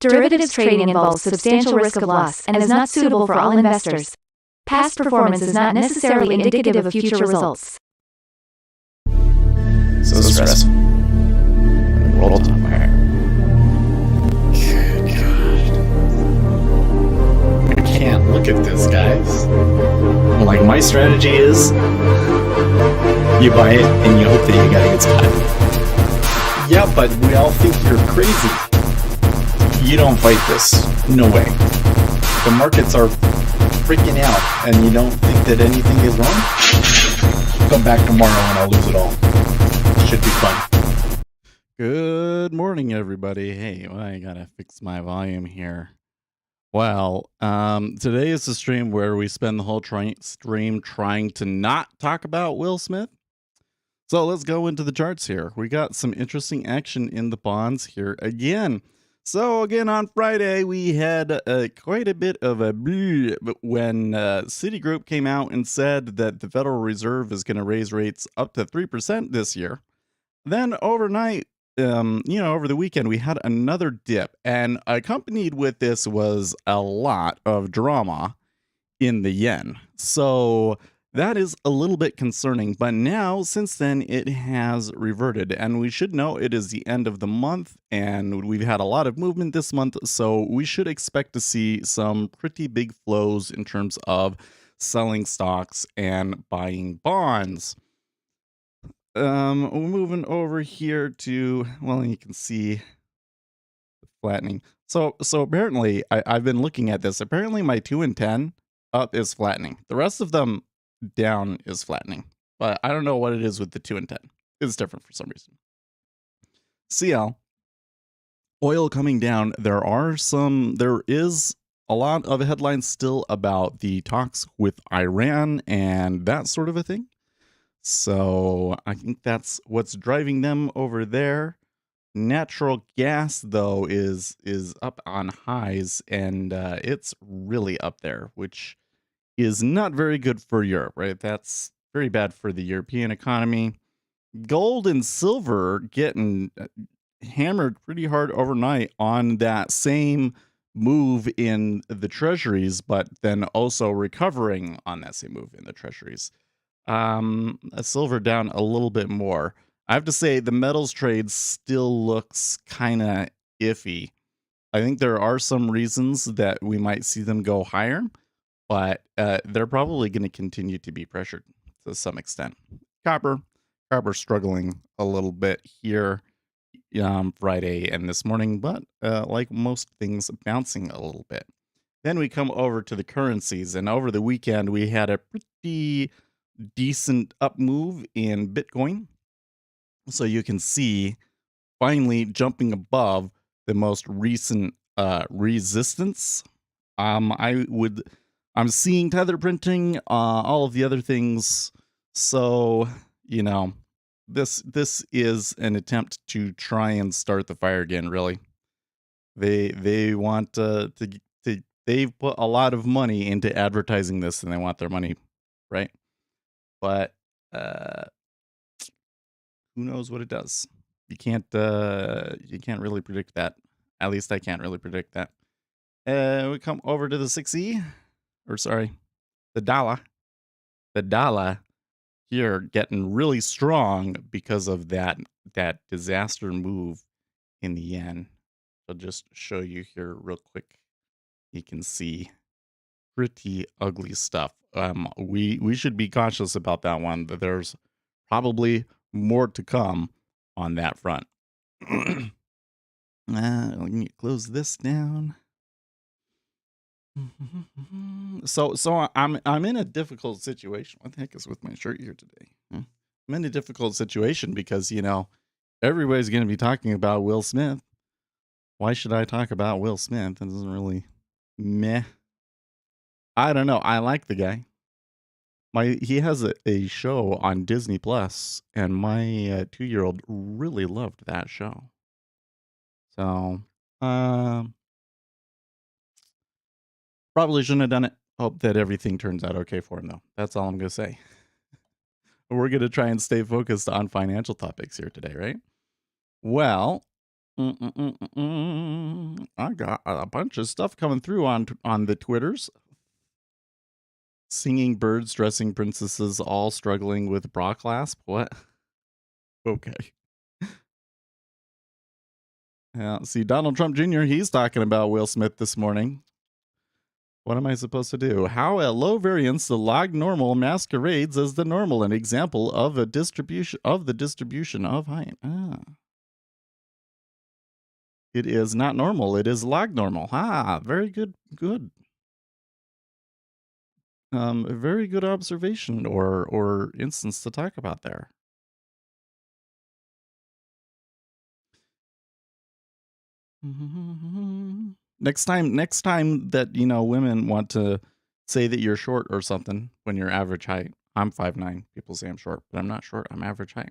Derivatives trading involves substantial risk of loss and is not suitable for all investors. Past performance is not necessarily indicative of future results. So stressful. The world's on fire. Good God. I can't look at this, guys. Like, my strategy is you buy it and you hope that you get a good spot. Yeah, but we all think you're crazy. You don't fight this. No way. The markets are freaking out and you don't think that anything is wrong? Come back tomorrow and I'll lose it all. Should be fun. Good morning, everybody. Hey, well, I gotta fix my volume here. Well, today is the stream where we spend the whole stream trying to not talk about Will Smith. So let's go into the charts here. We got some interesting action in the bonds here again. So again, on Friday, we had quite a bit of a bleh when Citigroup came out and said that the Federal Reserve is going to raise rates up to 3% this year. Then overnight, over the weekend, we had another dip, and accompanied with this was a lot of drama in the yen. So that is a little bit concerning, but now, since then, it has reverted, and we should know it is the end of the month, and we've had a lot of movement this month, so we should expect to see some pretty big flows in terms of selling stocks and buying bonds. We're moving over here to, well, you can see the flattening. So apparently, I've been looking at this. Apparently, my 2 and 10 up is flattening. The rest of them down is flattening. But I don't know what it is with the 2 and 10. It's different for some reason. CL, oil coming down. There is a lot of headlines still about the talks with Iran and that sort of a thing. So I think that's what's driving them over there. Natural gas, though, is up on highs, and it's really up there, which is not very good for Europe, right? That's very bad for the European economy. Gold and silver getting hammered pretty hard overnight on that same move in the treasuries, but then also recovering on that same move in the treasuries. Silver down a little bit more. I have to say the metals trade still looks kind of iffy. I think there are some reasons that we might see them go higher, but they're probably going to continue to be pressured to some extent. Copper struggling a little bit here Friday and this morning, but like most things, bouncing a little bit. Then we come over to the currencies, and over the weekend we had a pretty decent up move in Bitcoin. So you can see finally jumping above the most recent resistance. I'm seeing tether printing, all of the other things. So, this is an attempt to try and start the fire again, really. They want they've put a lot of money into advertising this, and they want their money, right? But who knows what it does? You can't really predict that. At least I can't really predict that. We come over to the 6E, or sorry, the dollar. The dollar here getting really strong because of that disaster move in the yen. I'll just show you here real quick. You can see pretty ugly stuff. We should be cautious about that one. But there's probably more to come on that front. Let me close this down. So I'm in a difficult situation. What the heck is with my shirt here today? I'm in a difficult situation because everybody's going to be talking about Will Smith. Why should I talk about Will Smith? It doesn't really meh. I don't know. I like the guy. He has a show on Disney Plus, and my 2-year-old really loved that show. So, probably shouldn't have done it. Hope that everything turns out okay for him, though. That's all I'm gonna say. We're gonna try and stay focused on financial topics here today, right? Well, I got a bunch of stuff coming through on the Twitters. Singing birds, dressing princesses, all struggling with bra clasp. What? Okay. Yeah. See, Donald Trump Jr. He's talking about Will Smith this morning. What am I supposed to do? How at low variance the log normal masquerades as the normal, an example of a distribution of height. It is not normal. It is log normal. Very good. Good. A very good observation or instance to talk about there. Next time that women want to say that you're short or something when you're average height. I'm 5'9". People say I'm short, but I'm not short. I'm average height.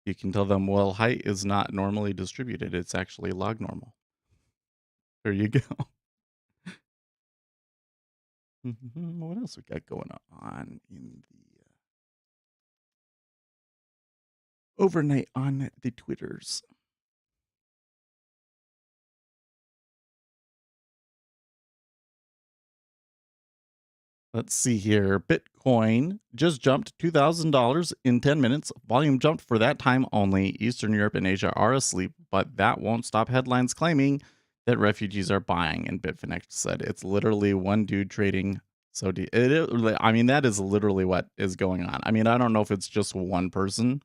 You can tell them, well, height is not normally distributed. It's actually log normal. There you go. What else we got going on in the overnight on the Twitters? Let's see here. Bitcoin just jumped $2,000 in 10 minutes. Volume jumped for that time only. Eastern Europe and Asia are asleep, but that won't stop headlines claiming that refugees are buying. And Bitfinex said it's literally one dude trading. So I mean, that is literally what is going on. I mean, I don't know if it's just one person,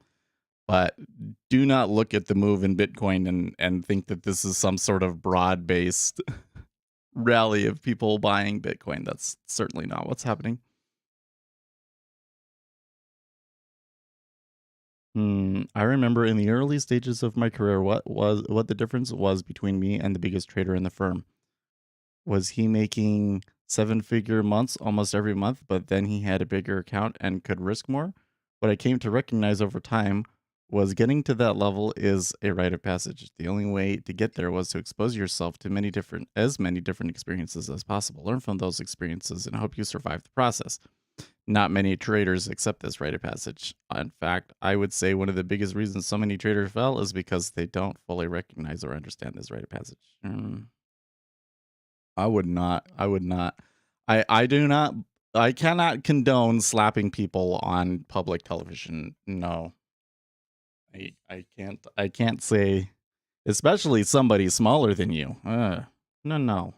but do not look at the move in Bitcoin and think that this is some sort of broad-based rally of people buying Bitcoin. That's certainly not what's happening. I remember in the early stages of my career, what the difference was between me and the biggest trader in the firm. Was he making 7-figure months almost every month, but then he had a bigger account and could risk more? What I came to recognize over time was getting to that level is a rite of passage. The only way to get there was to expose yourself to many different experiences as possible. Learn from those experiences and hope you survive the process. Not many traders accept this rite of passage. In fact, I would say one of the biggest reasons so many traders fail is because they don't fully recognize or understand this rite of passage. I would not. I do not. I cannot condone slapping people on public television. No. I can't. I can't say, especially somebody smaller than you. No.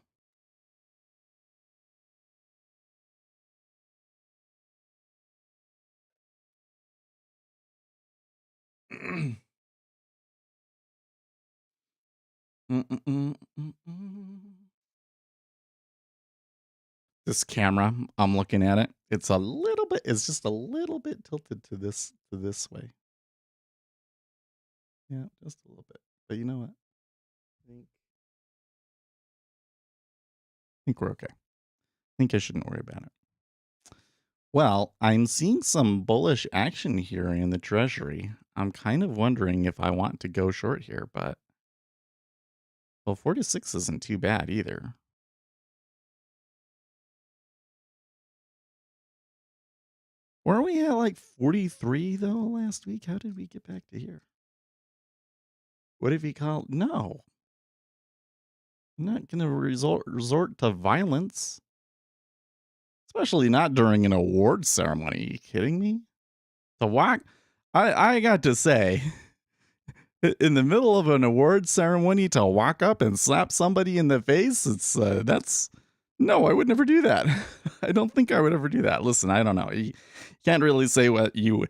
This camera, I'm looking at it. It's just a little bit tilted to this way. Yeah, just a little bit. But you know what? I think we're okay. I think I shouldn't worry about it. Well, I'm seeing some bullish action here in the treasury. I'm kind of wondering if I want to go short here, but 46 isn't too bad either. Weren't we at like 43 though last week? How did we get back to here? What if he called? No. I'm not going to resort to violence. Especially not during an award ceremony. Are you kidding me? To walk, I got to say, in the middle of an award ceremony, to walk up and slap somebody in the face, no, I would never do that. I don't think I would ever do that. Listen, I don't know. You can't really say what you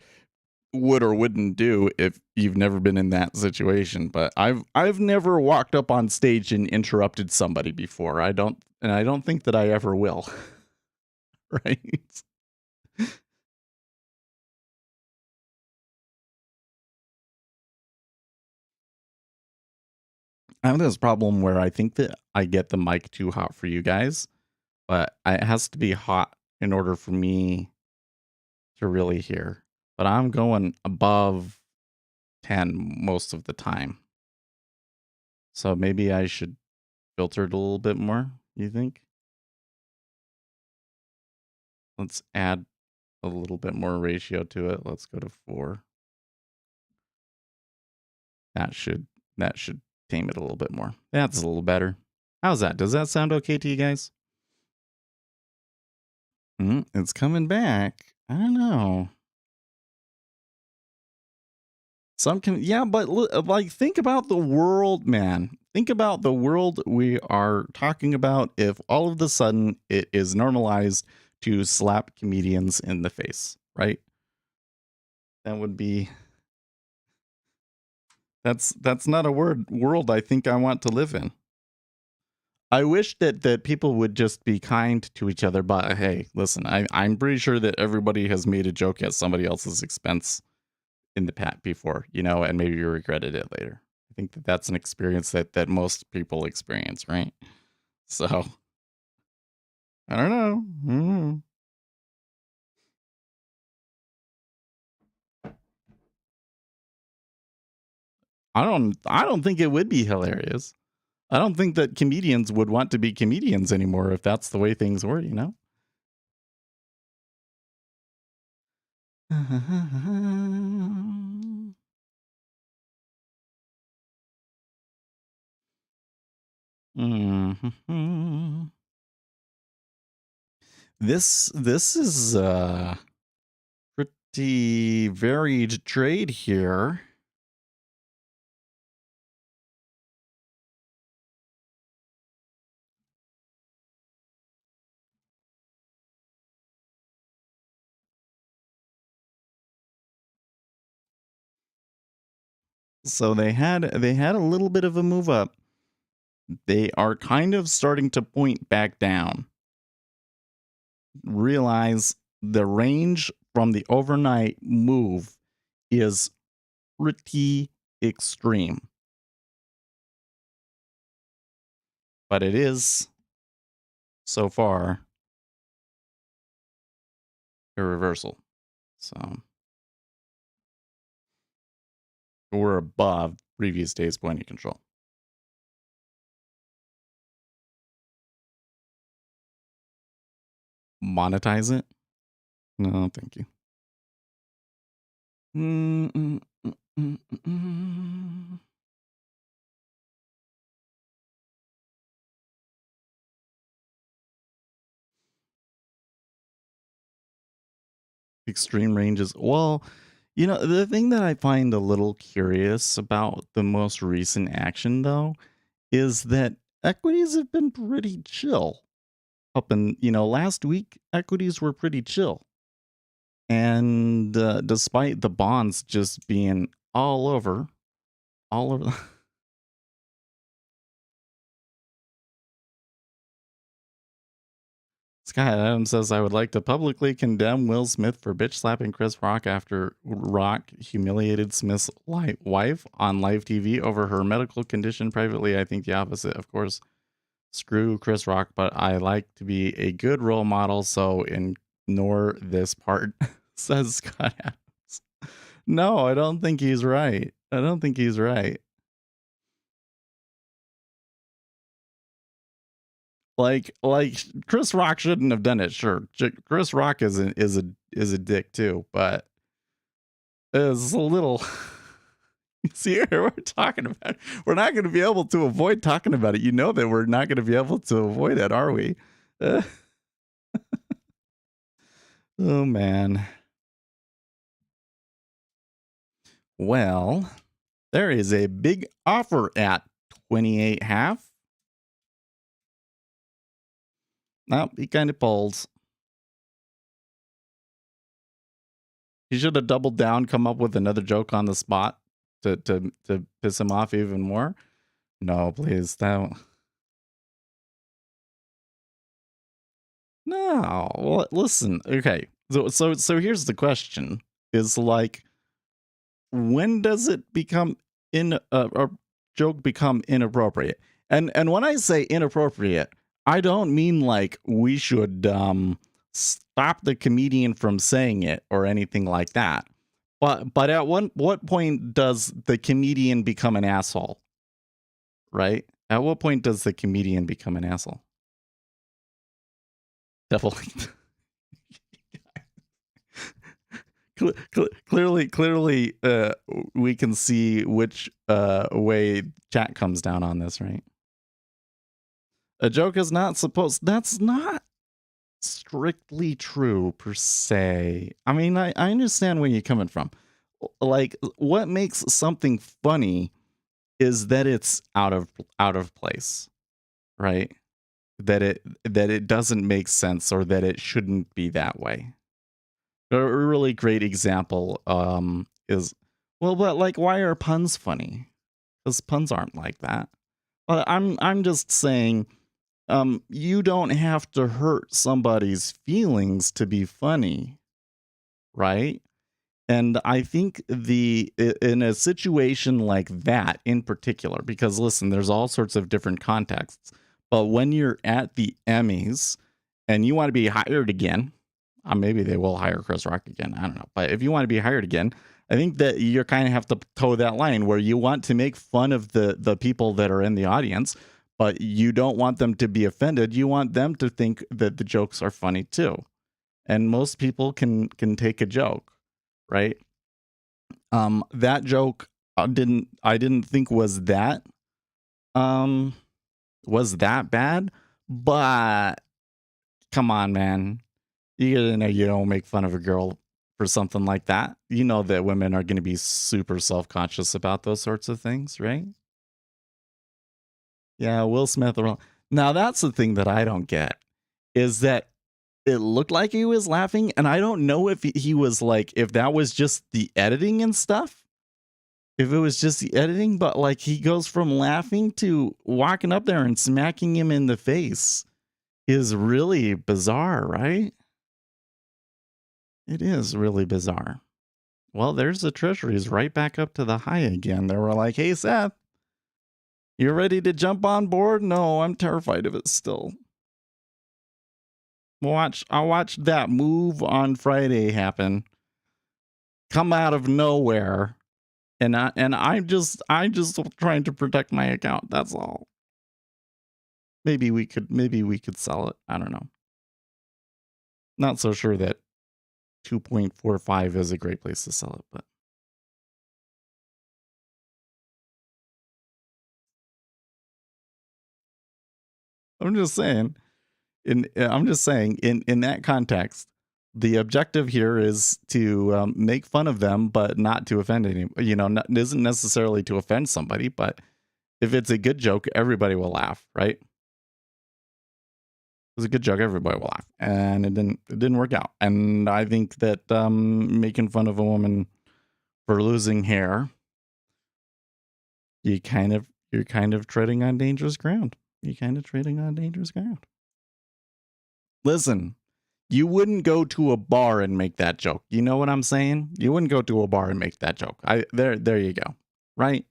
would or wouldn't do if you've never been in that situation. But I've never walked up on stage and interrupted somebody before. I don't think that I ever will. Right? I have this problem where I think that I get the mic too hot for you guys, but it has to be hot in order for me to really hear. But I'm going above 10 most of the time. So maybe I should filter it a little bit more, you think? Let's add a little bit more ratio to it. Let's go to 4. That should tame it a little bit more. That's a little better. How's that? Does that sound okay to you guys? It's coming back. I don't know. But like, think about the world, man. Think about the world we are talking about if all of a sudden it is normalized to slap comedians in the face, right? That would be that's not a world I think I want to live in. I wish that people would just be kind to each other, but hey, listen, I'm pretty sure that everybody has made a joke at somebody else's expense in the past before, and maybe you regretted it later. I think that's an experience that most people experience, right? So, I don't know. I don't think it would be hilarious. I don't think that comedians would want to be comedians anymore if that's the way things were, Mhm. This is pretty varied trade here. So they had a little bit of a move up. They are kind of starting to point back down. Realize the range from the overnight move is pretty extreme. But it is so far a reversal. So we're above previous day's point of control. Monetize it? No, thank you. Extreme ranges. Well, the thing that I find a little curious about the most recent action, though, is that equities have been pretty chill. Up in, last week, equities were pretty chill. And despite the bonds just being all over. Scott Adams says, I would like to publicly condemn Will Smith for bitch slapping Chris Rock after Rock humiliated Smith's wife on live TV over her medical condition privately. I think the opposite, of course. Screw Chris Rock, but I like to be a good role model, so ignore this part, says Scott Adams. No, I don't think he's right. Like Chris Rock shouldn't have done it. Sure, Chris Rock is a dick too, but it's a little. See, we're talking about it. We're not going to be able to avoid talking about it. You know that we're not going to be able to avoid it, are we? Oh man. Well, there is a big offer at 28.5. Nope, he kind of pulls. He should have doubled down, come up with another joke on the spot to piss him off even more. No, please, don't. No, well, listen. Okay, so here's the question: is like, when does it become a joke become inappropriate? And when I say inappropriate, I don't mean like we should stop the comedian from saying it or anything like that. But at what point does the comedian become an asshole? Right? At what point does the comedian become an asshole? Definitely. Clearly, we can see which way chat comes down on this, right? A joke is not supposed. That's not strictly true per se. I mean, I understand where you're coming from. Like, what makes something funny is that it's out of place, right? That it doesn't make sense, or that it shouldn't be that way. A really great example is, well, but like, why are puns funny? Because puns aren't like that. I'm just saying, you don't have to hurt somebody's feelings to be funny, right? And I think in a situation like that in particular, because listen, there's all sorts of different contexts, but when you're at the Emmys and you want to be hired again, maybe they will hire Chris Rock again. I don't know. But if you want to be hired again, I think that you kind of have to toe that line where you want to make fun of the people that are in the audience, but you don't want them to be offended. You want them to think that the jokes are funny too. And most people can take a joke, right? That joke I didn't think was that bad, but come on, man. You gotta know you don't make fun of a girl for something like that. You know that women are gonna be super self-conscious about those sorts of things, right? Yeah, Will Smith. Now that's the thing that I don't get, is that it looked like he was laughing, and I don't know if he was like, if that was just the editing and stuff. If it was just the editing, but like, he goes from laughing to walking up there and smacking him in the face is really bizarre, right? It is really bizarre. Well, there's the treasuries right back up to the high again. They were like, hey, Seth, you ready to jump on board? No, I'm terrified of it still. I watched that move on Friday happen, come out of nowhere, and I'm just trying to protect my account. That's all. Maybe we could sell it. I don't know. Not so sure that 2.45 is a great place to sell it, but I'm just saying, in that context, the objective here is to make fun of them, but not to offend any. It isn't necessarily to offend somebody, but if it's a good joke, everybody will laugh, right? It was a good joke, everybody will laugh, and it didn't work out. And I think that making fun of a woman for losing hair, you're kind of treading on dangerous ground. You're kind of treading on dangerous ground. Listen, you wouldn't go to a bar and make that joke. You know what I'm saying? You wouldn't go to a bar and make that joke. There you go. Right?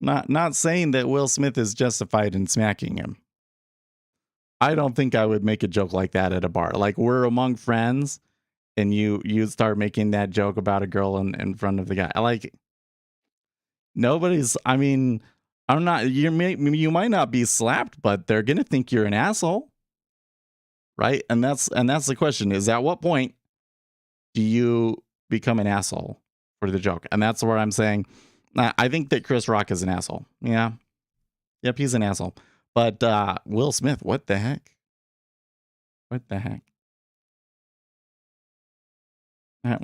Not saying that Will Smith is justified in smacking him. I don't think I would make a joke like that at a bar. Like, we're among friends and you start making that joke about a girl in front of the guy. Nobody's, I mean, you might not be slapped, but they're going to think you're an asshole. Right? And that's the question, is at what point do you become an asshole for the joke? And that's where I'm saying, I think that Chris Rock is an asshole. Yeah. Yep, he's an asshole. But Will Smith, what the heck? What the heck?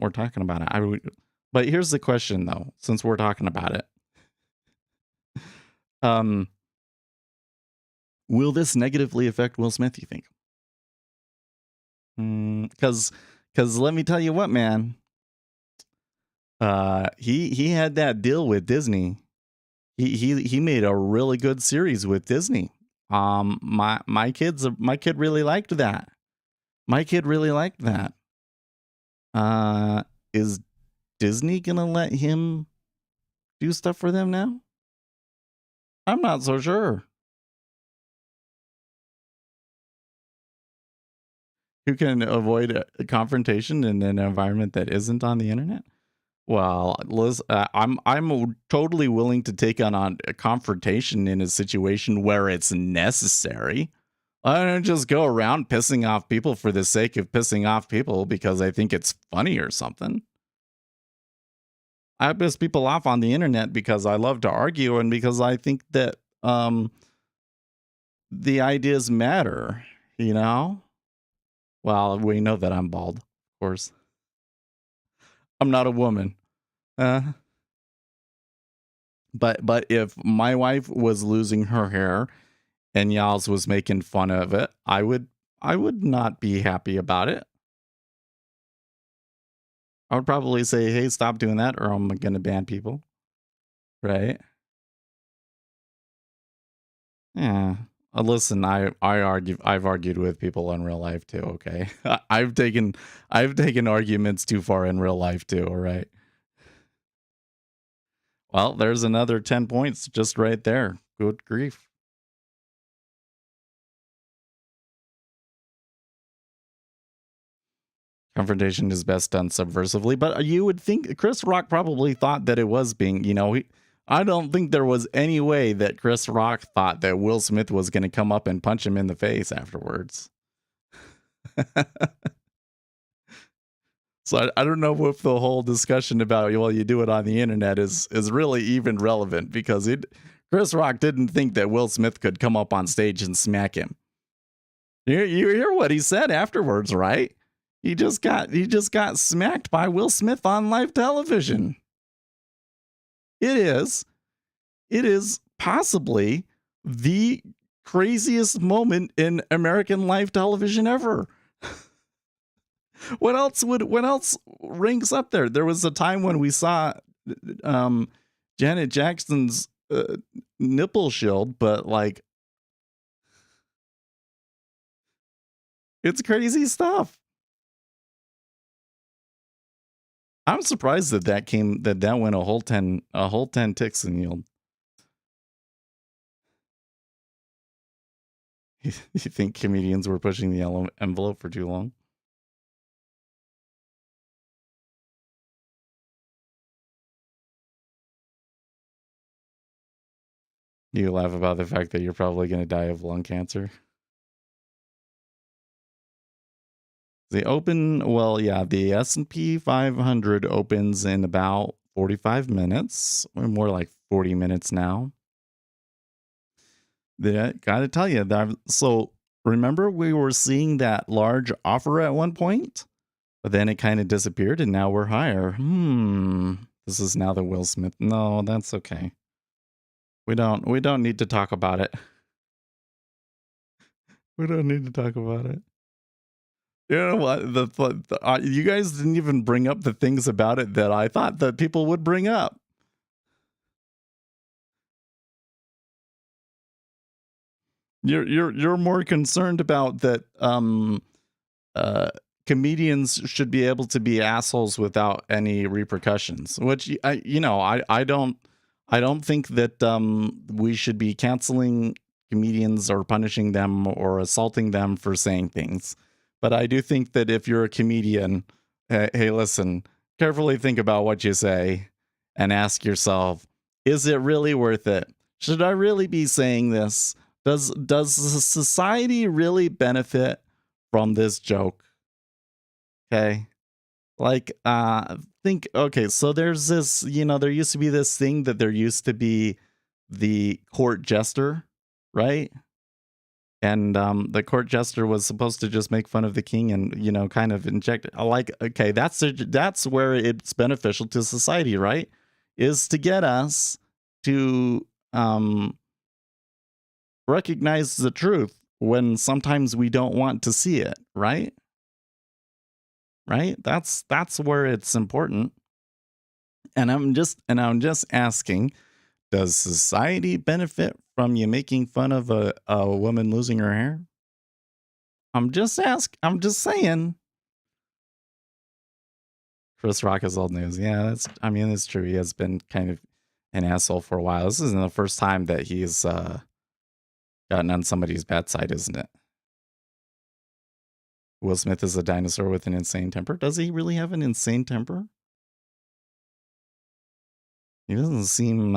We're talking about it. But here's the question, though, since we're talking about it. Will this negatively affect Will Smith, you think? Because let me tell you what, man. He had that deal with Disney. He made a really good series with Disney. My kid really liked that. My kid really liked that. Is Disney gonna let him do stuff for them now? I'm not so sure. Who can avoid a confrontation in an environment that isn't on the internet? Well, Liz, I'm totally willing to take on a confrontation in a situation where it's necessary. I don't just go around pissing off people for the sake of pissing off people because I think it's funny or something. I piss people off on the internet because I love to argue and because I think that the ideas matter, you know? Well, we know that I'm bald, of course. I'm not a woman. Uh, but if my wife was losing her hair and y'all's was making fun of it, I would not be happy about it. I would probably say, "Hey, stop doing that or I'm going to ban people." Right? Yeah. Listen, I've argued with people in real life too, okay? I've taken arguments too far in real life too, all right? Well, there's another 10 points just right there. Good grief. Confrontation is best done subversively, but you would think Chris Rock probably thought that it was being, I don't think there was any way that Chris Rock thought that Will Smith was going to come up and punch him in the face afterwards. So I don't know if the whole discussion about, well, you do it on the internet is really even relevant because Chris Rock didn't think that Will Smith could come up on stage and smack him. You hear what he said afterwards, right? He just got smacked by Will Smith on live television. It is possibly the craziest moment in American live television ever. What else ranks up there? There was a time when we saw Janet Jackson's nipple shield, but like it's crazy stuff. I'm surprised that went a whole 10 ticks in yield. You think comedians were pushing the yellow envelope for too long? You laugh about the fact that you're probably going to die of lung cancer. The S&P 500 opens in about 45 minutes, or more like 40 minutes now. Gotta tell you that. So remember, we were seeing that large offer at one point, but then it kind of disappeared, and now we're higher. This is now the Will Smith. No, that's okay. We don't need to talk about it. We don't need to talk about it. You know what? You guys didn't even bring up the things about it that I thought that people would bring up. You're more concerned about that comedians should be able to be assholes without any repercussions, which I don't think that we should be canceling comedians or punishing them or assaulting them for saying things. But I do think that if you're a comedian, hey, listen, carefully think about what you say and ask yourself, is it really worth it? Should I really be saying this? Does society really benefit from this joke? Okay. Like, okay, so there's this, there used to be this thing that there used to be the court jester, right? And the court jester was supposed to just make fun of the king and, kind of inject like, okay, that's where it's beneficial to society, right? Is to get us to recognize the truth when sometimes we don't want to see it, right? Right? That's where it's important. And I'm just asking, does society benefit from you making fun of a woman losing her hair? I'm just saying. Chris Rock is old news. Yeah, it's true. He has been kind of an asshole for a while. This isn't the first time that he's gotten on somebody's bad side, isn't it? Will Smith is a dinosaur with an insane temper. Does he really have an insane temper? He doesn't seem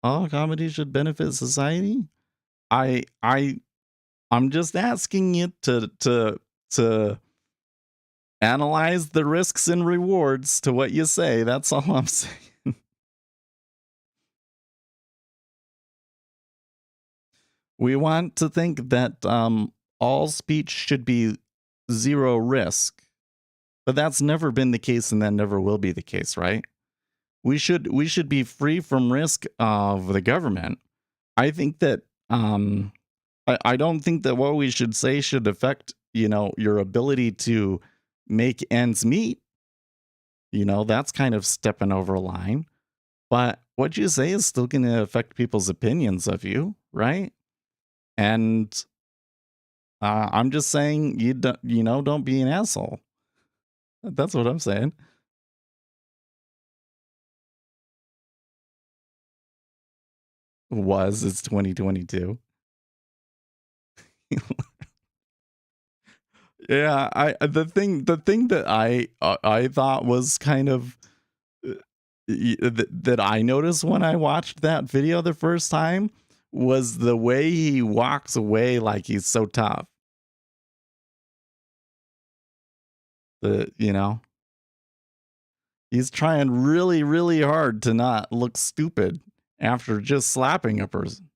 all comedy should benefit society. I'm just asking you to Analyze the risks and rewards to what you say. That's all I'm saying. We want to think that all speech should be zero risk, but that's never been the case, and that never will be the case, right? We should be free from risk of the government. I think that I don't think that what we should say should affect, your ability to make ends meet. That's kind of stepping over a line. But what you say is still going to affect people's opinions of you, right? And I'm just saying don't be an asshole. That's what I'm saying. It's 2022. Yeah, the thing that I thought was kind of that I noticed when I watched that video the first time was the way he walks away like he's so tough. The he's trying really really hard to not look stupid after just slapping a person.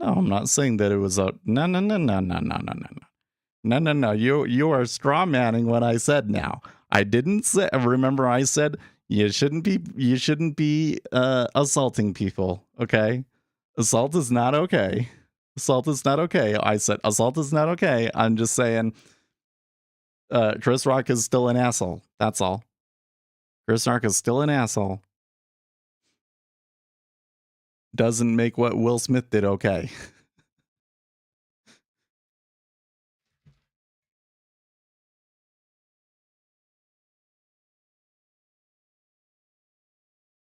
No, I'm not saying that it was a no no no no no no no no no no no. You are straw manning what I said now. I didn't say, remember I said you shouldn't be assaulting people, okay? Assault is not okay. Assault is not okay. I said assault is not okay. I'm just saying Chris Rock is still an asshole. That's all. Chris Rock is still an asshole. Doesn't make what Will Smith did okay.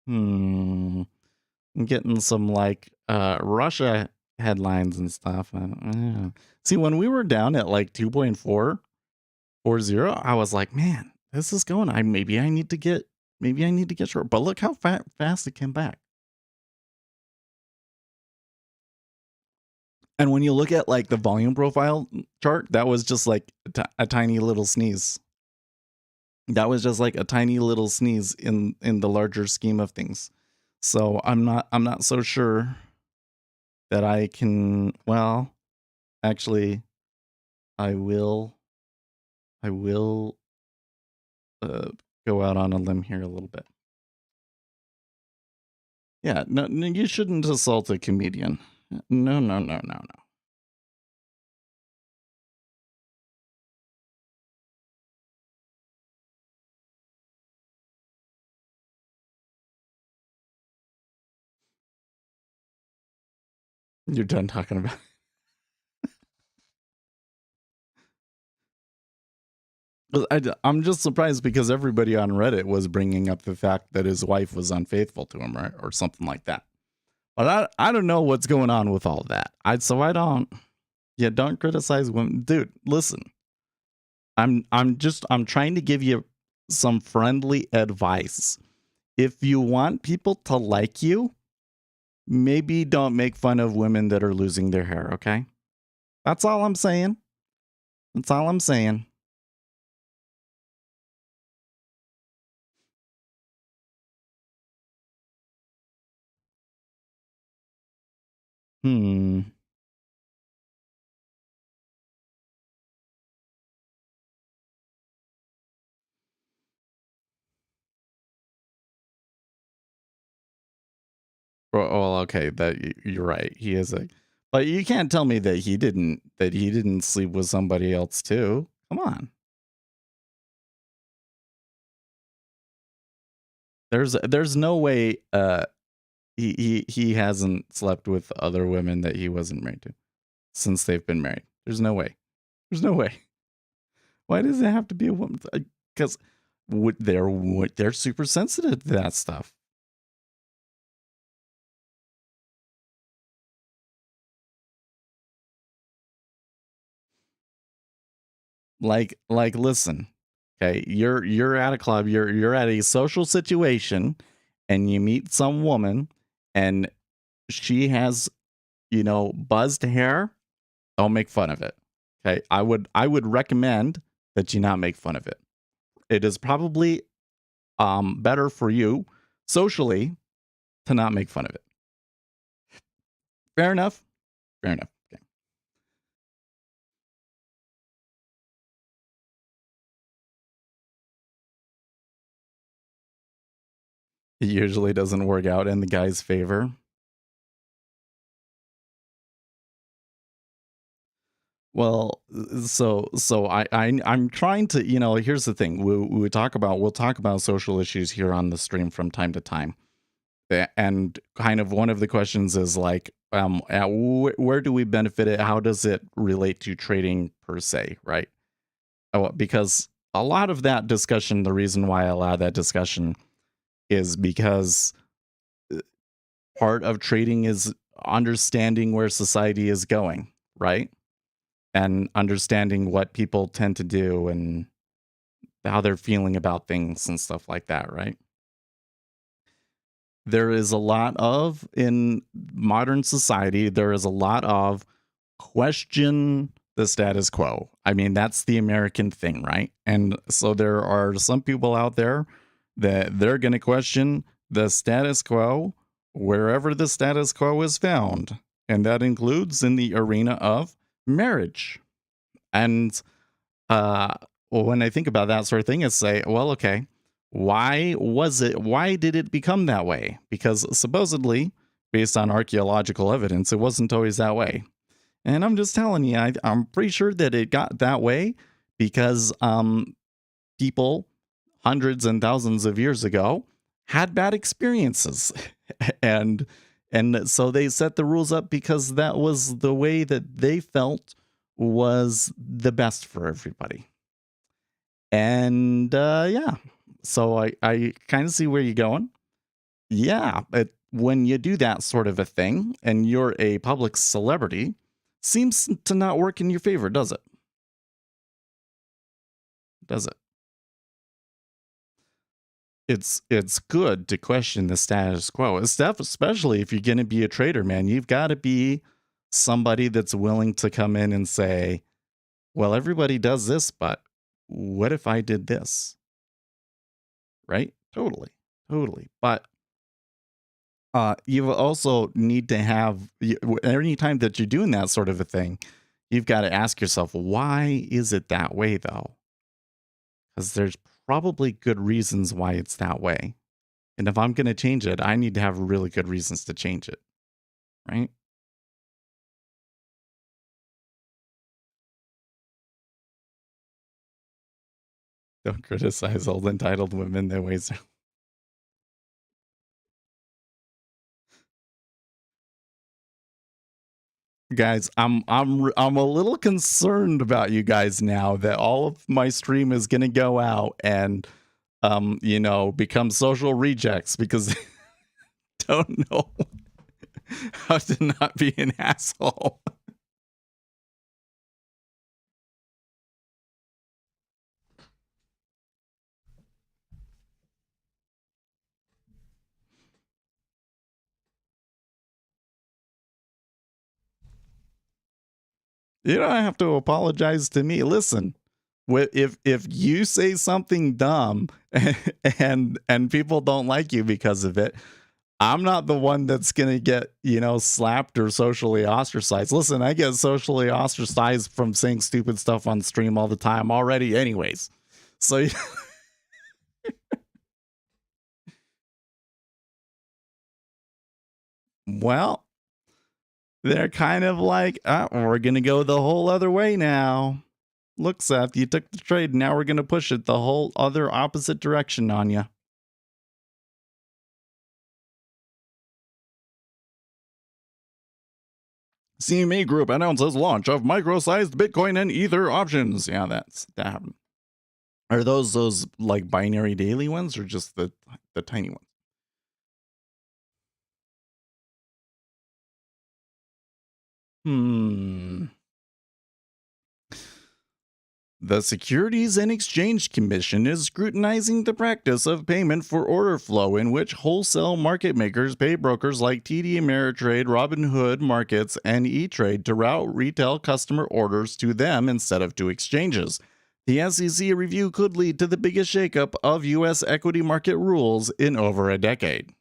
I'm getting some like Russia headlines and stuff. See, when we were down at like 2.440, I was like, man, this is going. Maybe I need to get short. But look how fast it came back. And when you look at like the volume profile chart, that was just like a tiny little sneeze. That was just like a tiny little sneeze in the larger scheme of things. So I'm not so sure that I can. Well, actually, I will go out on a limb here a little bit. Yeah, no, you shouldn't assault a comedian. No, no, no, no, no. You're done talking about. I'm just surprised because everybody on Reddit was bringing up the fact that his wife was unfaithful to him, right, or something like that. But I don't know what's going on with all of that. Don't criticize women, dude. Listen, I'm trying to give you some friendly advice. If you want people to like you, maybe don't make fun of women that are losing their hair. Okay, that's all I'm saying. That's all I'm saying. Hmm. Well, okay, you're right. He is but you can't tell me that he didn't sleep with somebody else too. Come on. There's no way he hasn't slept with other women that he wasn't married to since they've been married. There's no way. There's no way. Why does it have to be a woman? Because they're super sensitive to that stuff. Like listen. Okay, you're at a club, you're at a social situation, and you meet some woman and she has, buzzed hair, don't make fun of it. Okay. I would recommend that you not make fun of it. It is probably better for you socially to not make fun of it. Fair enough. Fair enough. Okay. It usually doesn't work out in the guy's favor. Well, I'm trying to, here's the thing. We'll talk about social issues here on the stream from time to time. And kind of one of the questions is like, where do we benefit it? How does it relate to trading per se, right? Because a lot of that discussion, the reason why I allow that discussion is because part of trading is understanding where society is going, right? And understanding what people tend to do and how they're feeling about things and stuff like that, right? There is a lot of, in modern society, there is a lot of question the status quo. I mean, that's the American thing, right? And so there are some people out there that they're going to question the status quo wherever the status quo is found. And that includes in the arena of marriage. And uh, well, when I think about that sort of thing, it's say, well, okay, why did it become that way? Because supposedly, based on archaeological evidence, it wasn't always that way. And I'm just telling you, I'm pretty sure that it got that way because people hundreds and thousands of years ago had bad experiences. and so they set the rules up because that was the way that they felt was the best for everybody. And yeah, so I kind of see where you're going. Yeah, when you do that sort of a thing and you're a public celebrity, seems to not work in your favor, does it? Does it? It's good to question the status quo. Especially if you're going to be a trader, man. You've got to be somebody that's willing to come in and say, "Well, everybody does this, but what if I did this?" Right? Totally, totally. But you also need to have any time that you're doing that sort of a thing, you've got to ask yourself, why is it that way though? Because there's probably good reasons why it's that way. And if I'm going to change it, I need to have really good reasons to change it. Right? Don't criticize old entitled women their ways. Guys, I'm a little concerned about you guys now that all of my stream is going to go out and become social rejects because they don't know how to not be an asshole. You don't have to apologize to me. Listen, if you say something dumb and people don't like you because of it, I'm not the one that's gonna get slapped or socially ostracized. Listen, I get socially ostracized from saying stupid stuff on stream all the time already, anyways. So well, they're kind of like, we're gonna go the whole other way now. Look, Seth, you took the trade. Now we're gonna push it the whole other opposite direction on you. CME Group announces launch of micro-sized Bitcoin and Ether options. Yeah, that happened. Are those like binary daily ones or just the tiny ones? The Securities and Exchange Commission is scrutinizing the practice of payment for order flow in which wholesale market makers pay brokers like TD Ameritrade, Robinhood Markets, and E-Trade to route retail customer orders to them instead of to exchanges. The SEC review could lead to the biggest shakeup of U.S. equity market rules in over a decade.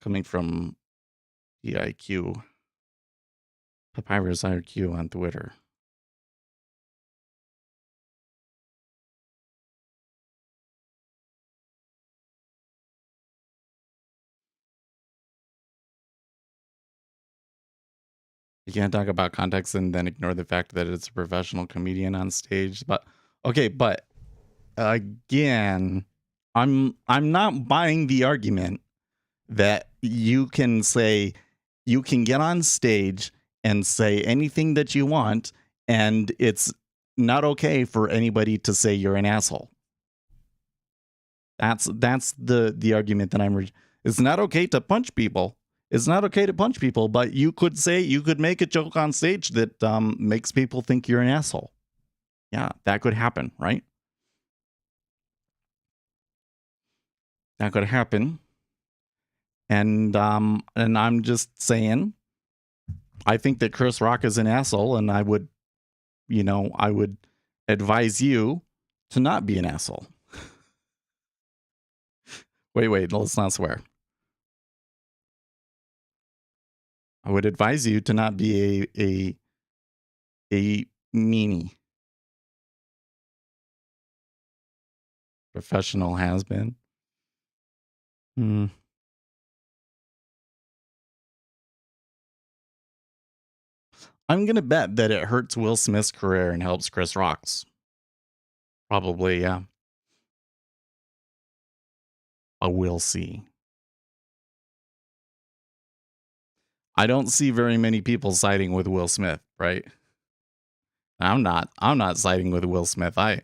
Coming from PIQ, Papyrus IQ on Twitter. You can't talk about context and then ignore the fact that it's a professional comedian on stage. But okay, but again, I'm not buying the argument that you can get on stage and say anything that you want, and it's not okay for anybody to say you're an asshole. That's the argument that it's not okay to punch people. It's not okay to punch people, but you could make a joke on stage that makes people think you're an asshole. Yeah, that could happen, right? That could happen. And I'm just saying, I think that Chris Rock is an asshole, and I would advise you to not be an asshole. Wait, let's not swear. I would advise you to not be a meanie. Professional has been. I'm going to bet that it hurts Will Smith's career and helps Chris Rock's. Probably, yeah. But we'll see. I don't see very many people siding with Will Smith, right? I'm not siding with Will Smith. I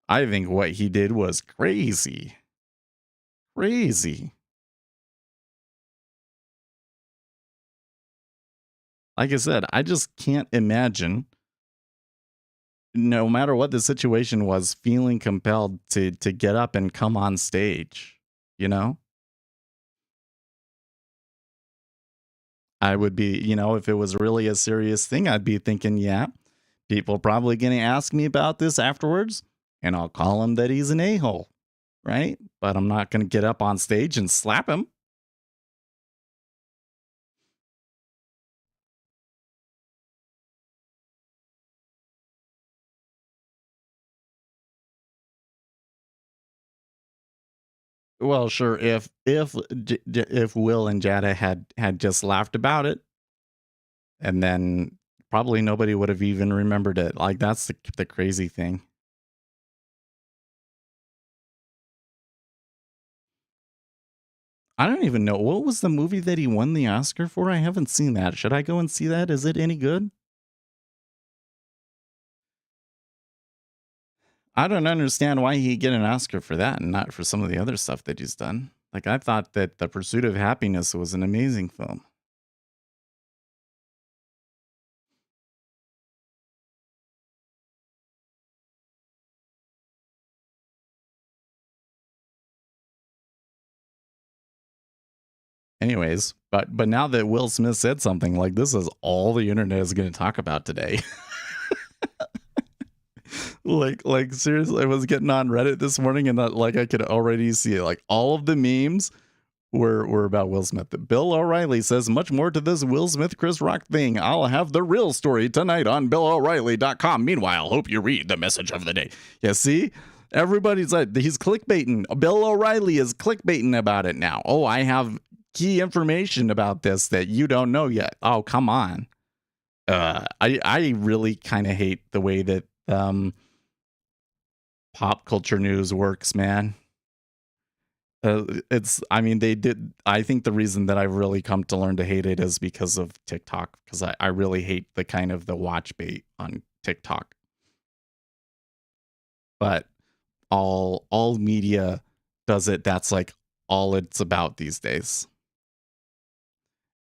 think what he did was crazy. Crazy. Like I said, I just can't imagine, no matter what the situation was, feeling compelled to get up and come on stage, you know? I would be, if it was really a serious thing, I'd be thinking, yeah, people probably going to ask me about this afterwards, and I'll call him that he's an a-hole, right? But I'm not going to get up on stage and slap him. Well, sure, if Will and Jada had just laughed about it, and then probably nobody would have even remembered it. Like, that's the crazy thing. I don't even know. What was the movie that he won the Oscar for? I haven't seen that. Should I go and see that? Is it any good? I don't understand why he'd get an Oscar for that and not for some of the other stuff that he's done. Like, I thought that The Pursuit of Happiness was an amazing film. Anyways, but now that Will Smith said something, like, this is all the internet is going to talk about today. like seriously, I was getting on Reddit this morning, and I could already see it. Like, all of the memes were about Will Smith. Bill O'Reilly says much more to this Will Smith Chris Rock thing. I'll have the real story tonight on BillO'Reilly.com. Meanwhile, hope you read the message of the day. Yeah, see? Everybody's like, he's clickbaiting. Bill O'Reilly is clickbaiting about it now. Oh, I have key information about this that you don't know yet. Oh, come on. I really kind of hate the way that pop culture news works, man. I think the reason that I've really come to learn to hate it is because of TikTok, because I really hate the watch bait on TikTok. But all media does it. That's like all it's about these days.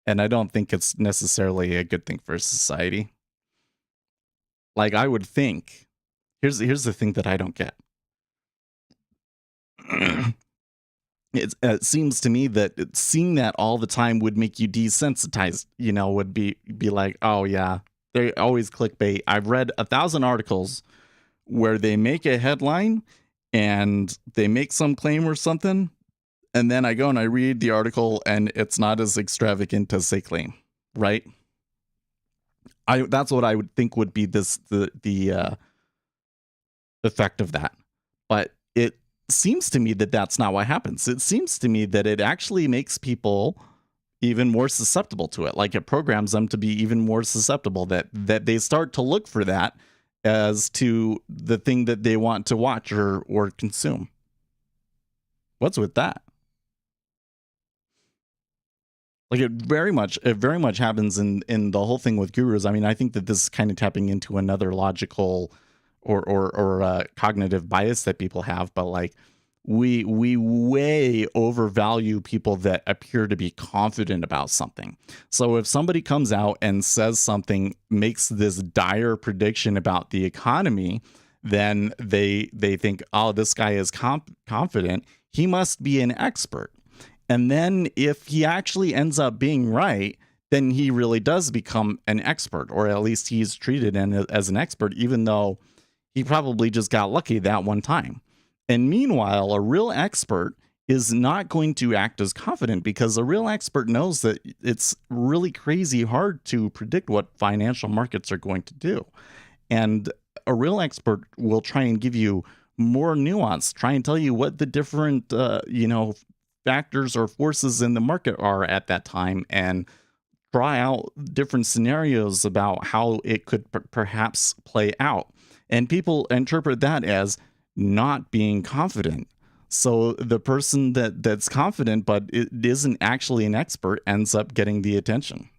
And I don't think it's necessarily a good thing for society. Like, I would think, here's the thing that I don't get. It seems to me that seeing that all the time would make you desensitized, would be like, oh yeah, they always clickbait. I've read 1,000 articles where they make a headline and they make some claim or something, and then I go and I read the article and it's not as extravagant as they claim, right? That's what I would think would be the effect of that. But it seems to me that that's not what happens. It seems to me that it actually makes people even more susceptible to it. Like, it programs them to be even more susceptible, that they start to look for that as to the thing that they want to watch or consume. What's with that? Like, it very much happens in the whole thing with gurus. I mean, I think that this is kind of tapping into another logical or cognitive bias that people have, but like, we way overvalue people that appear to be confident about something. So if somebody comes out and says something, makes this dire prediction about the economy, then they think, oh, this guy is confident, he must be an expert. And then if he actually ends up being right, then he really does become an expert, or at least he's treated as an expert, even though he probably just got lucky that one time. And meanwhile, a real expert is not going to act as confident, because a real expert knows that it's really crazy hard to predict what financial markets are going to do. And a real expert will try and give you more nuance, try and tell you what the different, factors or forces in the market are at that time, and try out different scenarios about how it could perhaps play out. And people interpret that as not being confident. So the person that's confident but it isn't actually an expert ends up getting the attention,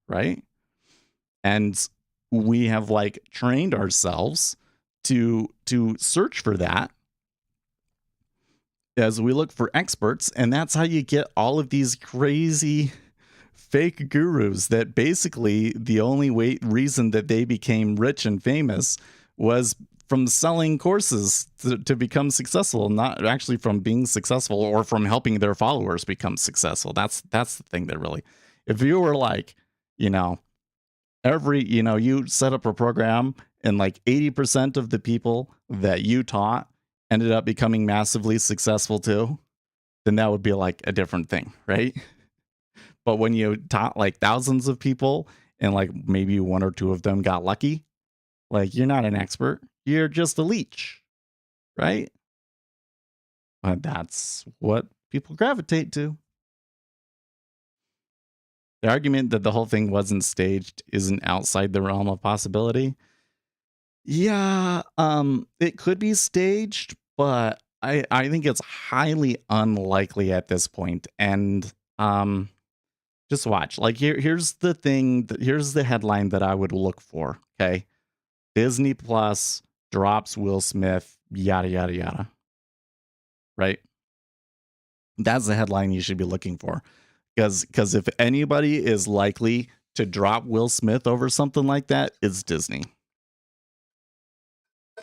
right? And we have like trained ourselves to search for that as we look for experts, and that's how you get all of these crazy fake gurus that basically the only reason that they became rich and famous was from selling courses to become successful, not actually from being successful or from helping their followers become successful. That's the thing that really, if you were like, you set up a program and like 80% of the people that you taught ended up becoming massively successful too, then that would be like a different thing, right? But when you taught like thousands of people and like maybe one or two of them got lucky, like, you're not an expert, you're just a leech, right? But that's what people gravitate to. The argument that the whole thing wasn't staged isn't outside the realm of possibility. Yeah, it could be staged, but I think it's highly unlikely at this point. And just watch. Like, here's the thing. Here's the headline that I would look for. Okay, Disney Plus drops Will Smith. Yada yada yada. Right. That's the headline you should be looking for, because if anybody is likely to drop Will Smith over something like that, it's Disney.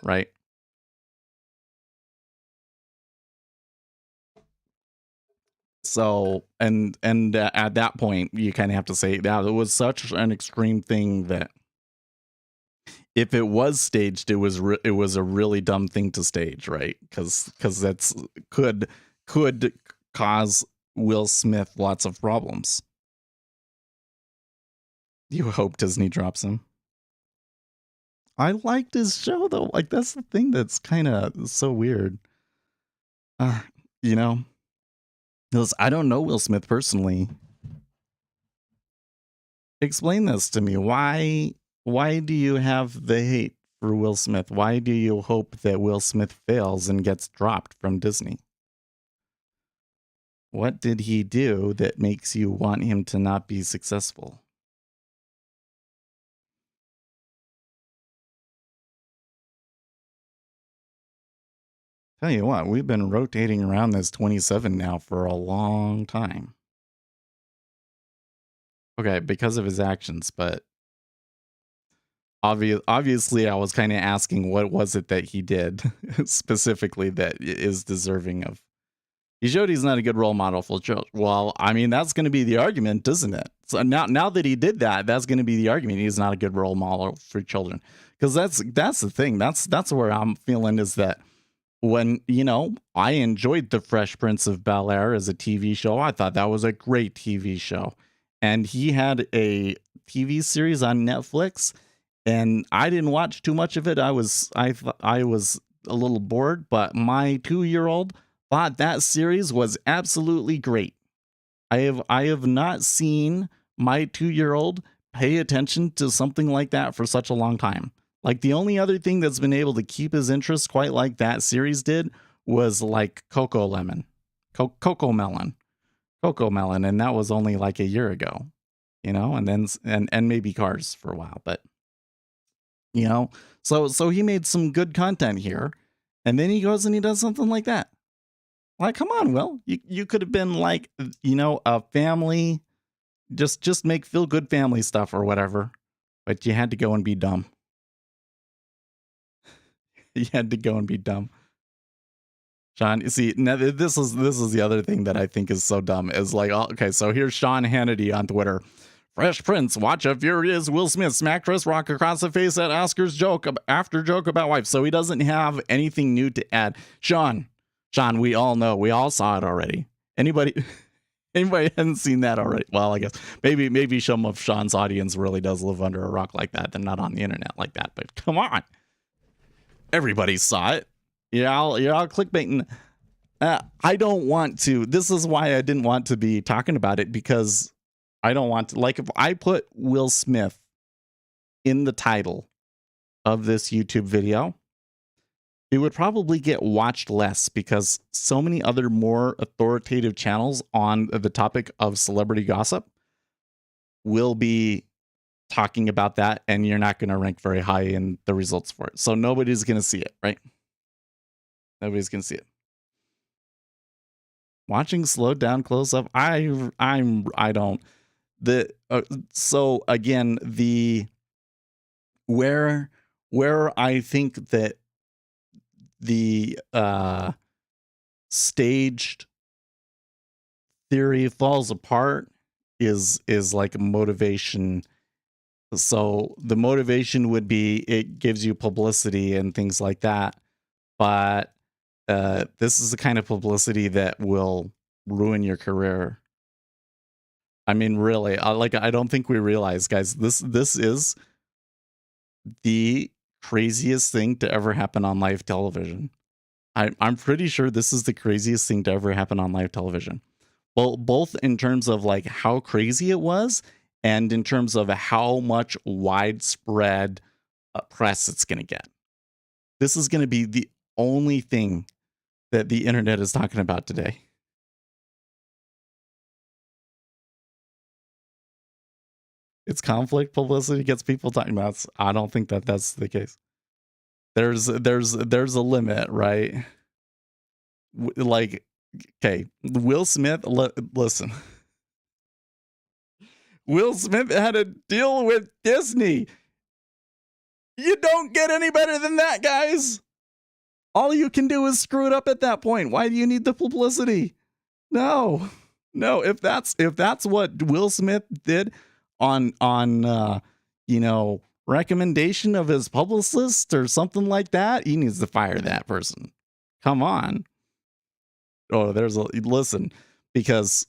Right. So, and at that point, you kind of have to say that it was such an extreme thing that if it was staged, it was a really dumb thing to stage, right? Because that's could cause Will Smith lots of problems. You hope Disney drops him. I liked his show though. Like, that's the thing that's kind of so weird. You know, because I don't know Will Smith personally. Explain this to me. Why do you have the hate for Will Smith? Why do you hope that Will Smith fails and gets dropped from Disney? What did he do that makes you want him to not be successful? Tell you what, we've been rotating around this 27 now for a long time. Okay, because of his actions, but obviously I was kind of asking what was it that he did specifically that is deserving of. He showed he's not a good role model for children. Well, I mean, that's going to be the argument, isn't it? So now that he did that, that's going to be the argument. He's not a good role model for children, because that's the thing. That's where I'm feeling is that when I enjoyed the Fresh Prince of Bel Air as a TV show. I thought that was a great TV show, and he had a TV series on Netflix, and I didn't watch too much of it. I was a little bored, but my 2-year-old thought that series was absolutely great. I have not seen my 2-year-old pay attention to something like that for such a long time. Like, the only other thing that's been able to keep his interest quite like that series did was like Coco Melon, and that was only like a year ago, and then and maybe Cars for a while, but so he made some good content here, and then he goes and he does something like that. Like, come on, Will. You could have been like, a family, just make feel good family stuff or whatever. But you had to go and be dumb. You had to go and be dumb. Sean, you see, now this is the other thing that I think is so dumb is like, okay, so here's Sean Hannity on Twitter. Fresh Prince, watch a furious Will Smith smack Chris Rock across the face at Oscar's joke about wife. So he doesn't have anything new to add. Sean, we all know, we all saw it already. Anybody hadn't seen that already? Well, I guess maybe some of Sean's audience really does live under a rock like that. They're not on the internet like that, but come on. Everybody saw it. You're all clickbaiting. I don't want to. This is why I didn't want to be talking about it, because I don't want to. Like, if I put Will Smith in the title of this YouTube video, it would probably get watched less, because so many other more authoritative channels on the topic of celebrity gossip will be talking about that, and you're not going to rank very high in the results for it. So nobody's going to see it, right? Nobody's going to see it. Watching slowed down close up, I don't. So again, where I think that the staged theory falls apart is like motivation. So the motivation would be it gives you publicity and things like that, but this is the kind of publicity that will ruin your career. I mean, really, I don't think we realize, guys, this is the craziest thing to ever happen on live television. I'm pretty sure this is the craziest thing to ever happen on live television. Well, both in terms of like how crazy it was, and in terms of how much widespread press it's going to get. This is going to be the only thing that the internet is talking about today. It's conflict publicity gets people talking about. I don't think that that's the case. There's a limit, right? Like, okay, Will Smith, listen. Will Smith had a deal with Disney. You don't get any better than that, guys. All you can do is screw it up at that point. Why do you need the publicity? No. If that's what Will Smith did on recommendation of his publicist or something like that, he needs to fire that person. Come on. Oh, listen, because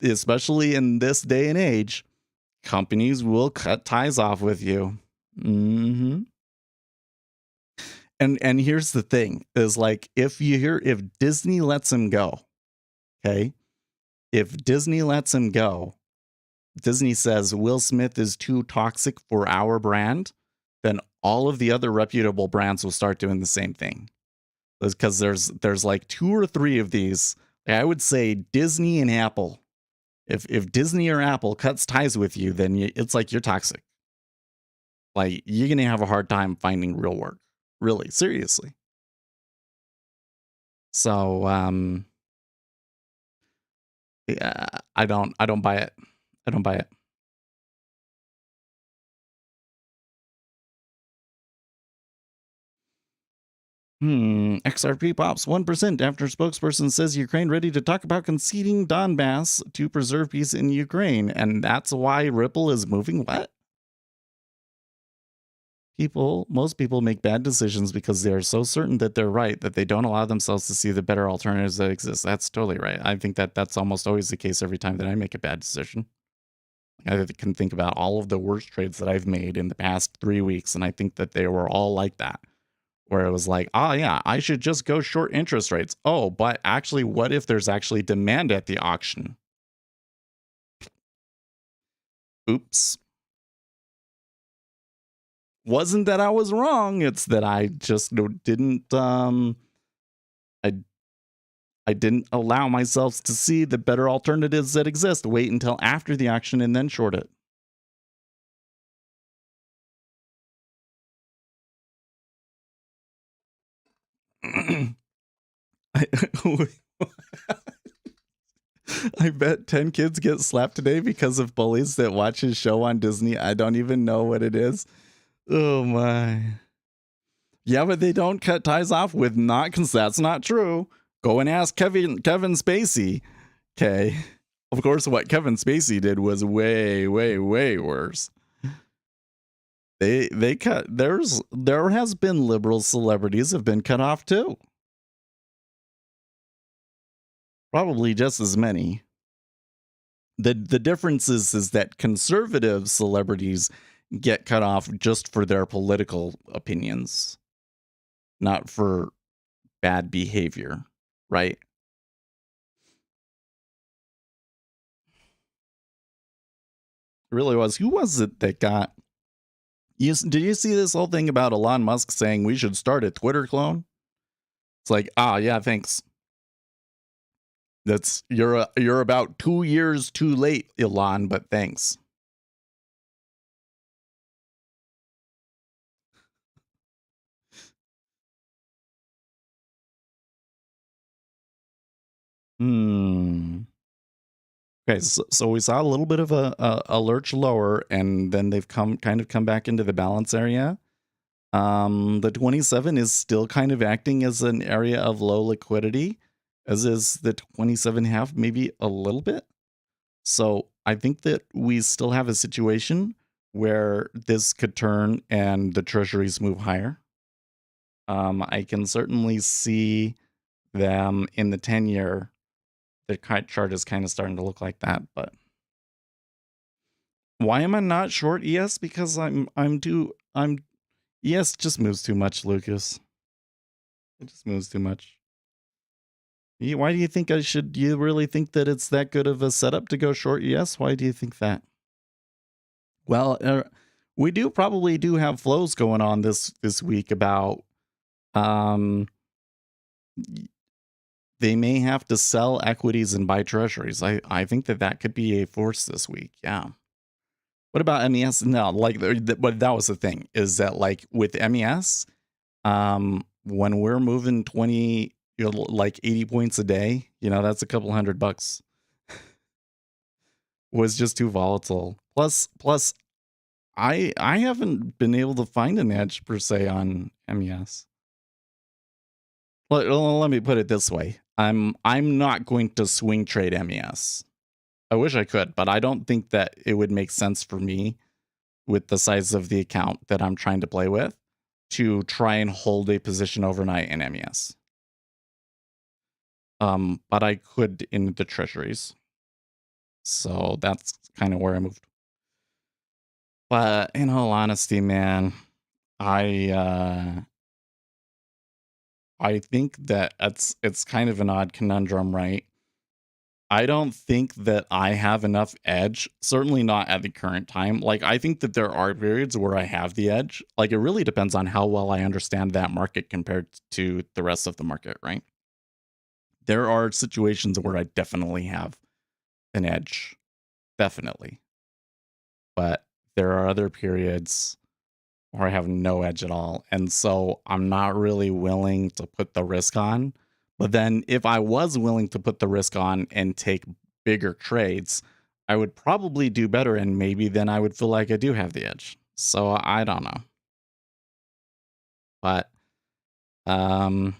especially in this day and age, companies will cut ties off with you. Mm-hmm. And here's the thing is, like, if Disney lets him go, okay? If Disney lets him go, Disney says Will Smith is too toxic for our brand, then all of the other reputable brands will start doing the same thing. Because there's like 2 or 3 of these. I would say Disney and Apple. If Disney or Apple cuts ties with you, then it's like you're toxic. Like, you're going to have a hard time finding real work. Really, seriously. So, yeah, I don't buy it. I don't buy it. XRP pops 1% after spokesperson says Ukraine ready to talk about conceding Donbass to preserve peace in Ukraine. And that's why Ripple is moving what? Most people make bad decisions because they are so certain that they're right that they don't allow themselves to see the better alternatives that exist. That's totally right. I think that that's almost always the case every time that I make a bad decision. I can think about all of the worst trades that I've made in the past 3 weeks, and I think that they were all like that. Where it was like, oh yeah, I should just go short interest rates. Oh, but actually, what if there's actually demand at the auction? Oops. Wasn't that I was wrong. It's that I just didn't I didn't allow myself to see the better alternatives that exist. Wait until after the auction and then short it. I bet 10 kids get slapped today because of bullies that watch his show on Disney. I don't even know what it is. Oh my. Yeah, but they don't cut ties off with not, because that's not true. Go and ask Kevin Spacey. Okay. Of course, what Kevin Spacey did was way, way, way worse. They cut, there has been liberal celebrities have been cut off too. Probably just as many. The difference is that conservative celebrities get cut off just for their political opinions, not for bad behavior, right? It really was. Who was it that got... Did you see this whole thing about Elon Musk saying we should start a Twitter clone? It's like, yeah, thanks. You're about 2 years too late, Elon, but thanks. Okay, so we saw a little bit of a lurch lower, and then they've come back into the balance area. The 27 is still kind of acting as an area of low liquidity, as is the 27.5, maybe a little bit. So I think that we still have a situation where this could turn and the treasuries move higher. I can certainly see them in the 10-year. The chart is kind of starting to look like that, but why am I not short ES? Because ES just moves too much, Lucas. It just moves too much. Why do you think I should? Do you really think that it's that good of a setup to go short ES? Why do you think that? Well, we probably do have flows going on this week about they may have to sell equities and buy treasuries. I think that could be a force this week. Yeah. What about MES? No, like, but that was the thing, is that like with MES, when we're moving 20, like 80 points a day, that's a couple $100. Was just too volatile. Plus, I haven't been able to find an edge per se on MES. Let me put it this way. I'm not going to swing trade MES. I wish I could, but I don't think that it would make sense for me with the size of the account that I'm trying to play with to try and hold a position overnight in MES. But I could in the treasuries. So that's kind of where I moved. But in all honesty, man, I think that it's kind of an odd conundrum, right? I don't think that I have enough edge, certainly not at the current time. Like, I think that there are periods where I have the edge. Like, it really depends on how well I understand that market compared to the rest of the market, right? There are situations where I definitely have an edge. Definitely. But there are other periods where I have no edge at all. And so I'm not really willing to put the risk on. But then if I was willing to put the risk on and take bigger trades, I would probably do better, and maybe then I would feel like I do have the edge. So I don't know. But Um,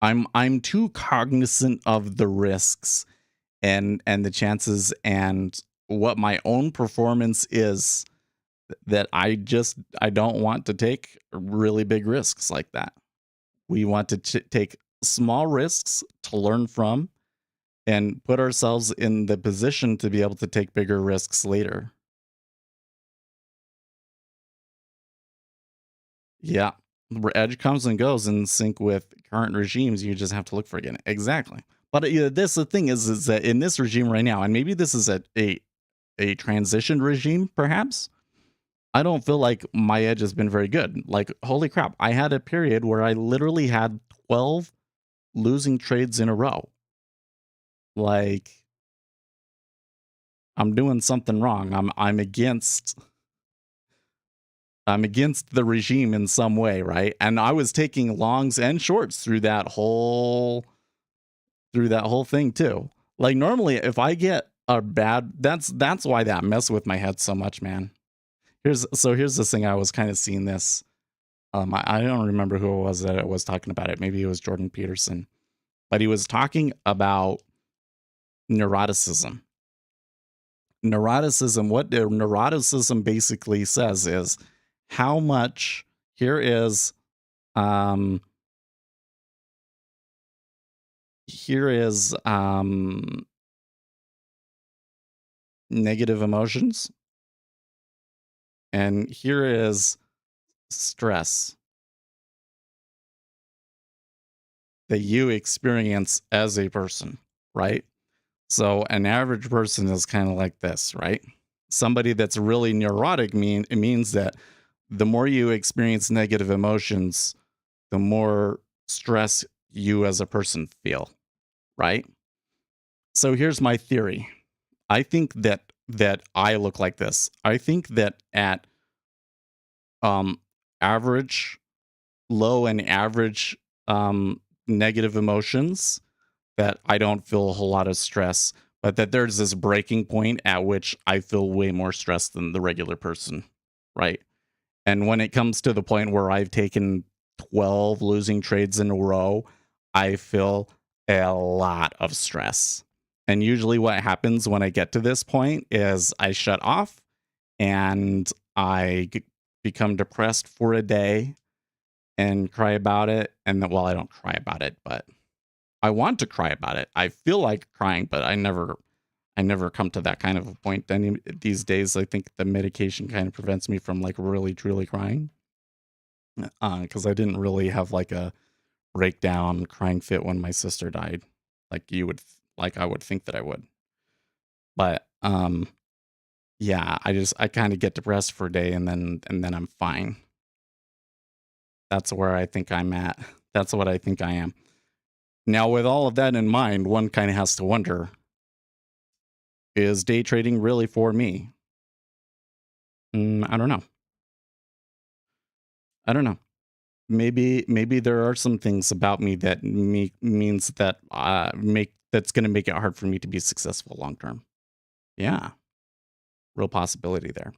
I'm too cognizant of the risks and the chances and what my own performance is that I don't want to take really big risks like that. We want to take small risks to learn from and put ourselves in the position to be able to take bigger risks later. Yeah. Where edge comes and goes in sync with current regimes, you just have to look for it again. Exactly. But this the thing is that in this regime right now, and maybe this is a transition regime, perhaps. I don't feel like my edge has been very good. Like, holy crap, I had a period where I literally had 12 losing trades in a row. Like, I'm doing something wrong. I'm against the regime in some way, right? And I was taking longs and shorts through that whole thing too. Like normally if I get a bad that's why that mess with my head so much, man. Here's this thing I was kind of seeing this. I don't remember who it was that it was talking about it. Maybe it was Jordan Peterson. But he was talking about neuroticism. What neuroticism basically says is how much here is um here is negative emotions and here is stress that you experience as a person, right? So an average person is kind of like this, right? Somebody that's really neurotic it means that the more you experience negative emotions, the more stress you as a person feel, right? So here's my theory. I think that I look like this. I think that at um average low and average negative emotions that I don't feel a whole lot of stress, but that there's this breaking point at which I feel way more stress than the regular person, right? And when it comes to the point where I've taken 12 losing trades in a row, I feel a lot of stress. And usually what happens when I get to this point is I shut off and become depressed for a day and cry about it. And then, well, I don't cry about it, but I want to cry about it. I feel like crying, but I never come to that kind of a point these days. I think the medication kind of prevents me from like really truly crying. Because I didn't really have like a breakdown crying fit when my sister died, like like I would think that I would. But yeah, I kind of get depressed for a day and then I'm fine. That's where I think I'm at. That's what I think I am. Now, with all of that in mind, one kind of has to wonder, is day trading really for me? I don't know. I don't know. Maybe there are some things about me that means that make that's going to make it hard for me to be successful long term. Yeah, real possibility there.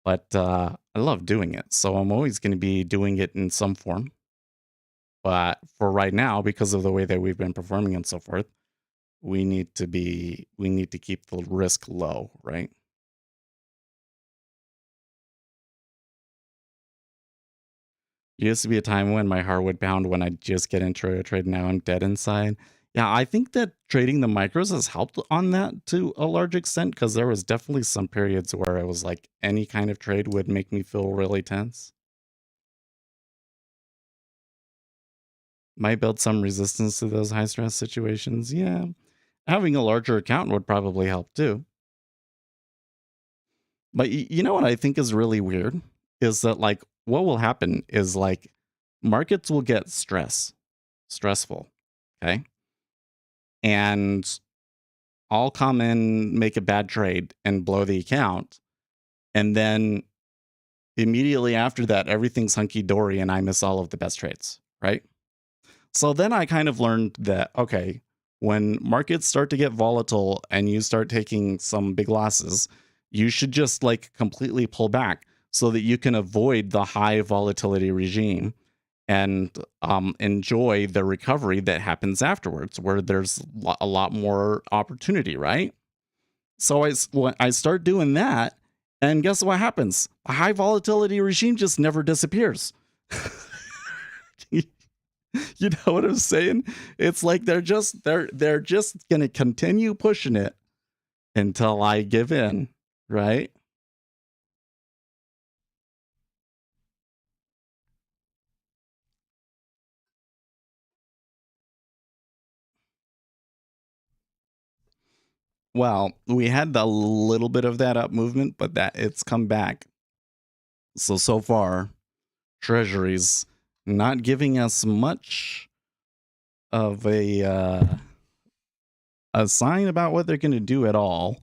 But I love doing it, so I'm always going to be doing it in some form. But for right now, because of the way that we've been performing and so forth, we need to keep the risk low, right? Used to be a time when my heart would pound when I'd just get into a trade. Now I'm dead inside. Yeah, I think that trading the micros has helped on that to a large extent because there was definitely some periods where it was like any kind of trade would make me feel really tense. Might build some resistance to those high stress situations. Yeah. Having a larger account would probably help too. But you know what I think is really weird is that like what will happen is like markets will get stressful. Okay. And I'll come in, make a bad trade and blow the account. And then immediately after that, everything's hunky dory and I miss all of the best trades. Right. So then I kind of learned that, okay, when markets start to get volatile and you start taking some big losses, you should just like completely pull back so that you can avoid the high volatility regime and enjoy the recovery that happens afterwards, where there's a lot more opportunity, right? So when I start doing that, and guess what happens? A high volatility regime just never disappears. You know what I'm saying? It's like they're just gonna continue pushing it until I give in, right? Well, we had a little bit of that up movement, but that it's come back. So far, Treasuries not giving us much of a sign about what they're going to do at all.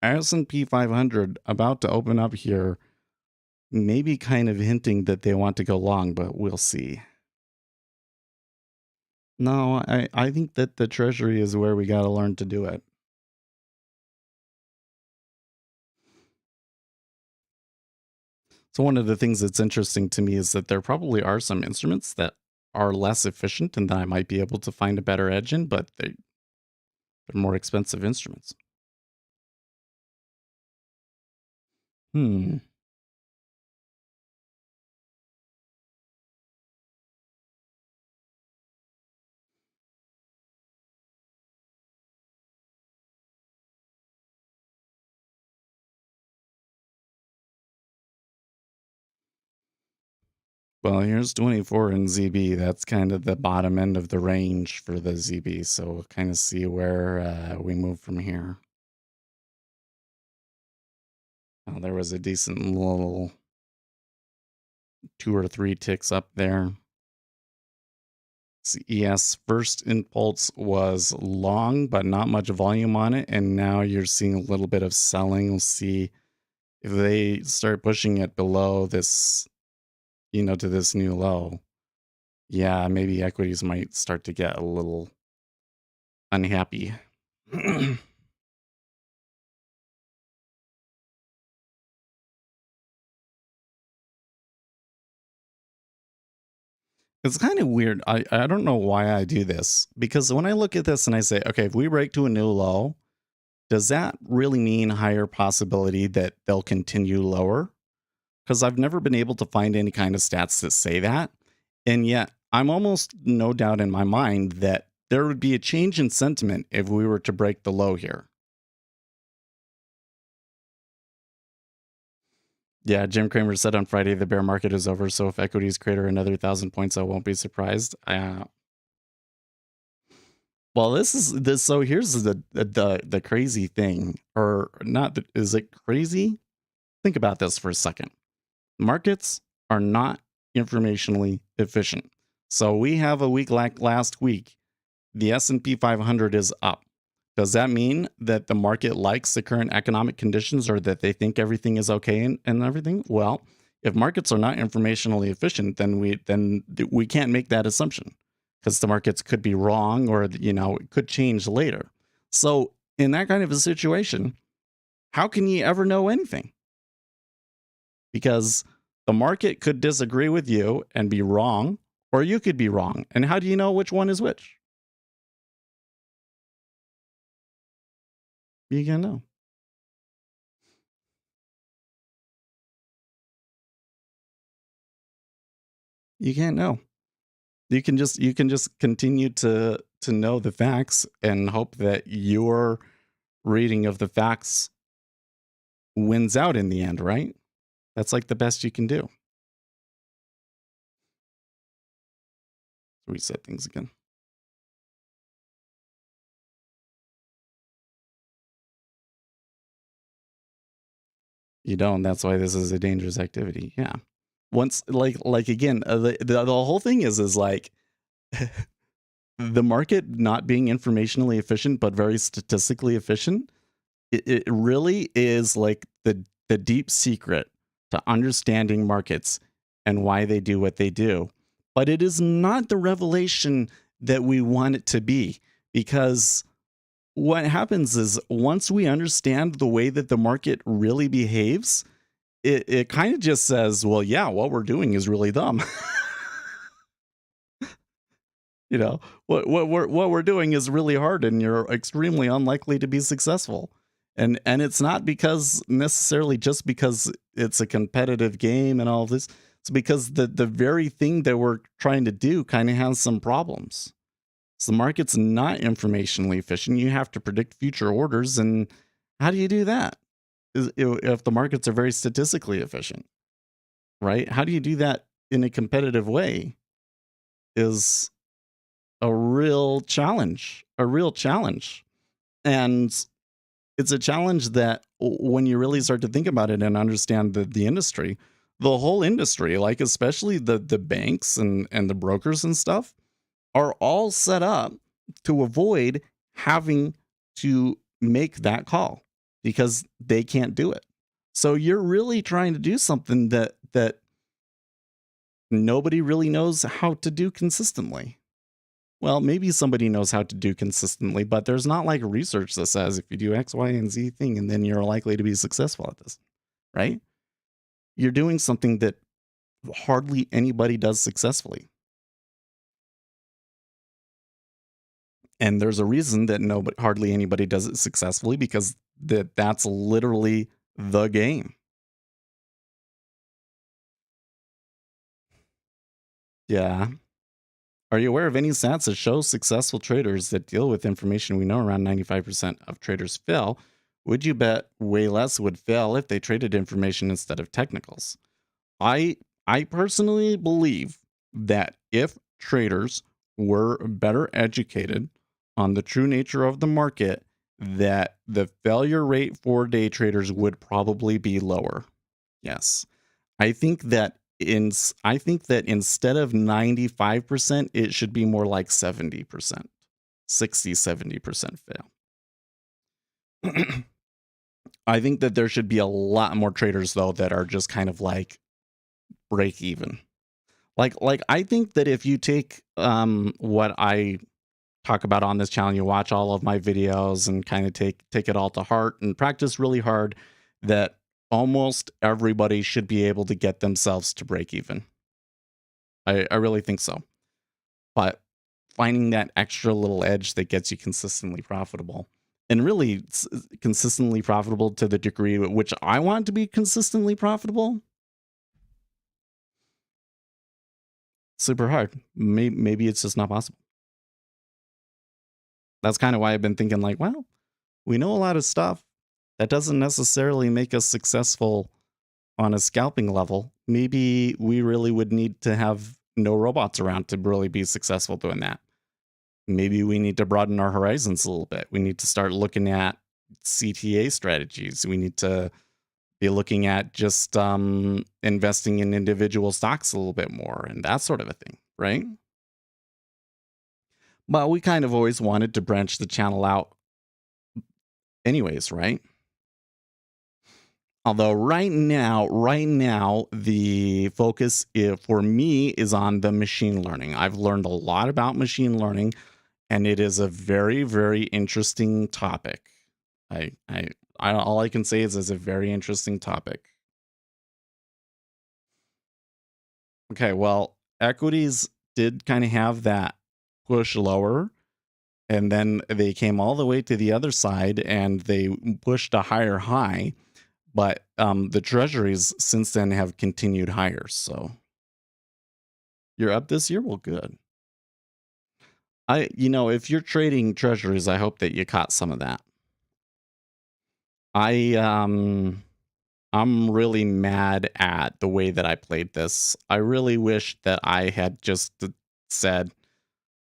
S&P 500 about to open up here, maybe kind of hinting that they want to go long, but we'll see. No, I think that the Treasury is where we got to learn to do it. So one of the things that's interesting to me is that there probably are some instruments that are less efficient and that I might be able to find a better edge in, but they're more expensive instruments. Hmm. Well, here's 24 in ZB. That's kind of the bottom end of the range for the ZB. So we'll kind of see where we move from here. Oh, there was a decent little 2 or 3 ticks up there. CES first impulse was long, but not much volume on it. And now you're seeing a little bit of selling. We'll see if they start pushing it below this, to this new low. Yeah, maybe equities might start to get a little unhappy. It's kind of weird. I don't know why I do this, because when I look at this and I say, okay, if we break to a new low, does that really mean higher possibility that they'll continue lower? Because I've never been able to find any kind of stats that say that. And yet I'm almost no doubt in my mind that there would be a change in sentiment if we were to break the low here. Yeah, Jim Cramer said on Friday the bear market is over, so if equities crater another 1,000 points, I won't be surprised. Well, this is this. So here's the crazy thing, or not? Is it crazy? Think about this for a second. Markets are not informationally efficient. So we have a week like last week, the S&P 500 is up. Does that mean that the market likes the current economic conditions, or that they think everything is okay and everything? Well, if markets are not informationally efficient, then we can't make that assumption, because the markets could be wrong, or it could change later. So in that kind of a situation, how can you ever know anything? Because the market could disagree with you and be wrong, or you could be wrong. And how do you know which one is which? You can't know. You can't know. You can just continue to know the facts and hope that your reading of the facts wins out in the end, right? That's like the best you can do. Reset things again. You don't. That's why this is a dangerous activity. Yeah. Once, like again, the whole thing is like the market not being informationally efficient, but very statistically efficient. It really is like the deep secret to understanding markets and why they do what they do. But it is not the revelation that we want it to be, because what happens is once we understand the way that the market really behaves, it kind of just says, well, yeah, what we're doing is really dumb. You know, what we're doing is really hard and you're extremely unlikely to be successful. And it's not because necessarily just because it's a competitive game and all this. It's because the very thing that we're trying to do kind of has some problems. So the market's not informationally efficient. You have to predict future orders, and how do you do that? If the markets are very statistically efficient, right? How do you do that in a competitive way? Is a real challenge, a real challenge. And it's a challenge that when you really start to think about it and understand the industry, the whole industry, like especially the banks and the brokers and stuff, are all set up to avoid having to make that call because they can't do it. So you're really trying to do something that nobody really knows how to do consistently. Well, maybe somebody knows how to do consistently, but there's not like research that says if you do X, Y, and Z thing, and then you're likely to be successful at this, right? You're doing something that hardly anybody does successfully. And there's a reason that hardly anybody does it successfully because that's literally the game. Yeah. Are you aware of any stats that show successful traders that deal with information we know around 95% of traders fail? Would you bet way less would fail if they traded information instead of technicals? I I personally believe that if traders were better educated on the true nature of the market, that the failure rate for day traders would probably be lower. Yes. I think that instead of 95%, it should be more like 70%. 60-70% fail. I think that there should be a lot more traders though that are just kind of like break even. Like I think that if you take what I talk about on this channel, you watch all of my videos and kind of take it all to heart and practice really hard, that almost everybody should be able to get themselves to break even. I really think so. But finding that extra little edge that gets you consistently profitable, and really consistently profitable to the degree at which I want to be consistently profitable, super hard. Maybe it's just not possible. That's kind of why I've been thinking like, well, we know a lot of stuff. That doesn't necessarily make us successful on a scalping level. Maybe we really would need to have no robots around to really be successful doing that. Maybe we need to broaden our horizons a little bit. We need to start looking at CTA strategies. We need to be looking at just investing in individual stocks a little bit more and that sort of a thing, right? But we kind of always wanted to branch the channel out anyways, right? Although right now, the focus for me is on the machine learning. I've learned a lot about machine learning, and it is a very, very interesting topic. I all I can say is it's a very interesting topic. Okay, well, equities did kind of have that push lower, and then they came all the way to the other side and they pushed a higher high. But the treasuries since then have continued higher. So you're up this year? Well, good. If you're trading treasuries, I hope that you caught some of that. I'm really mad at the way that I played this. I really wish that I had just said,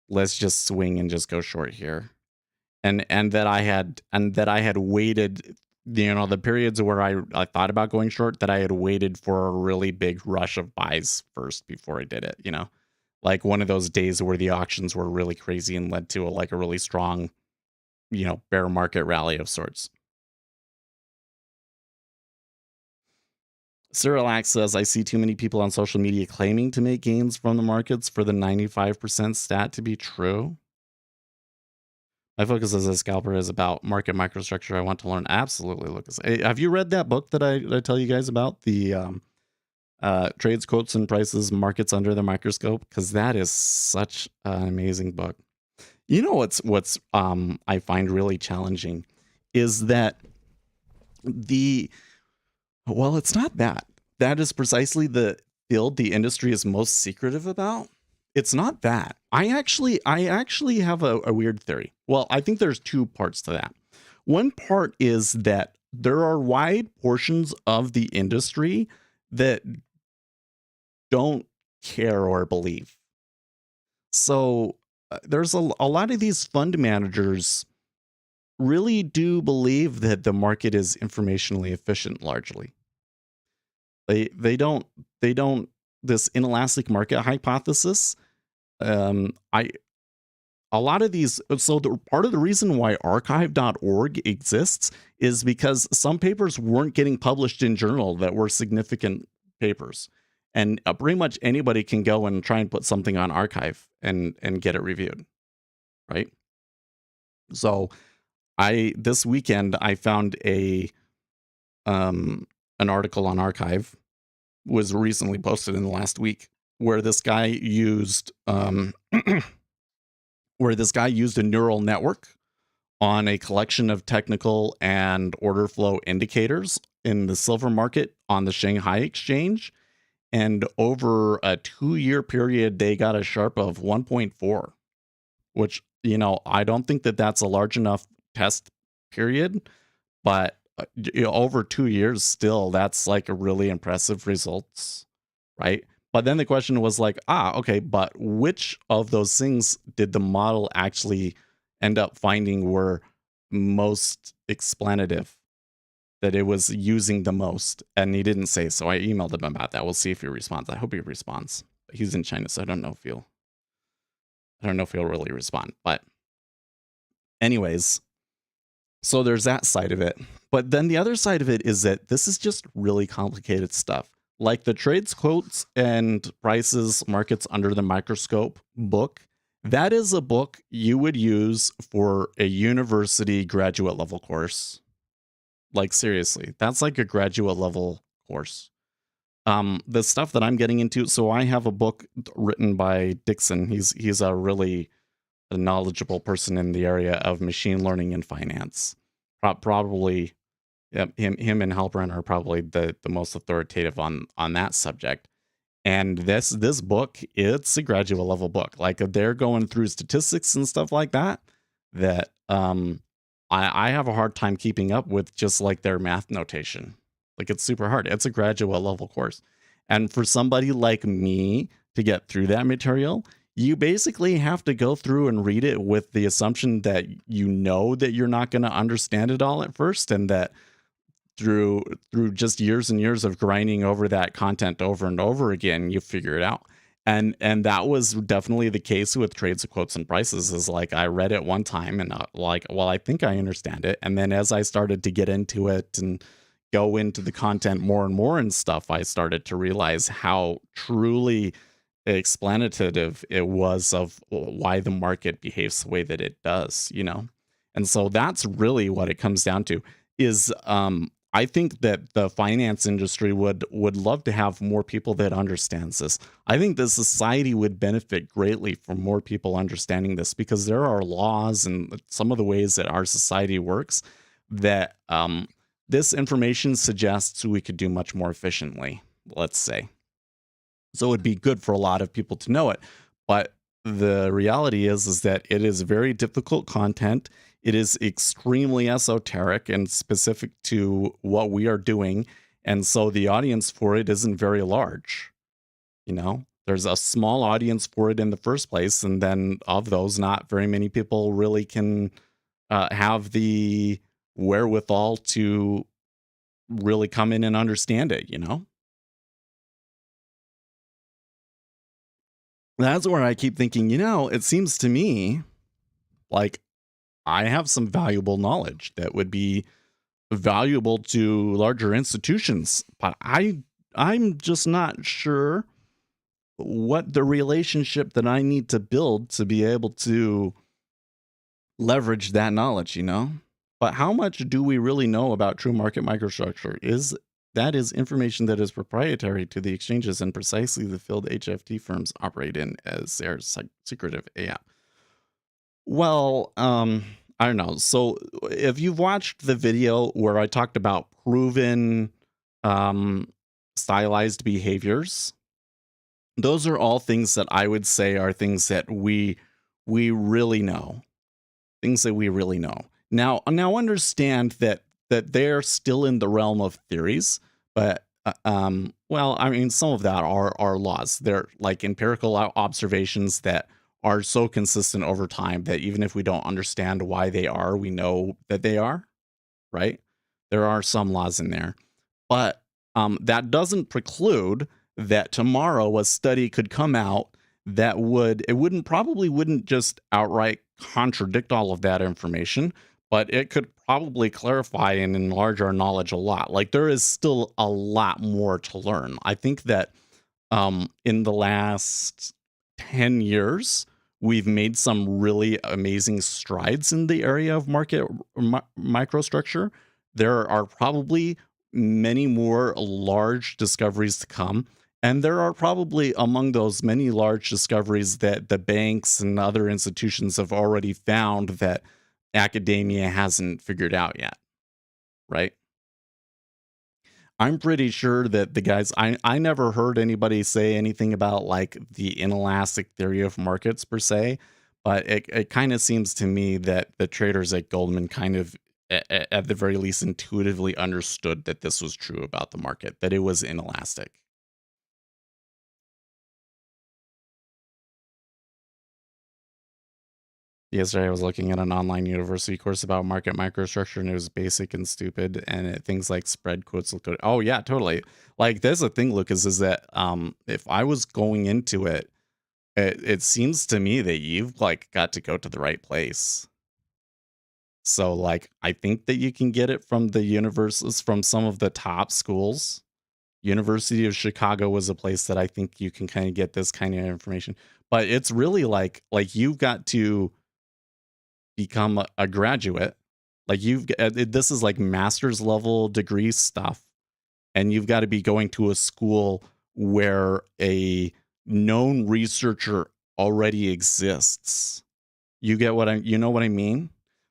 let's just swing and just go short here. And that I had waited, the periods where I thought about going short, that I had waited for a really big rush of buys first before I did it, like one of those days where the auctions were really crazy and led to a really strong, bear market rally of sorts. Cyrillax says, I see too many people on social media claiming to make gains from the markets for the 95% stat to be true. My focus as a scalper is about market microstructure. I want to learn. Absolutely, Lucas. Hey, have you read that book that I tell you guys about? The Trades, Quotes, and Prices, Markets Under the Microscope? Because that is such an amazing book. You know what's I find really challenging is that it's not that. That is precisely the field the industry is most secretive about. It's not that. I actually have a weird theory. Well, I think there's two parts to that. One part is that there are wide portions of the industry that don't care or believe. So there's a lot of these fund managers really do believe that the market is informationally efficient largely. They don't this inelastic market hypothesis. I a lot of these so the part of the reason why archive.org exists is because some papers weren't getting published in journal that were significant papers. And pretty much anybody can go and try and put something on archive and get it reviewed, right? So this weekend I found an article on archive, was recently posted in the last week, where this guy used a neural network on a collection of technical and order flow indicators in the silver market on the Shanghai exchange. And over a 2-year period, they got a Sharp of 1.4, which, I don't think that that's a large enough test period, but over 2 years still, that's like a really impressive results, right? But then the question was like, okay, but which of those things did the model actually end up finding were most explanative, that it was using the most? And he didn't say, so I emailed him about that. We'll see if he responds. I hope he responds. He's in China, so I don't know if he'll really respond. But anyways, so there's that side of it. But then the other side of it is that this is just really complicated stuff. Like the Trades, Quotes, and Prices, Markets Under the Microscope book, that is a book you would use for a university graduate level course. Like, seriously, that's like a graduate level course. The stuff that I'm getting into, so I have a book written by Dixon. He's a really knowledgeable person in the area of machine learning and finance. Probably him and Halperin are probably the most authoritative on that subject. And this book, it's a graduate level book. Like, they're going through statistics and stuff like that I have a hard time keeping up with, just like their math notation. Like, it's super hard. It's a graduate level course. And for somebody like me to get through that material, you basically have to go through and read it with the assumption that that you're not going to understand it all at first, and that through just years and years of grinding over that content over and over again, you figure it out. And that was definitely the case with Trades, Quotes, and Prices. Is like, I read it one time and I think I understand it. And then as I started to get into it and go into the content more and more and stuff, I started to realize how truly explanative it was of why the market behaves the way that it does, And so that's really what it comes down to is, I think that the finance industry would love to have more people that understands this. I think the society would benefit greatly from more people understanding this, because there are laws and some of the ways that our society works that this information suggests we could do much more efficiently, let's say. So it would be good for a lot of people to know it. But the reality is that it is very difficult content. It is extremely esoteric and specific to what we are doing. And so the audience for it isn't very large. There's a small audience for it in the first place. And then of those, not very many people really can have the wherewithal to really come in and understand it, That's where I keep thinking, it seems to me like I have some valuable knowledge that would be valuable to larger institutions, but I'm just not sure what the relationship that I need to build to be able to leverage that knowledge, you know? But how much do we really know about true market microstructure? That is information that is proprietary to the exchanges and precisely the field HFT firms operate in as their secretive AI. Well, I don't know. So if you've watched the video where I talked about proven stylized behaviors, those are all things that I would say are things that we really know. Things that we really know. Now understand that they're still in the realm of theories, but well, I mean, some of that are laws. They're like empirical observations that are so consistent over time that even if we don't understand why they are, we know that they are, right? There are some laws in there. But that doesn't preclude that tomorrow a study could come out that probably wouldn't just outright contradict all of that information, but it could probably clarify and enlarge our knowledge a lot. Like there is still a lot more to learn. I think that in the last 10 years, we've made some really amazing strides in the area of market microstructure. There are probably many more large discoveries to come. And there are probably among those many large discoveries that the banks and other institutions have already found that academia hasn't figured out yet, right? I'm pretty sure that the guys, I never heard anybody say anything about like the inelastic theory of markets per se, but it kind of seems to me that the traders at Goldman kind of, at the very least, intuitively understood that this was true about the market, that it was inelastic. Yesterday, I was looking at an online university course about market microstructure, and it was basic and stupid. And things like spread quotes looked good. Oh yeah, totally. Like there's a thing, Lucas, is that if I was going into it, it seems to me that you've like got to go to the right place. So like I think that you can get it from the universities, from some of the top schools. University of Chicago was a place that I think you can kind of get this kind of information. But it's really like you've got to become a graduate. Like this is like master's level degree stuff, and you've got to be going to a school where a known researcher already exists. You get you know what I mean?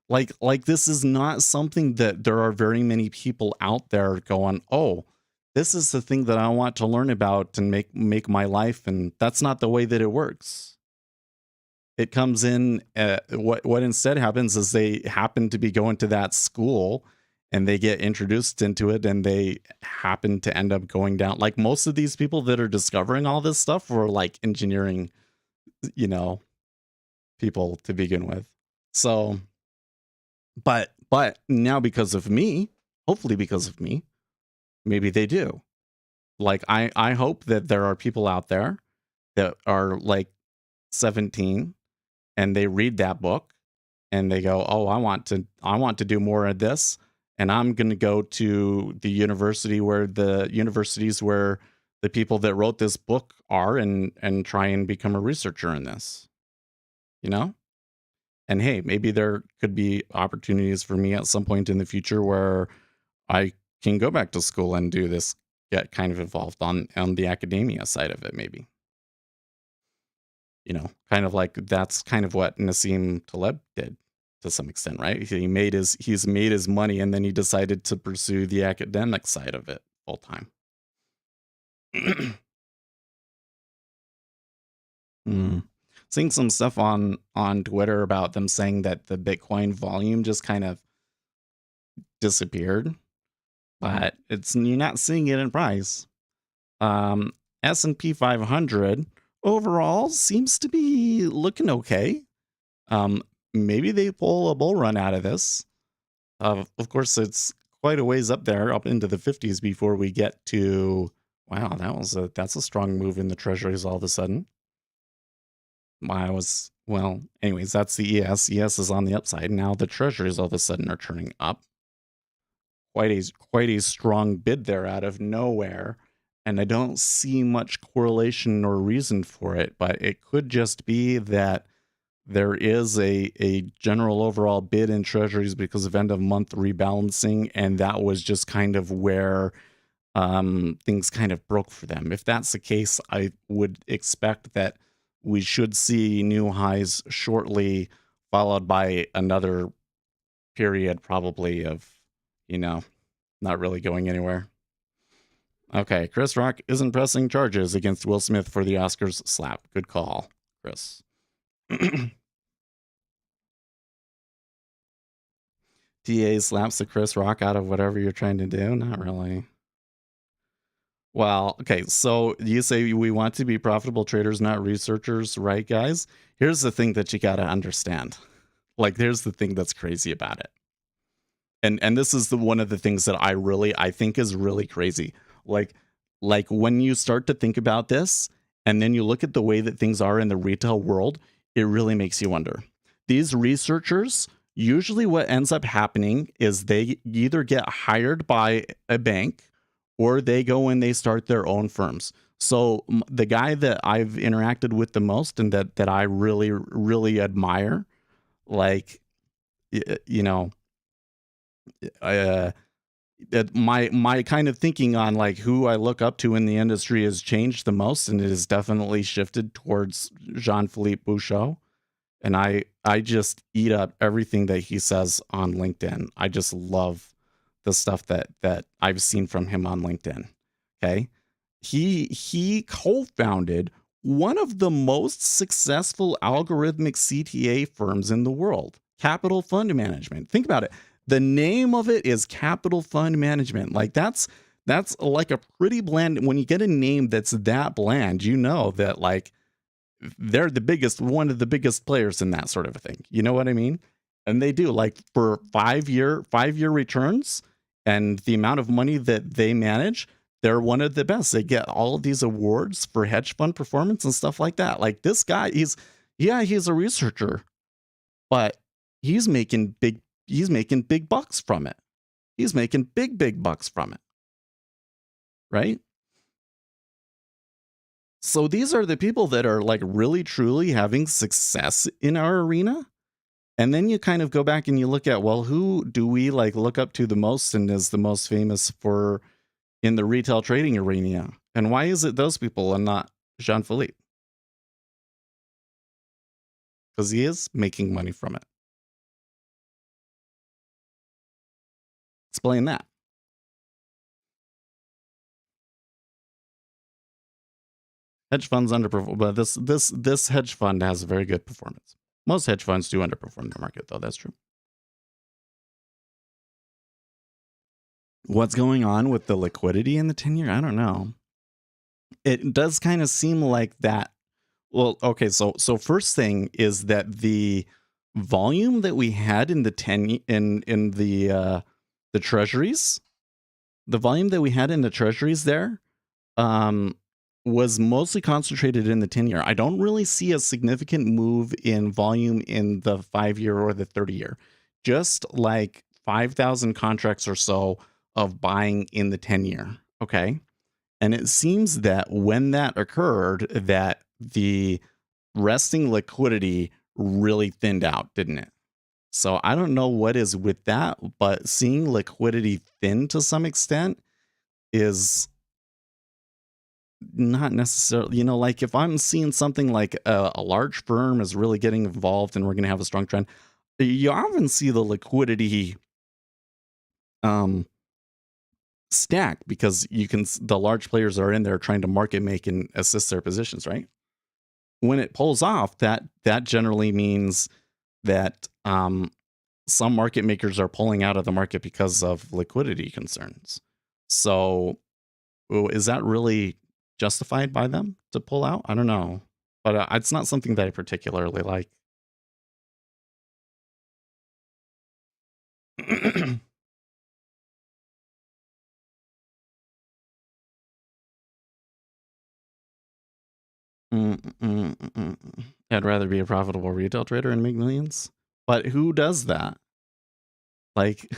Like this is not something that there are very many people out there going, "Oh, this is the thing that I want to learn about and make my life," and that's not the way that it works. It comes in, what instead happens is they happen to be going to that school and they get introduced into it, and they happen to end up going down. Like most of these people that are discovering all this stuff were like engineering, you know, people to begin with. So, but now because of me, hopefully because of me, maybe they do. Like I hope that there are people out there that are like 17 and they read that book and they go, "Oh, I want to do more of this, and I'm going to go to the universities where the people that wrote this book are, and try and become a researcher in this." You know? And hey, maybe there could be opportunities for me at some point in the future where I can go back to school and do this, get kind of involved on the academia side of it, maybe. You know, kind of like that's kind of what Nassim Taleb did to some extent, right? He's made his money, and then he decided to pursue the academic side of it full time. Seeing some stuff on Twitter about them saying that the Bitcoin volume just kind of disappeared, but you're not seeing it in price. S&P 500 overall seems to be looking okay. Maybe they pull a bull run out of this. Of course, it's quite a ways up there, up into the 50s before we get to, wow, that's a strong move in the treasuries all of a sudden. Anyways, that's the ES. ES is on the upside. Now the treasuries all of a sudden are turning up. Quite a strong bid there out of nowhere. And I don't see much correlation or reason for it, but it could just be that there is a general overall bid in treasuries because of end of month rebalancing, and that was just kind of where things kind of broke for them. If that's the case, I would expect that we should see new highs shortly, followed by another period probably of, not really going anywhere. Okay, Chris Rock isn't pressing charges against Will Smith for the Oscars slap. Good call, Chris. TA slaps the Chris Rock out of whatever you're trying to do? Not really. Well, okay, so you say we want to be profitable traders, not researchers, right, guys? Here's the thing that you got to understand. Like, here's the thing that's crazy about it. And this is one of the things that I think is really crazy. Like when you start to think about this, and then you look at the way that things are in the retail world, it really makes you wonder. These researchers, usually what ends up happening is they either get hired by a bank or they go and they start their own firms. So the guy that I've interacted with the most and that I really, really admire, like, my kind of thinking on like who I look up to in the industry has changed the most, and it has definitely shifted towards Jean-Philippe Bouchot. And I just eat up everything that he says on LinkedIn. I just love the stuff that I've seen from him on LinkedIn. Okay. He co-founded one of the most successful algorithmic CTA firms in the world, Capital Fund Management. Think about it. The name of it is Capital Fund Management. Like that's like a pretty bland. When you get a name that's that bland, you know that like they're one of the biggest players in that sort of a thing. You know what I mean? And they do, like, for 5-year returns and the amount of money that they manage, they're one of the best. They get all of these awards for hedge fund performance and stuff like that. Like this guy, he's a researcher, but he's making big bucks from it. He's making big bucks from it. Right? So these are the people that are like really truly having success in our arena. And then you kind of go back and you look at, well, who do we like look up to the most and is the most famous for in the retail trading arena? And why is it those people and not Jean-Philippe? Because he is making money from it. Explain that. Hedge funds underperform, but this hedge fund has very good performance. Most hedge funds do underperform their market, though. That's true. What's going on with the liquidity in the 10-year? I don't know. It does kind of seem like that. Well, okay, so first thing is that the volume that we had in the 10 in the treasuries, the volume that we had in the treasuries there, was mostly concentrated in the 10-year. I don't really see a significant move in volume in the 5-year or the 30-year. Just like 5,000 contracts or so of buying in the 10-year. Okay. And it seems that when that occurred, that the resting liquidity really thinned out, didn't it? So I don't know what is with that, but seeing liquidity thin to some extent is not necessarily, like if I'm seeing something like a large firm is really getting involved and we're going to have a strong trend, you often see the liquidity stack because the large players are in there trying to market make and assist their positions, right? When it pulls off, that generally means that some market makers are pulling out of the market because of liquidity concerns. So is that really justified by them to pull out? I don't know, but it's not something that I particularly like. I'd rather be a profitable retail trader and make millions. But who does that? Like,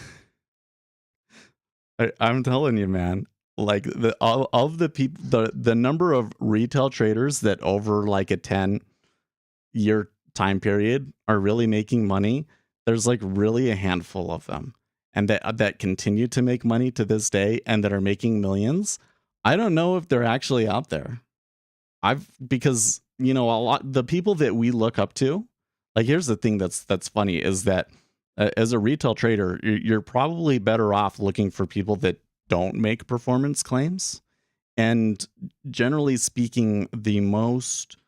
I'm telling you, man. Like of the people, the number of retail traders that over like a 10-year time period are really making money, there's like really a handful of them, and that continue to make money to this day and that are making millions. I don't know if they're actually out there. Because a lot the people that we look up to, like here's the thing that's funny is that as a retail trader, you're probably better off looking for people that don't make performance claims. And generally speaking, the most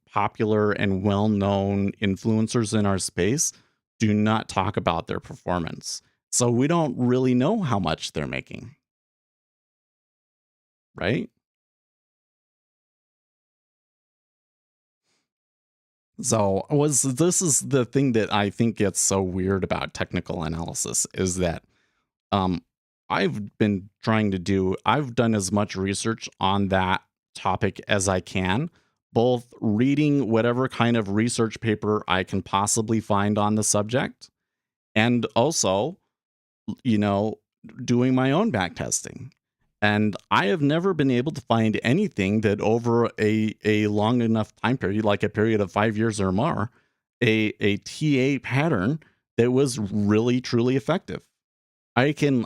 popular and well-known influencers in our space do not talk about their performance. So we don't really know how much they're making, right? So was this is the thing that I think gets so weird about technical analysis is that um I've done as much research on that topic as I can, both reading whatever kind of research paper I can possibly find on the subject and also, you know, doing my own back testing. And I have never been able to find anything that over a long enough time period, like a period of 5 years or more, a TA pattern that was really truly effective. I can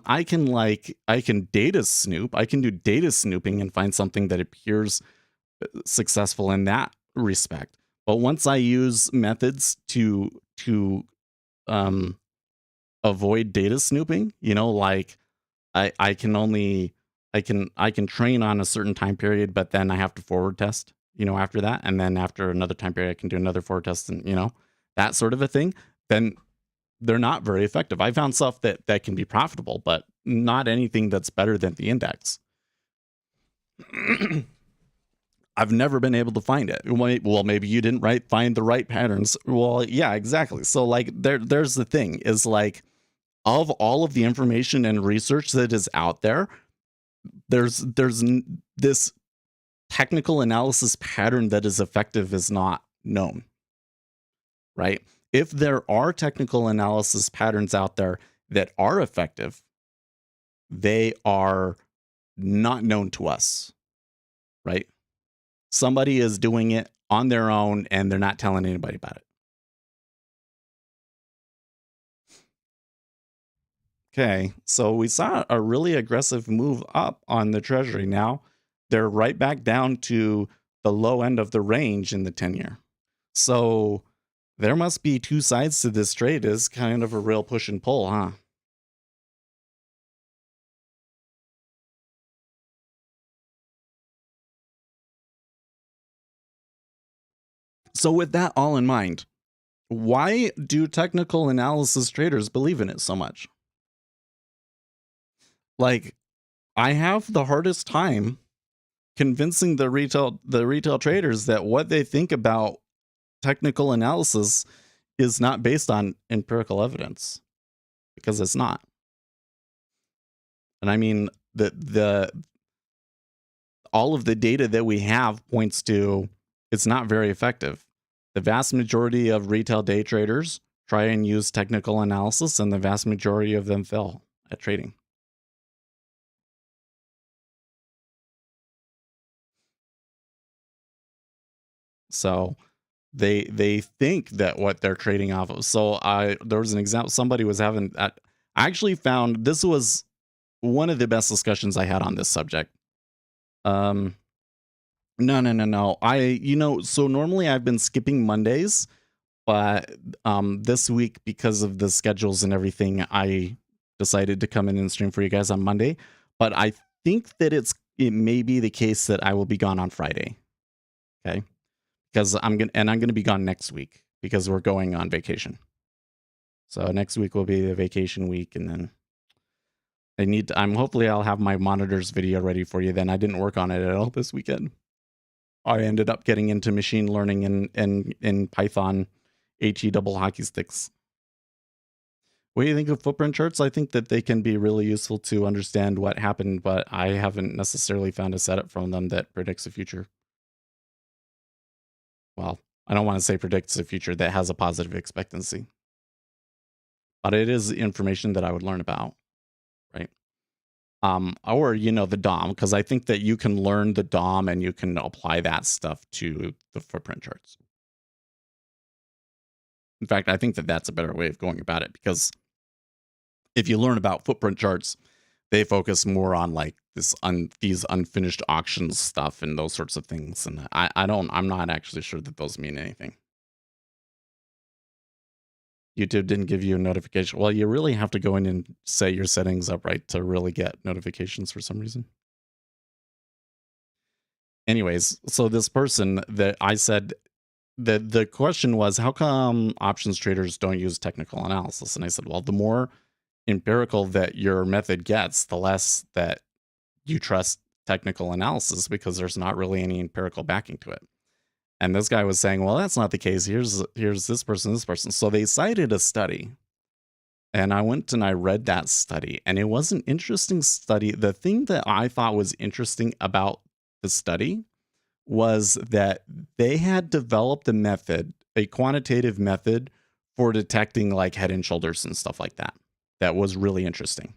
data snoop. I can do data snooping and find something that appears successful in that respect. But once I use methods to um avoid data snooping, like I can only I can train on a certain time period, but then I have to forward test, after that, and then after another time period I can do another forward test, and that sort of a thing. Then they're not very effective. I found stuff that can be profitable, but not anything that's better than the index. I've never been able to find it. Well, maybe you didn't find the right patterns. Well, yeah, exactly. So like there's the thing is like of all of the information and research that is out there, this technical analysis pattern that is effective is not known, right? If there are technical analysis patterns out there that are effective, they are not known to us, right? Somebody is doing it on their own and they're not telling anybody about it. Okay, so we saw a really aggressive move up on the treasury. Now they're right back down to the low end of the range in the 10-year. So there must be two sides to this trade. Is kind of a real push and pull, huh? So with that all in mind, why do technical analysis traders believe in it so much? Like, I have the hardest time convincing the retail traders that what they think about technical analysis is not based on empirical evidence, because it's not. And I mean the all of the data that we have points to it's not very effective. The vast majority of retail day traders try and use technical analysis, and the vast majority of them fail at trading. So they think that what they're trading off of. So there was an example. Somebody was having. I actually found this was one of the best discussions I had on this subject. Um, no, no, no, no. So normally I've been skipping Mondays, but this week because of the schedules and everything, I decided to come in and stream for you guys on Monday. But I think that it may be the case that I will be gone on Friday. Okay, because I'm gonna be gone next week because we're going on vacation. So next week will be the vacation week, and then hopefully I'll have my monitors video ready for you then. I didn't work on it at all this weekend. I ended up getting into machine learning in Python HE double hockey sticks. What do you think of footprint charts? I think that they can be really useful to understand what happened, but I haven't necessarily found a setup from them that predicts the future. Well, I don't want to say predicts the future, that has a positive expectancy. But it is information that I would learn about, right? Or the DOM, because I think that you can learn the DOM and you can apply that stuff to the footprint charts. In fact, I think that that's a better way of going about it, because if you learn about footprint charts, they focus more on like these unfinished auctions stuff and those sorts of things. And I'm not actually sure that those mean anything. YouTube didn't give you a notification. Well, you really have to go in and set your settings up right to really get notifications for some reason. Anyways, so this person that I said that the question was, how come options traders don't use technical analysis? And I said, well, the more empirical that your method gets, the less that you trust technical analysis, because there's not really any empirical backing to it. And this guy was saying, well, that's not the case. Here's this person. So they cited a study. And I went and I read that study, and it was an interesting study. The thing that I thought was interesting about the study was that they had developed a method, a quantitative method for detecting like head and shoulders and stuff like that. That was really interesting.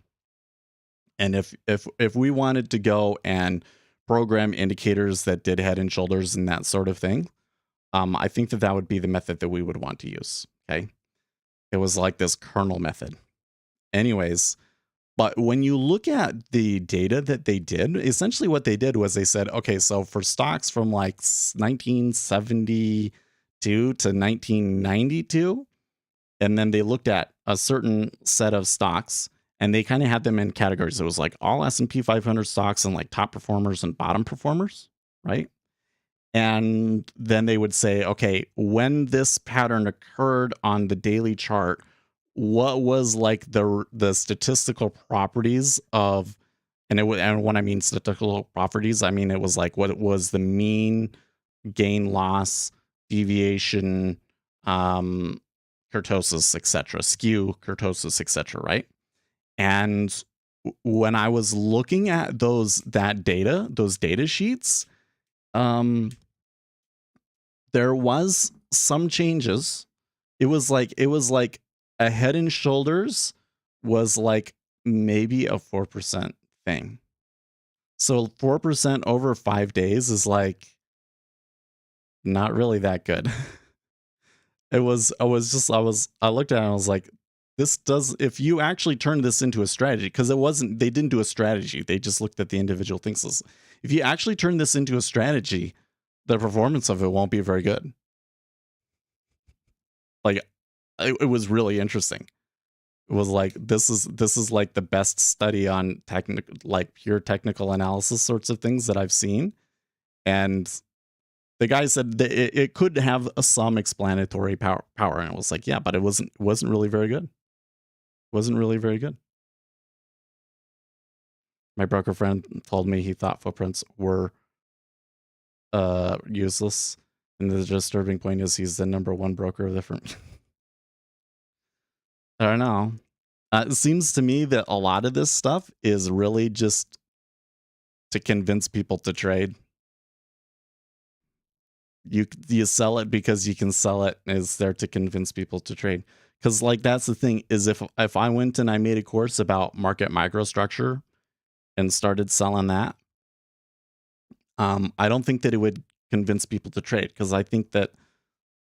And if we wanted to go and program indicators that did head and shoulders and that sort of thing, I think that would be the method that we would want to use. Okay. It was like this kernel method. Anyways, but when you look at the data that they did, essentially what they did was they said, okay, so for stocks from like 1972 to 1992, and then they looked at a certain set of stocks, and they kind of had them in categories. It was like all S&P 500 stocks and like top performers and bottom performers, right? And then they would say, okay, when this pattern occurred on the daily chart, what was like the statistical properties of, and when I mean statistical properties, I mean it was like what was the mean gain loss deviation, kurtosis, etc., skew, kurtosis, etc., right? And when I was looking at those data sheets, there was some changes. It was like a head and shoulders was like maybe a 4% thing. So 4% over 5 days is like not really that good. I looked at it and I was like, if you actually turn this into a strategy, because they didn't do a strategy. They just looked at the individual things. If you actually turn this into a strategy, the performance of it won't be very good. Like, it was really interesting. It was like, this is like the best study on pure technical analysis sorts of things that I've seen. And the guy said that it could have some explanatory power. And it was like, yeah, but it wasn't really very good. Wasn't really very good. My broker friend told me he thought footprints were useless. And the disturbing point is he's the #1 broker of the firm. I don't know. It seems to me that a lot of this stuff is really just to convince people to trade. You sell it because you can sell it. Is there to convince people to trade? Because like that's the thing is if I went and I made a course about market microstructure and started selling that, I don't think that it would convince people to trade, because I think that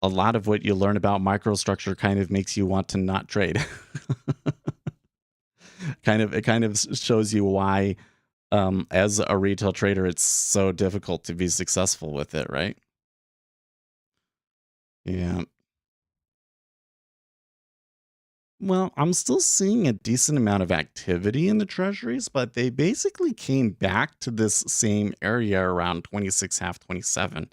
a lot of what you learn about microstructure kind of makes you want to not trade. It kind of shows you why, as a retail trader, it's so difficult to be successful with it, right? Yeah. Well, I'm still seeing a decent amount of activity in the treasuries, but they basically came back to this same area around 26.5, 27,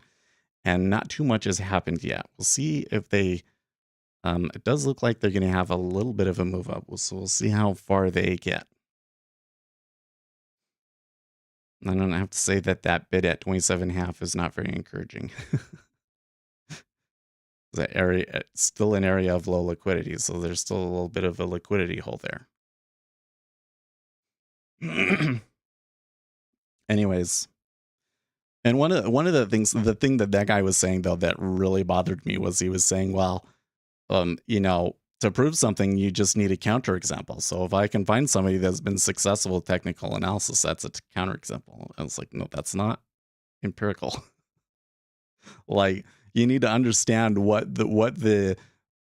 and not too much has happened yet. We'll see if they. It does look like they're going to have a little bit of a move up, so we'll see how far they get. I don't have to say that bid at 27.5 is not very encouraging. That area, it's still an area of low liquidity, so there's still a little bit of a liquidity hole there. Anyways, and one of the things, the thing that guy was saying though that really bothered me was he was saying, well, to prove something, you just need a counterexample. So if I can find somebody that's been successful with technical analysis, that's a counterexample. I was like, no, that's not empirical. Like, you need to understand what the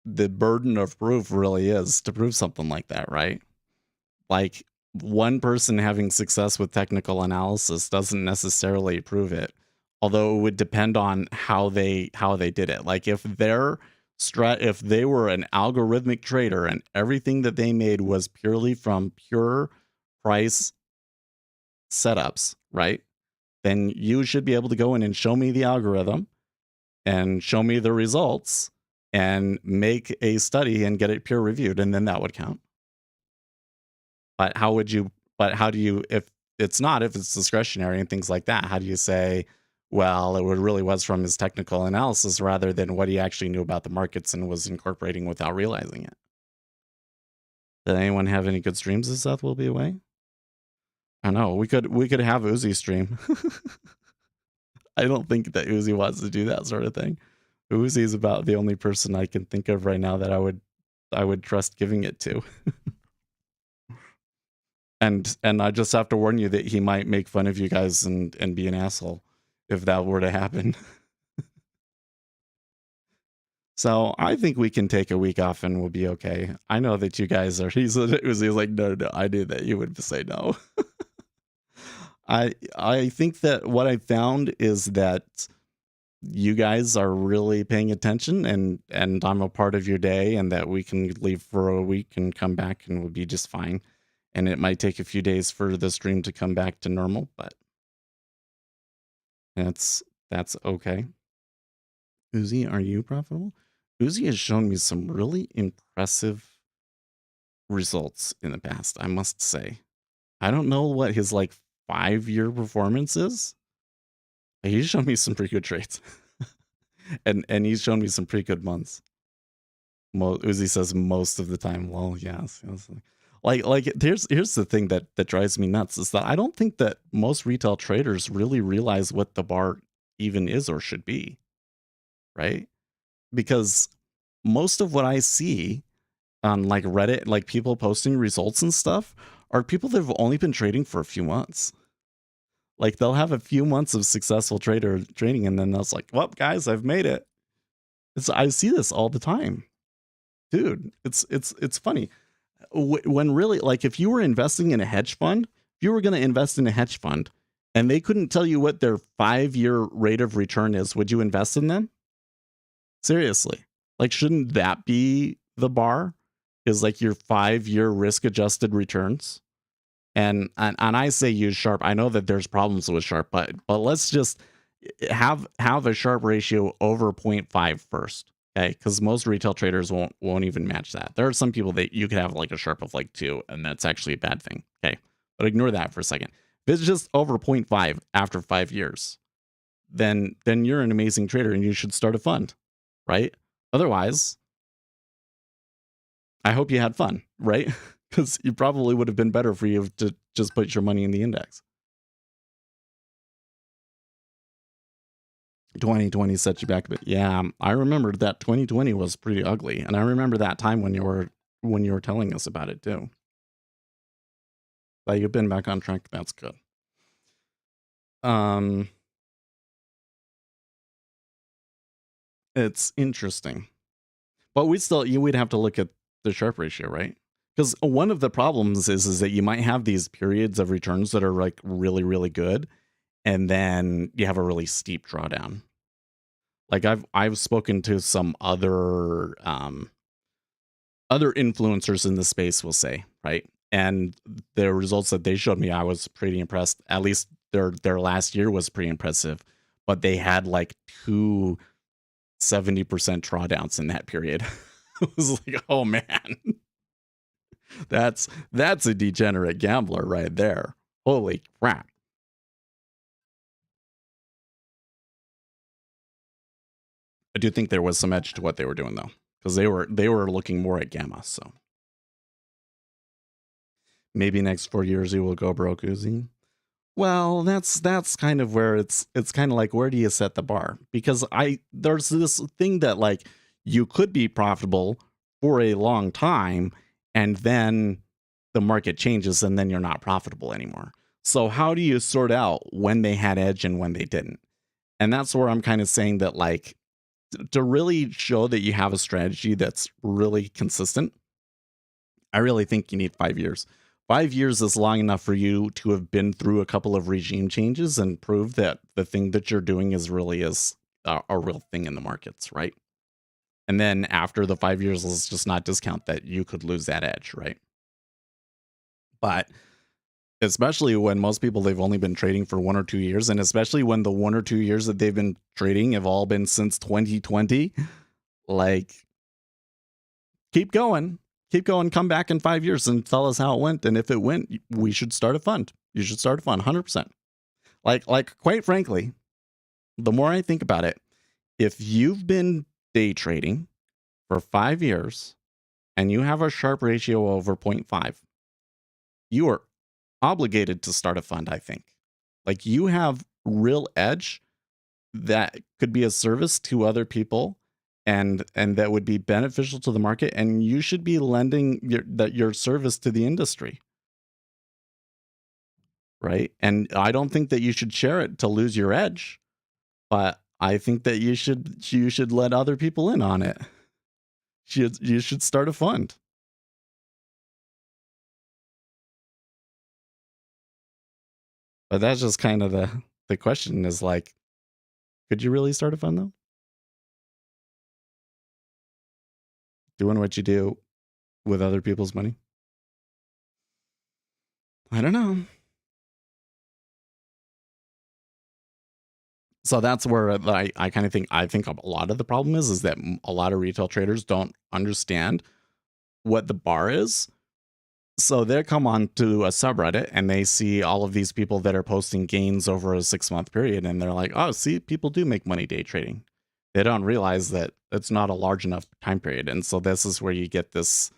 the burden of proof really is to prove something like that, right? Like one person having success with technical analysis doesn't necessarily prove it, although it would depend on how they did it. Like if if they were an algorithmic trader and everything that they made was purely from pure price setups, right? Then you should be able to go in and show me the algorithm and show me the results and make a study and get it peer reviewed, and then that would count. But how do you, if if it's discretionary and things like that, how do you say, well, it really was from his technical analysis rather than what he actually knew about the markets and was incorporating without realizing it? Did anyone have any good streams as Seth will be away? I know we could have Uzi stream. I don't think that Uzi wants to do that sort of thing. Uzi is about the only person I can think of right now that I would trust giving it to. And I just have to warn you that he might make fun of you guys and be an asshole if that were to happen. So I think we can take a week off and we'll be okay. I know that you guys are. He's like, no, I knew that you would say no. I think that what I found is that you guys are really paying attention and I'm a part of your day, and that we can leave for a week and come back and we'll be just fine. And it might take a few days for the stream to come back to normal, but that's okay. Uzi, are you profitable? Uzi has shown me some really impressive results in the past, I must say. I don't know what his like 5-year performance is. But he's shown me some pretty good trades. and he's shown me some pretty good months. Uzi says most of the time. Well, yes. Like here's the thing that drives me nuts is that I don't think that most retail traders really realize what the bar even is or should be, right? Because most of what I see on like Reddit, like people posting results and stuff, are people that have only been trading for a few months. Like they'll have a few months of successful trading, and then they'll like, well, guys, I've made it. I see this all the time, dude. It's funny. When really, like, if you were investing in a hedge fund, if you were going to invest in a hedge fund and they couldn't tell you what their 5-year rate of return is, would you invest in them? Seriously. Like, shouldn't that be the bar? Is like your 5-year risk adjusted returns? And I say use Sharp. I know that there's problems with Sharp, but let's just have a Sharp ratio over 0.5 first. Okay, because most retail traders won't even match that. There are some people that you could have like a Sharp of like 2, and that's actually a bad thing. Okay, but ignore that for a second. If it's just over 0.5 after 5 years, then you're an amazing trader and you should start a fund, right? Otherwise, I hope you had fun, right? Because it probably would have been better for you to just put your money in the index. 2020 set you back a bit. Yeah, I remember that 2020 was pretty ugly, and I remember that time when you were telling us about it too. But you've been back on track. That's good. It's interesting, but we'd have to look at the Sharp ratio, right? Because one of the problems is that you might have these periods of returns that are like really, really good, and then you have a really steep drawdown. Like I've spoken to some other influencers in the space, we'll say, right? And the results that they showed me, I was pretty impressed. At least their last year was pretty impressive, but they had like 2 70% drawdowns in that period. It was like, oh man, that's a degenerate gambler right there. Holy crap. I do think there was some edge to what they were doing though, because they were looking more at gamma. So maybe next 4 years he will go broke, Uzi. Well, that's kind of where it's kind of like, where do you set the bar? Because there's this thing that like you could be profitable for a long time and then the market changes and then you're not profitable anymore. So how do you sort out when they had edge and when they didn't? And that's where I'm kind of saying that like to really show that you have a strategy that's really consistent, I really think you need 5 years. 5 years is long enough for you to have been through a couple of regime changes and prove that the thing that you're doing is a real thing in the markets, right? And then after the 5 years, let's just not discount that you could lose that edge, right? But especially when most people, they've only been trading for 1 or 2 years, and especially when the 1 or 2 years that they've been trading have all been since 2020, like, keep going. Keep going. Come back in 5 years and tell us how it went. And if it went, we should start a fund. You should start a fund, 100%. Like, quite frankly, the more I think about it, if you've been day trading for 5 years and you have a Sharpe ratio over zero 0.5, you are obligated to start a fund, I think. Like, you have real edge that could be a service to other people, and that would be beneficial to the market, and you should be lending your service to the industry, right? And I don't think that you should share it to lose your edge, but I think that you should let other people in on it. You should start a fund. But that's just kind of the question is, like, could you really start a fund though? Doing what you do with other people's money? I don't know. So that's where I kind of think a lot of the problem is that a lot of retail traders don't understand what the bar is. So they come on to a subreddit and they see all of these people that are posting gains over a 6-month period, and they're like, oh, see, people do make money day trading. They don't realize that it's not a large enough time period. And so this is where you get this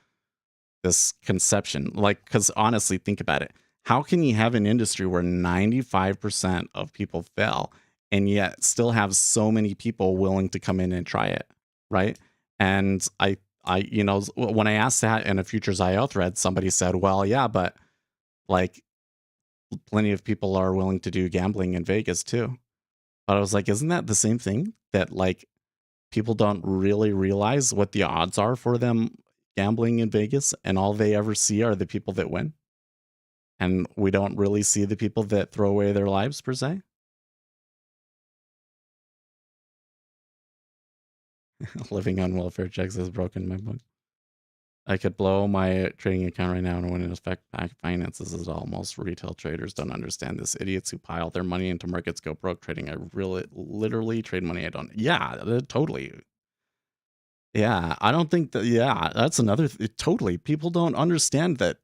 conception. Like, because honestly, think about it. How can you have an industry where 95% of people fail and yet still have so many people willing to come in and try it, right? And when I asked that in a Futures IO thread, somebody said, well, yeah, but like, plenty of people are willing to do gambling in Vegas too. But I was like, isn't that the same thing? That, like, people don't really realize what the odds are for them gambling in Vegas, and all they ever see are the people that win. And we don't really see the people that throw away their lives, per se. Living on welfare checks has broken my book. I could blow my trading account right now and wouldn't affect back finances at all. Most retail traders don't understand this. Idiots who pile their money into markets go broke trading. I literally trade money I don't. Yeah, totally. Yeah, I don't think that. Yeah, that's another. Totally, people don't understand that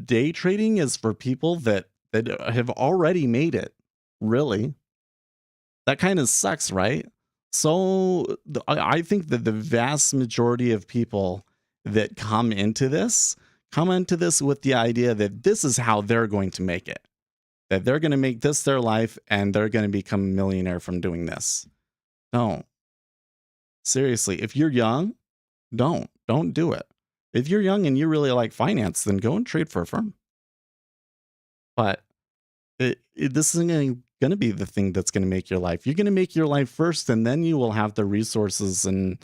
day trading is for people that have already made it. Really, that kind of sucks, right? So I think that the vast majority of people that come into this with the idea that this is how they're going to make it, that they're going to make this their life and they're going to become a millionaire from doing this. Don't. Seriously, if you're young, don't do it. If you're young and you really like finance, then go and trade for a firm. But this isn't going to be the thing that's going to make your life. You're going to make your life first, and then you will have the resources and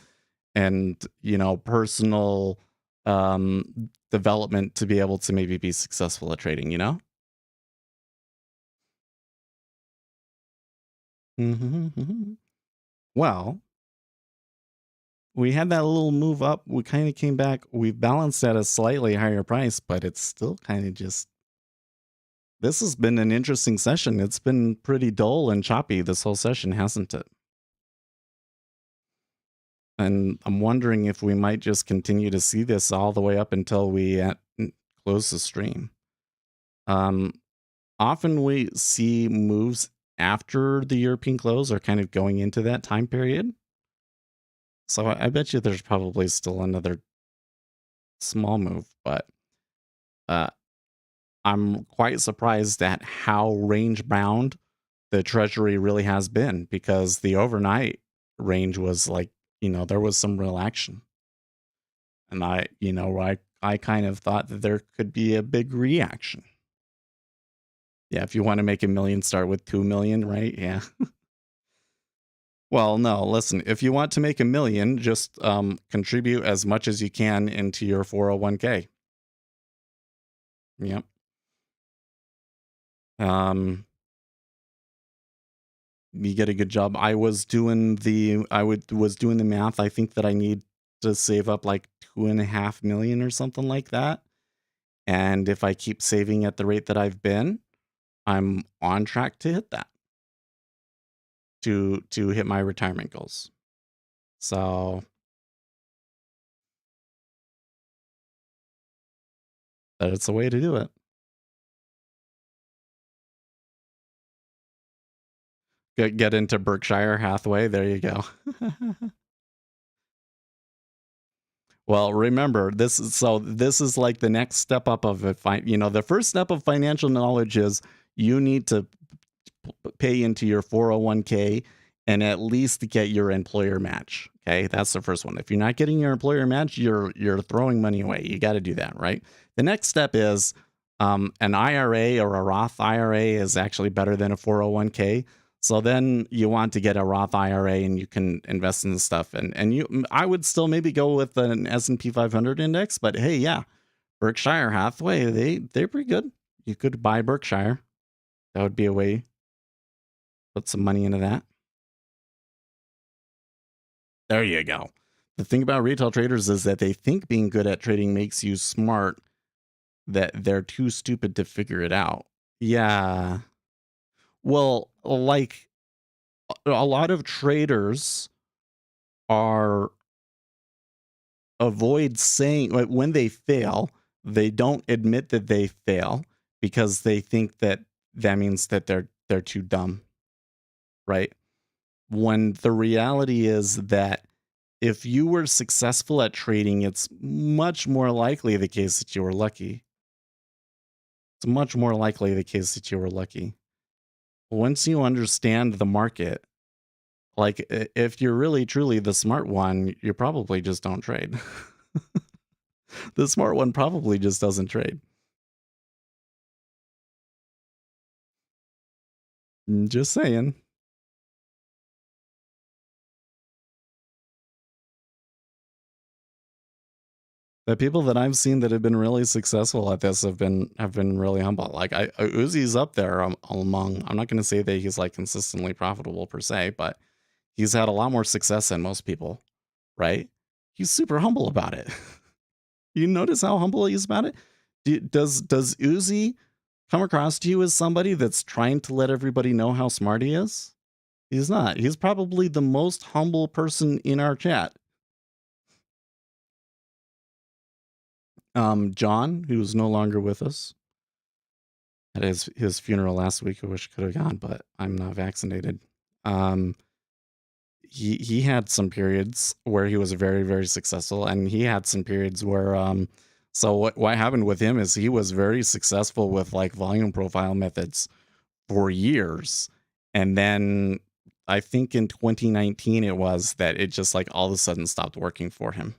personal development to be able to maybe be successful at trading. Well, we had that little move up. We kind of came back. We balanced at a slightly higher price, but it's still kind of just. This has been an interesting session. It's been pretty dull and choppy this whole session, hasn't it? And I'm wondering if we might just continue to see this all the way up until we close the stream. Often we see moves after the European close or kind of going into that time period. So I bet you there's probably still another small move, but I'm quite surprised at how range bound the Treasury really has been, because the overnight range was like, there was some real action. And I kind of thought that there could be a big reaction. Yeah, if you want to make a million, start with 2 million, right? Yeah. Well, no, listen, if you want to make a million, just contribute as much as you can into your 401k. Yep. Um, you get a good job. I was doing the math. I think that I need to save up like 2.5 million or something like that. And if I keep saving at the rate that I've been, I'm on track to hit that, to hit my retirement goals. So that's the way to do it. Get into Berkshire Hathaway. There you go. Well, remember, this is like the next step up of it. The first step of financial knowledge is you need to pay into your 401k and at least get your employer match. Okay, that's the first one. If you're not getting your employer match, you're throwing money away. You got to do that, right? The next step is an IRA or a Roth IRA is actually better than a 401k. So then you want to get a Roth IRA and you can invest in the stuff. I would still maybe go with an S&P 500 index, but hey, yeah, Berkshire Hathaway, they're pretty good. You could buy Berkshire. That would be a way. Put some money into that. There you go. The thing about retail traders is that they think being good at trading makes you smart, that they're too stupid to figure it out. Yeah. Well, like a lot of traders are avoid saying, like, when they fail, they don't admit that they fail because they think that means that they're too dumb, right? When the reality is that if you were successful at trading, it's much more likely the case that you were lucky. It's much more likely the case that you were lucky. Once you understand the market, like if you're really truly the smart one, you probably just don't trade. The smart one probably just doesn't trade. Just saying. The people that I've seen that have been really successful at this have been really humble. Like Uzi's up there among. I'm not going to say that he's like consistently profitable per se, but he's had a lot more success than most people, right? He's super humble about it. You notice how humble he is about it? Does Uzi come across to you as somebody that's trying to let everybody know how smart he is? He's not. He's probably the most humble person in our chat. John, who's no longer with us, at his funeral last week. I wish I could have gone, but I'm not vaccinated. He had some periods where he was very, very successful, and he had some periods where so what happened with him is he was very successful with like volume profile methods for years, and then I think in 2019 it was that it just like all of a sudden stopped working for him.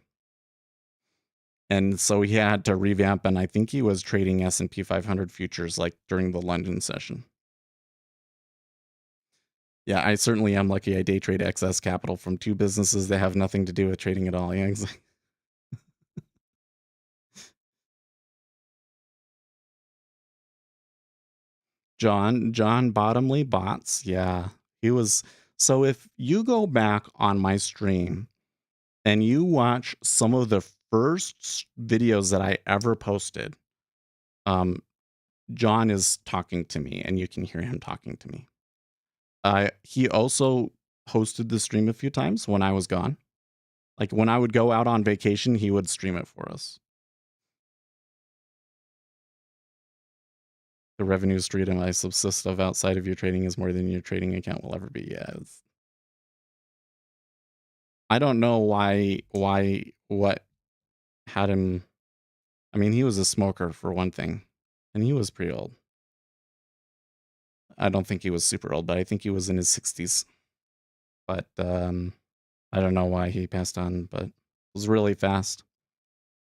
And so he had to revamp, and I think he was trading S&P 500 futures like during the London session. Yeah, I certainly am lucky I day trade excess capital from two businesses that have nothing to do with trading at all. Yeah, exactly. John Bottomley bots. Yeah, he was. So if you go back on my stream and you watch some of the first videos that I ever posted, John is talking to me, and you can hear him talking to me. He also hosted the stream a few times when I was gone. Like when I would go out on vacation, he would stream it for us. The revenue stream I subsist of outside of your trading is more than your trading account will ever be. Yeah. I don't know what had him. I mean, he was a smoker for one thing, and he was pretty old. I don't think he was super old, but I think he was in his 60s. But I don't know why he passed on, but it was really fast.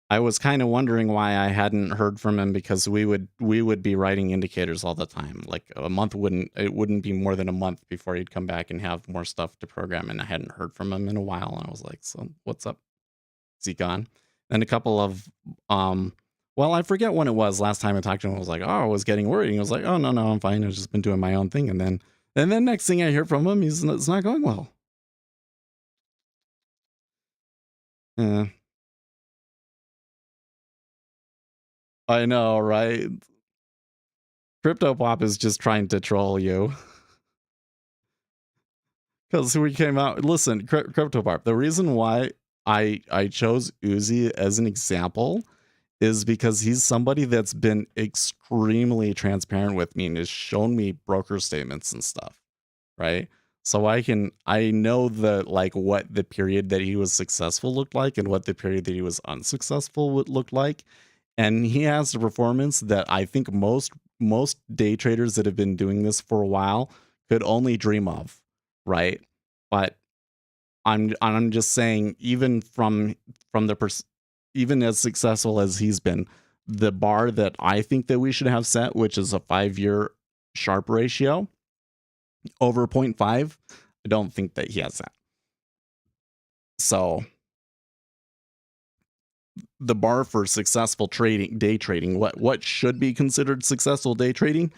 I was kind of wondering why I hadn't heard from him, because we would be writing indicators all the time. Like a month wouldn't be more than a month before he'd come back and have more stuff to program, and I hadn't heard from him in a while, and I was like, "So what's up? Is he gone?" And a couple of well, I forget when it was last time I talked to him. I was like, "Oh, I was getting worried." And he was like, "Oh, no, I'm fine. I've just been doing my own thing." And then next thing I hear from him, it's not going well. Yeah, I know, right? CryptoPop is just trying to troll you. Because we came out. Listen, CryptoPop. The reason why I chose Uzi as an example is because he's somebody that's been extremely transparent with me and has shown me broker statements and stuff, right? So I know what the period that he was successful looked like and what the period that he was unsuccessful would look like. And he has the performance that I think most day traders that have been doing this for a while could only dream of, right? But I'm just saying, even from the even as successful as he's been, the bar that I think that we should have set, which is a 5-year Sharp ratio over zero point 0.5, I don't think that he has that. So the bar for successful day trading, what should be considered successful day trading,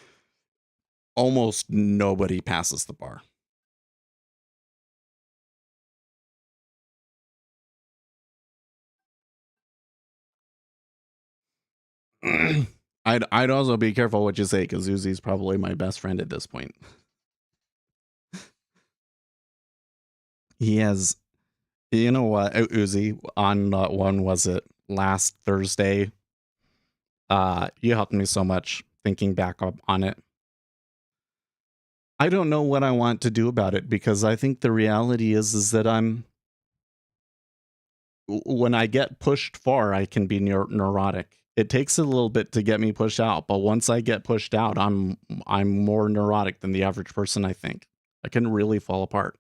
almost nobody passes the bar. I'd also be careful what you say, because Uzi's probably my best friend at this point. He has, you know what, Uzi, on one was it last Thursday? You helped me so much thinking back up on it. I don't know what I want to do about it, because I think the reality is that when I get pushed far, I can be neurotic. It takes a little bit to get me pushed out, but once I get pushed out, I'm more neurotic than the average person, I think. I can really fall apart.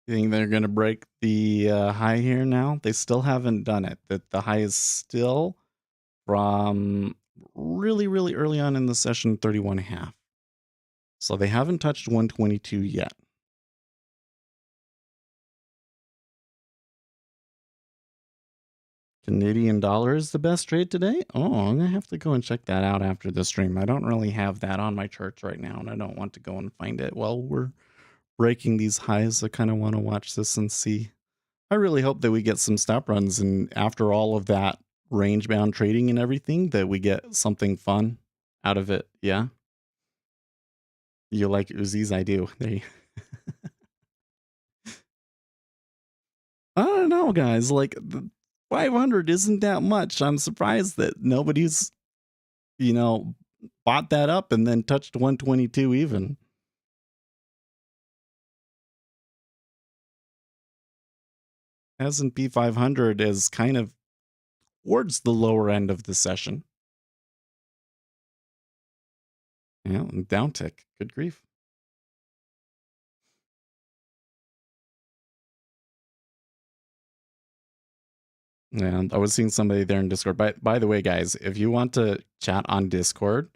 You think they're going to break the high here now? They still haven't done it. That the high is still from really, really early on in the session, 31.5. So they haven't touched 122 yet. Canadian dollar is the best trade today? Oh, I'm going to have to go and check that out after the stream. I don't really have that on my charts right now, and I don't want to go and find it while we're breaking these highs. I kind of want to watch this and see. I really hope that we get some stop runs, and after all of that range bound trading and everything, that we get something fun out of it. Yeah. You like Uzis? I do. I don't know, guys. Like, 500 isn't that much. I'm surprised that nobody's, you know, bought that up and then touched 122 even. S&P 500 is kind of towards the lower end of the session. Yeah, down tick. Good grief. And I was seeing somebody there in Discord. By the way, guys, if you want to chat on Discord,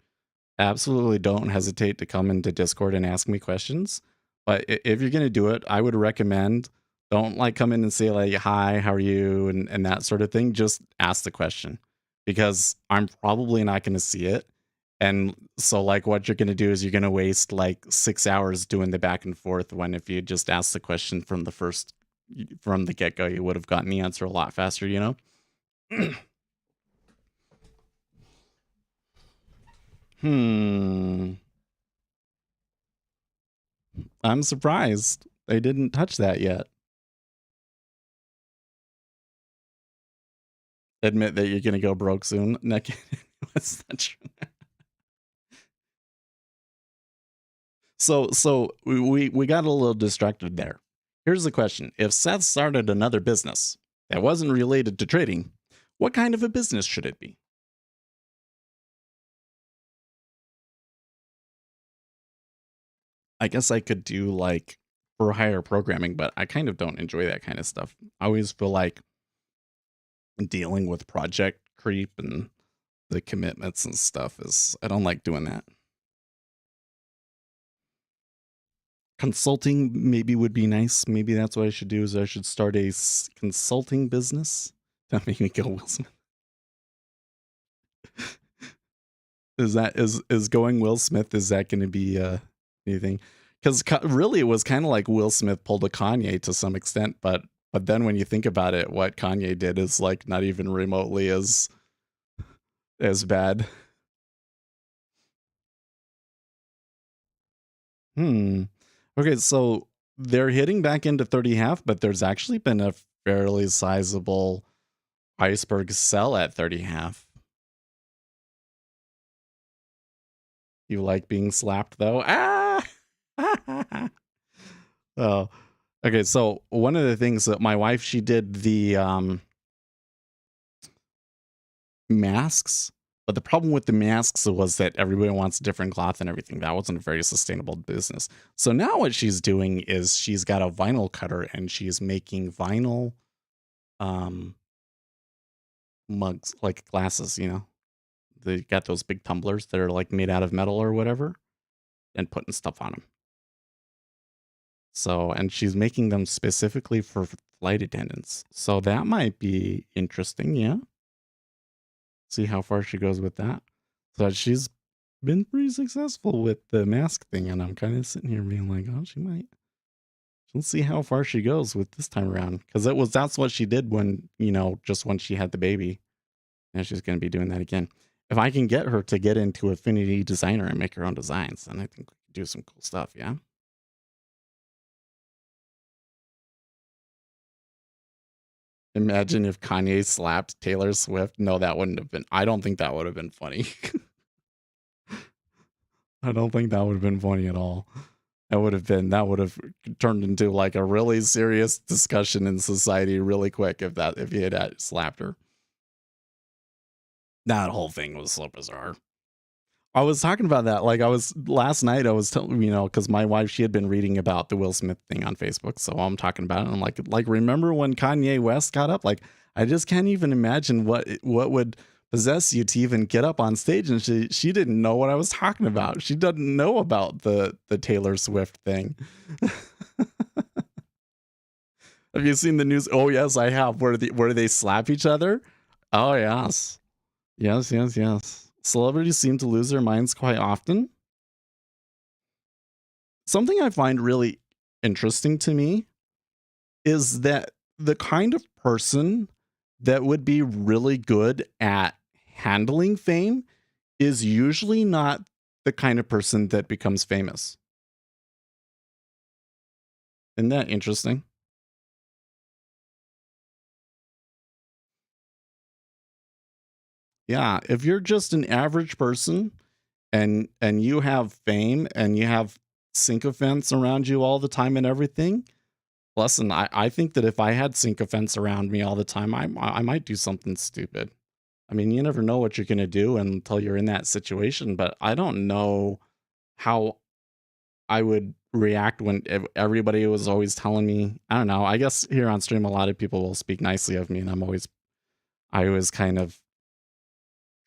absolutely don't hesitate to come into Discord and ask me questions. But if you're going to do it, I would recommend don't like come in and say like, hi, how are you? And that sort of thing. Just ask the question because I'm probably not going to see it. And so like what you're going to do is you're going to waste like 6 hours doing the back and forth when if you just ask the question from the get-go, you would have gotten the answer a lot faster, you know? I'm surprised they didn't touch that yet. Admit that you're gonna go broke soon. That's not true. So we got a little distracted there. Here's the question: if Seth started another business that wasn't related to trading, what kind of a business should it be? I guess I could do like for hire programming, but I kind of don't enjoy that kind of stuff. I always feel like dealing with project creep and the commitments and stuff I don't like doing that. Consulting maybe would be nice. Maybe that's what I should do is I should start a consulting business. That made me go Will Smith. Is going Will Smith, is that going to be anything? Because really it was kind of like Will Smith pulled a Kanye to some extent, but then when you think about it, what Kanye did is like not even remotely as bad. Okay, so they're hitting back into 30.5, but there's actually been a fairly sizable iceberg sell at 30.5. You like being slapped though? Ah! Oh, okay. So one of the things that my wife, she did the masks, but the problem with the masks was that everybody wants different cloth and everything. That wasn't a very sustainable business. So now what she's doing is she's got a vinyl cutter and she's making vinyl mugs, like glasses, you know. They got those big tumblers that are like made out of metal or whatever and putting stuff on them. So, and she's making them specifically for flight attendants. So that might be interesting, yeah. See how far she goes with that. So she's been pretty successful with the mask thing, and I'm kind of sitting here being like, oh, she might. Let's see how far she goes with this time around. Because that's what she did when, just when she had the baby. And she's going to be doing that again. If I can get her to get into Affinity Designer and make her own designs, then I think we could do some cool stuff, yeah? Imagine if Kanye slapped Taylor Swift. No, that wouldn't have been. I don't think that would have been funny. I don't think that would have been funny at all. That would have turned into like a really serious discussion in society really quick if he had slapped her. That whole thing was so bizarre. I was talking about that. Like last night I was telling, because my wife, she had been reading about the Will Smith thing on Facebook. So I'm talking about it. And I'm like, remember when Kanye West got up? Like, I just can't even imagine what would possess you to even get up on stage. And she didn't know what I was talking about. She doesn't know about the Taylor Swift thing. Have you seen the news? Oh yes, I have. Where they slap each other? Oh yes. Yes. Celebrities seem to lose their minds quite often. Something I find really interesting to me is that the kind of person that would be really good at handling fame is usually not the kind of person that becomes famous. Isn't that interesting? Yeah, if you're just an average person and you have fame and you have sycophants around you all the time and everything, listen, I think that if I had sycophants around me all the time, I might do something stupid. I mean, you never know what you're going to do until you're in that situation, but I don't know how I would react when everybody was always telling me, I don't know, I guess here on stream, a lot of people will speak nicely of me and I'm always I was kind of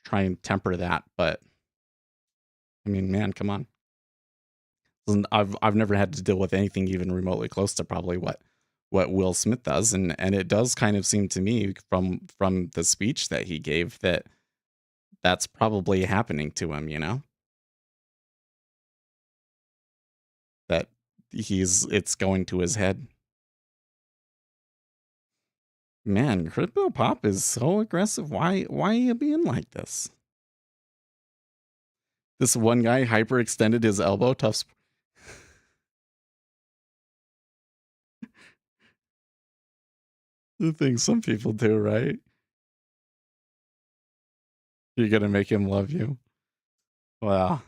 trying to temper that, but I mean, man, come on. Listen, I've never had to deal with anything even remotely close to probably what Will Smith does, and it does kind of seem to me from the speech that he gave that that's probably happening to him, you know? That it's going to his head. Man, Crypto Pop is so aggressive. Why are you being like this? This one guy hyperextended his elbow. Tough. The thing some people do, right? You're gonna make him love you. Well,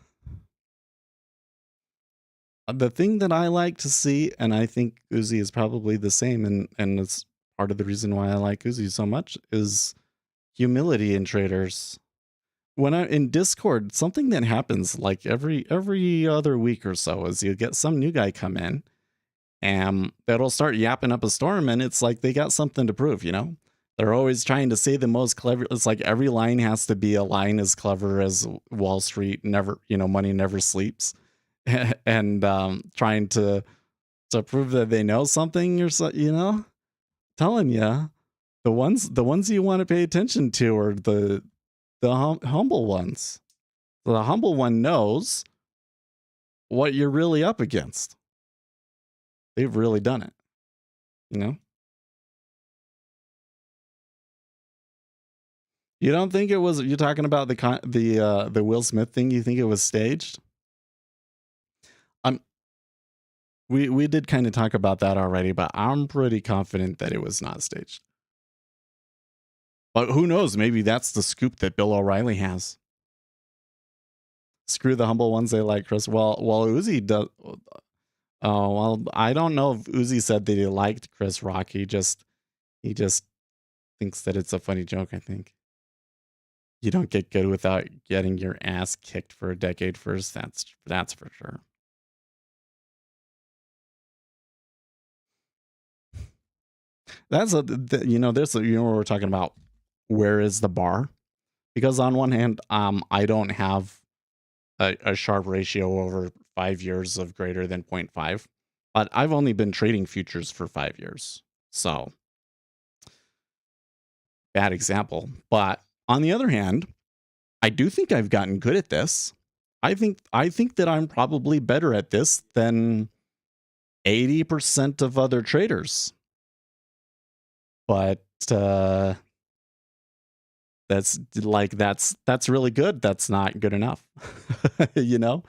the thing that I like to see, and I think Uzi is probably the same, and it's part of the reason why I like Uzi so much, is humility in traders. When I'm in Discord, something that happens like every other week or so is you get some new guy come in and that'll start yapping up a storm, and it's like they got something to prove, you know? They're always trying to say the most clever. It's like every line has to be a line as clever as Wall Street never, money never sleeps. And trying to prove that they know something or so, telling you the ones you want to pay attention to are the humble ones. The humble one knows what you're really up against. They've really done it, you know? You don't think it was, you're talking about the Will Smith thing, you think it was staged? We did kind of talk about that already, but I'm pretty confident that it was not staged. But who knows? Maybe that's the scoop that Bill O'Reilly has. Screw the humble ones, they like Chris. Well, Uzi does. Oh, well, I don't know if Uzi said that he liked Chris Rock. He just thinks that it's a funny joke, I think. You don't get good without getting your ass kicked for a decade first. That's for sure. That's we're talking about where is the bar? Because on one hand, I don't have a Sharpe ratio over 5 years of greater than 0.5, but I've only been trading futures for 5 years. So bad example. But on the other hand, I do think I've gotten good at this. I think that I'm probably better at this than 80% of other traders. But that's really good. That's not good enough. You know?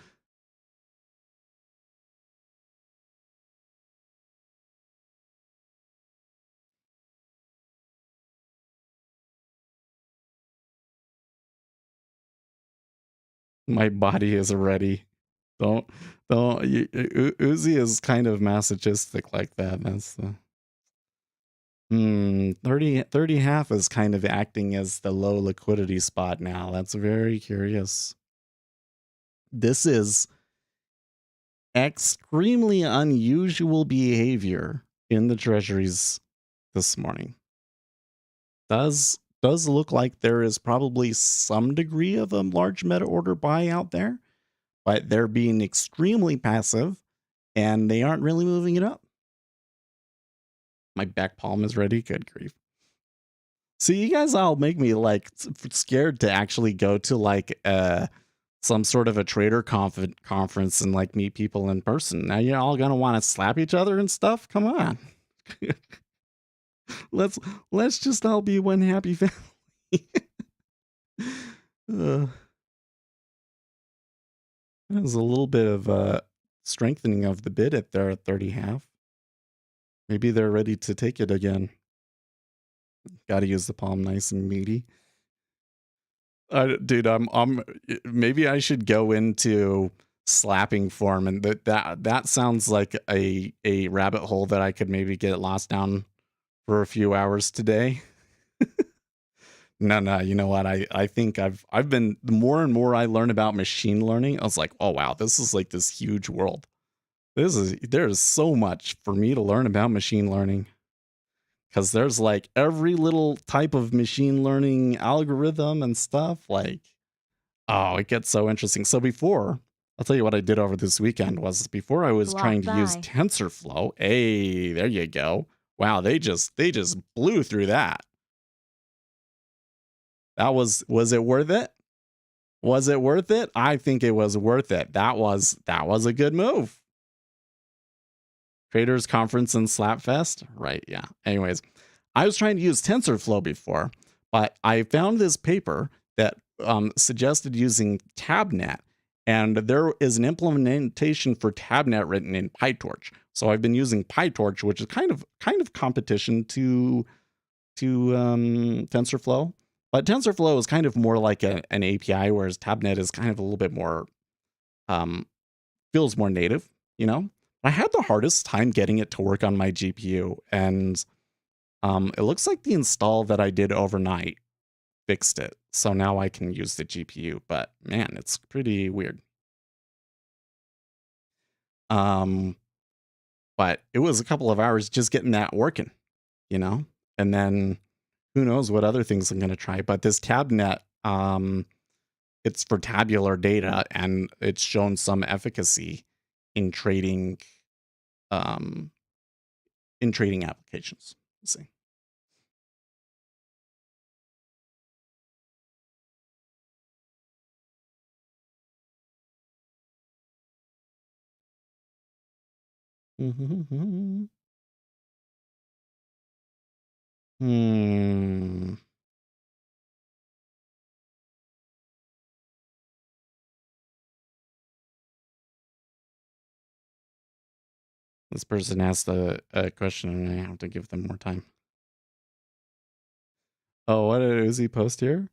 My body is ready. Don't Uzi is kind of masochistic like that. That's the 30 half is kind of acting as the low liquidity spot now. That's very curious. This is extremely unusual behavior in the treasuries this morning. Does look like there is probably some degree of a large meta order buy out there, but they're being extremely passive and they aren't really moving it up. My back palm is ready. Good grief. See, you guys all make me like scared to actually go to like some sort of a trader conference and like meet people in person. Now you're all gonna want to slap each other and stuff. Come on. let's just all be one happy family. There's a little bit of strengthening of the bid at there at 30 half. Maybe they're ready to take it again. Got to use the palm nice and meaty. Dude, I'm maybe I should go into slapping form, and that sounds like a rabbit hole that I could maybe get lost down for a few hours today. No, you know what? I think I've been, the more and more I learn about machine learning, I was like, oh wow, this is like this huge world. There's so much for me to learn about machine learning. because there's like every little type of machine learning algorithm and stuff. Like, oh, it gets so interesting. So before, I'll tell you what I did over this weekend was before I was Block trying to use by. TensorFlow. Hey, there you go. Wow, they just blew through that. Was it worth it? Was it worth it? I think it was worth it. That was a good move. Traders Conference and Slapfest? Right, yeah. Anyways, I was trying to use TensorFlow before, but I found this paper that suggested using TabNet, and there is an implementation for TabNet written in PyTorch. So I've been using PyTorch, which is kind of competition to TensorFlow. But TensorFlow is kind of more like an API, whereas TabNet is kind of a little bit more, feels more native, you know? I had the hardest time getting it to work on my GPU, and it looks like the install that I did overnight fixed it. So now I can use the GPU, but man, it's pretty weird. But it was a couple of hours just getting that working, you know? And then who knows what other things I'm going to try. But this TabNet, it's for tabular data, and it's shown some efficacy in trading applications. Let's see. Hmm. This person asked a question, and I have to give them more time. Oh, what did Uzi post here?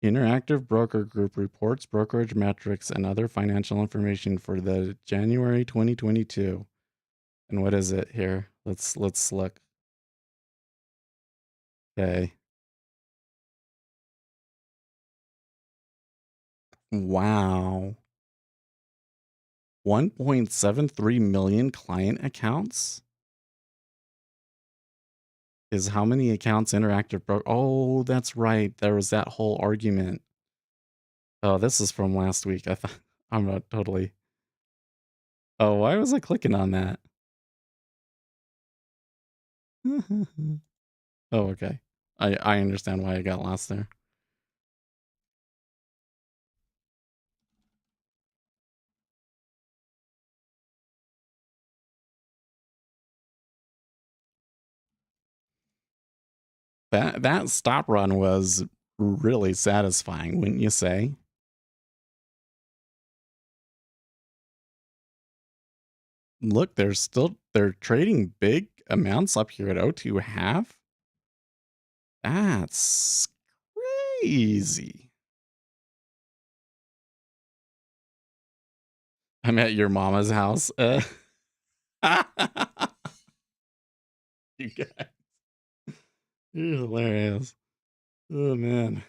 Interactive Broker Group reports brokerage metrics and other financial information for the January 2022. And what is it here? Let's look. Okay. Wow. 1.73 million client accounts is how many accounts Interactive Broker. Oh, that's right. There was that whole argument. Oh, this is from last week. I thought I'm not totally. Oh, why was I clicking on that? Oh, okay. I understand why I got lost there. That stop run was really satisfying, wouldn't you say? Look, they're trading big amounts up here at 0.2 That's crazy. I'm at your mama's house. You guys, you're hilarious. Oh man.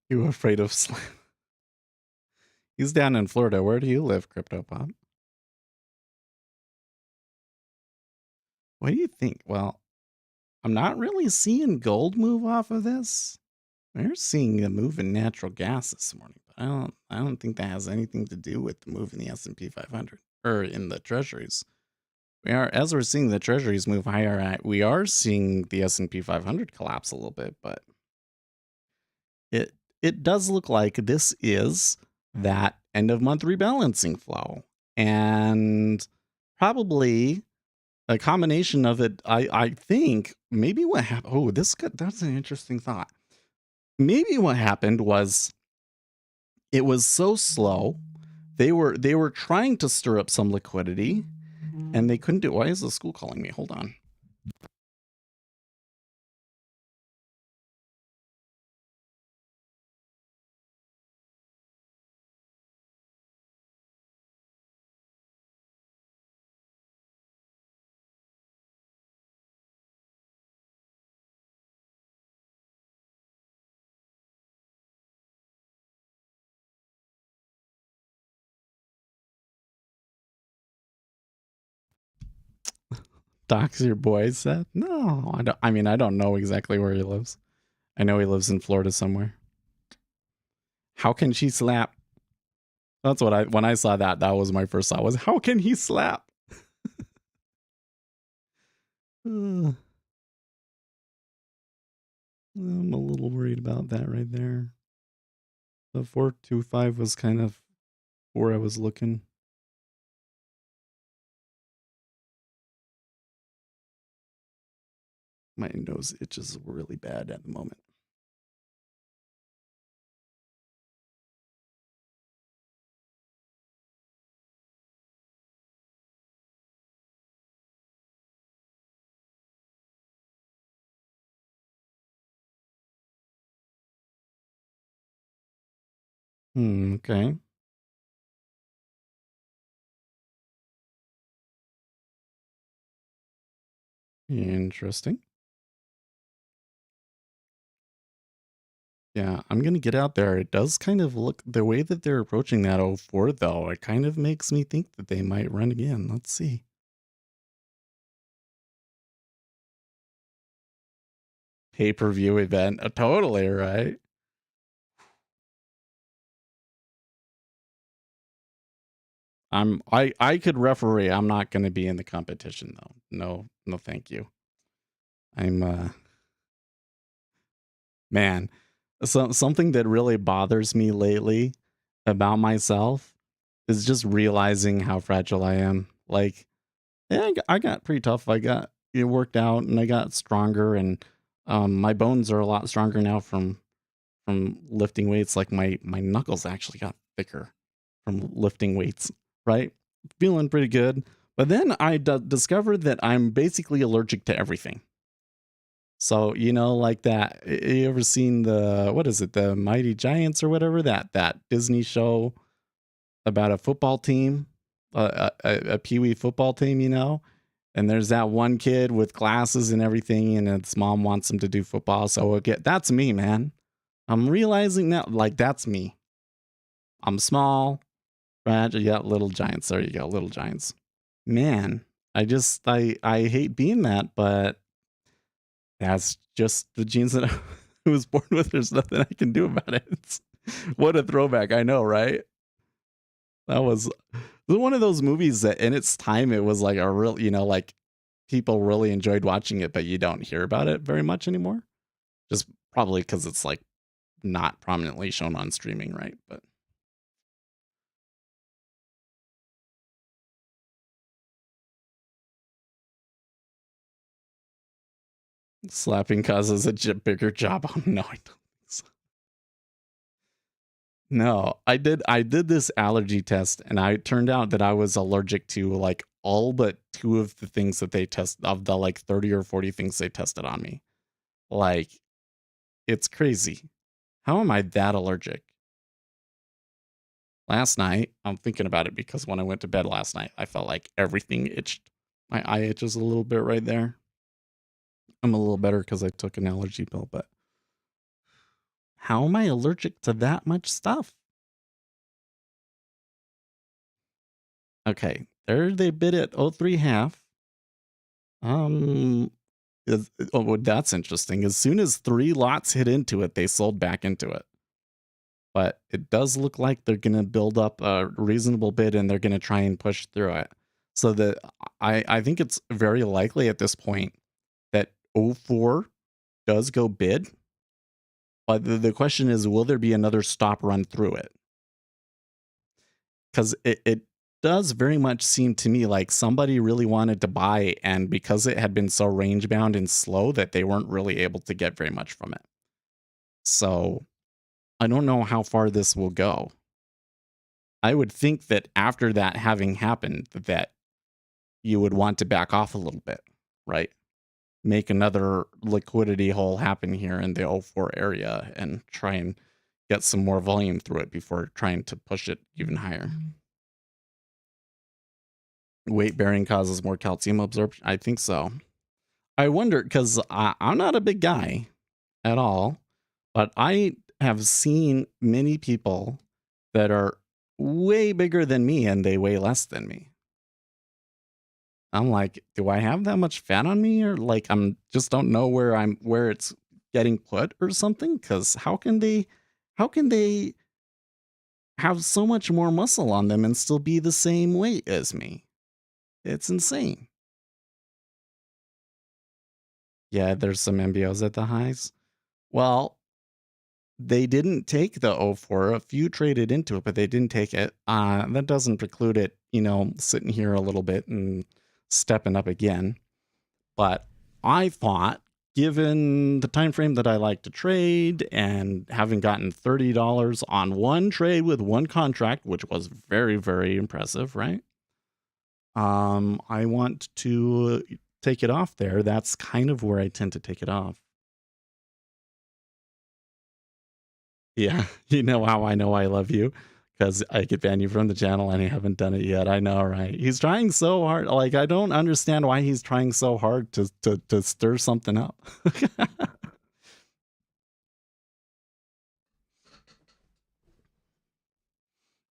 You afraid of He's down in Florida. Where do you live, CryptoPop? What do you think? Well, I'm not really seeing gold move off of this. We're seeing a move in natural gas this morning, but I don't think that has anything to do with the move in the S&P 500 or in the treasuries. As we're seeing the treasuries move higher, we are seeing the S&P 500 collapse a little bit, but it does look like this is that end of month rebalancing flow, and probably A combination of it, I think maybe what happened. Oh, that's an interesting thought. Maybe what happened was it was so slow. They were trying to stir up some liquidity, and they couldn't do. Why is the school calling me? Hold on. Doc's your boy, Seth? No, I don't. I mean, I don't know exactly where he lives. I know he lives in Florida somewhere. How can she slap? That's what when I saw that was my first thought was, how can he slap? I'm a little worried about that right there. The 425 was kind of where I was looking. My nose itches really bad at the moment. Okay. Interesting. Yeah, I'm going to get out there. It does kind of look the way that they're approaching that 04, though. It kind of makes me think that they might run again. Let's see. Pay-per-view event. Totally right. I could referee. I'm not going to be in the competition though. No, thank you. I'm man. Something that really bothers me lately about myself is just realizing how fragile I am. Like, yeah, I got pretty tough. I got it worked out and I got stronger, and my bones are a lot stronger now from lifting weights. Like my knuckles actually got thicker from lifting weights, right? Feeling pretty good. But then I discovered that I'm basically allergic to everything. So, like that, you ever seen what is it, the Mighty Giants or whatever, that Disney show about a football team, a Pee-wee football team, And there's that one kid with glasses and everything, and its mom wants him to do football. So that's me, man. I'm realizing now, like, that's me. I'm small, fragile. Yeah, little giants. There you go, little giants. Man, I hate being that, but that's just the genes that I was born with. There's nothing I can do about it. What a throwback. I know, right? That was one of those movies that in its time, it was like a real, like people really enjoyed watching it, but you don't hear about it very much anymore. Just probably because it's like not prominently shown on streaming, right? But slapping causes a bigger job. Oh, no, I don't think so. No, I did this allergy test, and I turned out that I was allergic to like all but two of the things that they test of the like 30 or 40 things they tested on me. Like, it's crazy. How am I that allergic? Last night, I'm thinking about it because when I went to bed last night, I felt like everything itched. My eye itches a little bit right there. I'm a little better because I took an allergy pill, but how am I allergic to that much stuff? Okay, there they bid at 03.5. Um, well, that's interesting. As soon as 3 lots hit into it, they sold back into it. But it does look like they're going to build up a reasonable bid and they're going to try and push through it. So that I think it's very likely at this point that 04 does go bid. But the question is, will there be another stop run through it? Because it does very much seem to me like somebody really wanted to buy, and because it had been so range bound and slow that they weren't really able to get very much from it. So I don't know how far this will go. I would think that after that having happened, that you would want to back off a little bit, right? Make another liquidity hole happen here in the 04 area and try and get some more volume through it before trying to push it even higher. Weight bearing causes more calcium absorption. I think so. I wonder, because I'm not a big guy at all, but I have seen many people that are way bigger than me and they weigh less than me. I'm like, do I have that much fat on me, or like I'm just don't know where it's getting put or something? Because how can they have so much more muscle on them and still be the same weight as me? It's insane. Yeah, there's some MBOs at the highs. Well, they didn't take the 04. A few traded into it, but they didn't take it. That doesn't preclude it, sitting here a little bit and stepping up again. But I thought, given the time frame that I like to trade and having gotten $30 on one trade with one contract, which was very, very impressive, right? I want to take it off there. That's kind of where I tend to take it off. Yeah, you know how I know I love you? Because I could ban you from the channel and I haven't done it yet. I know, right? He's trying so hard. Like, I don't understand why he's trying so hard to stir something up.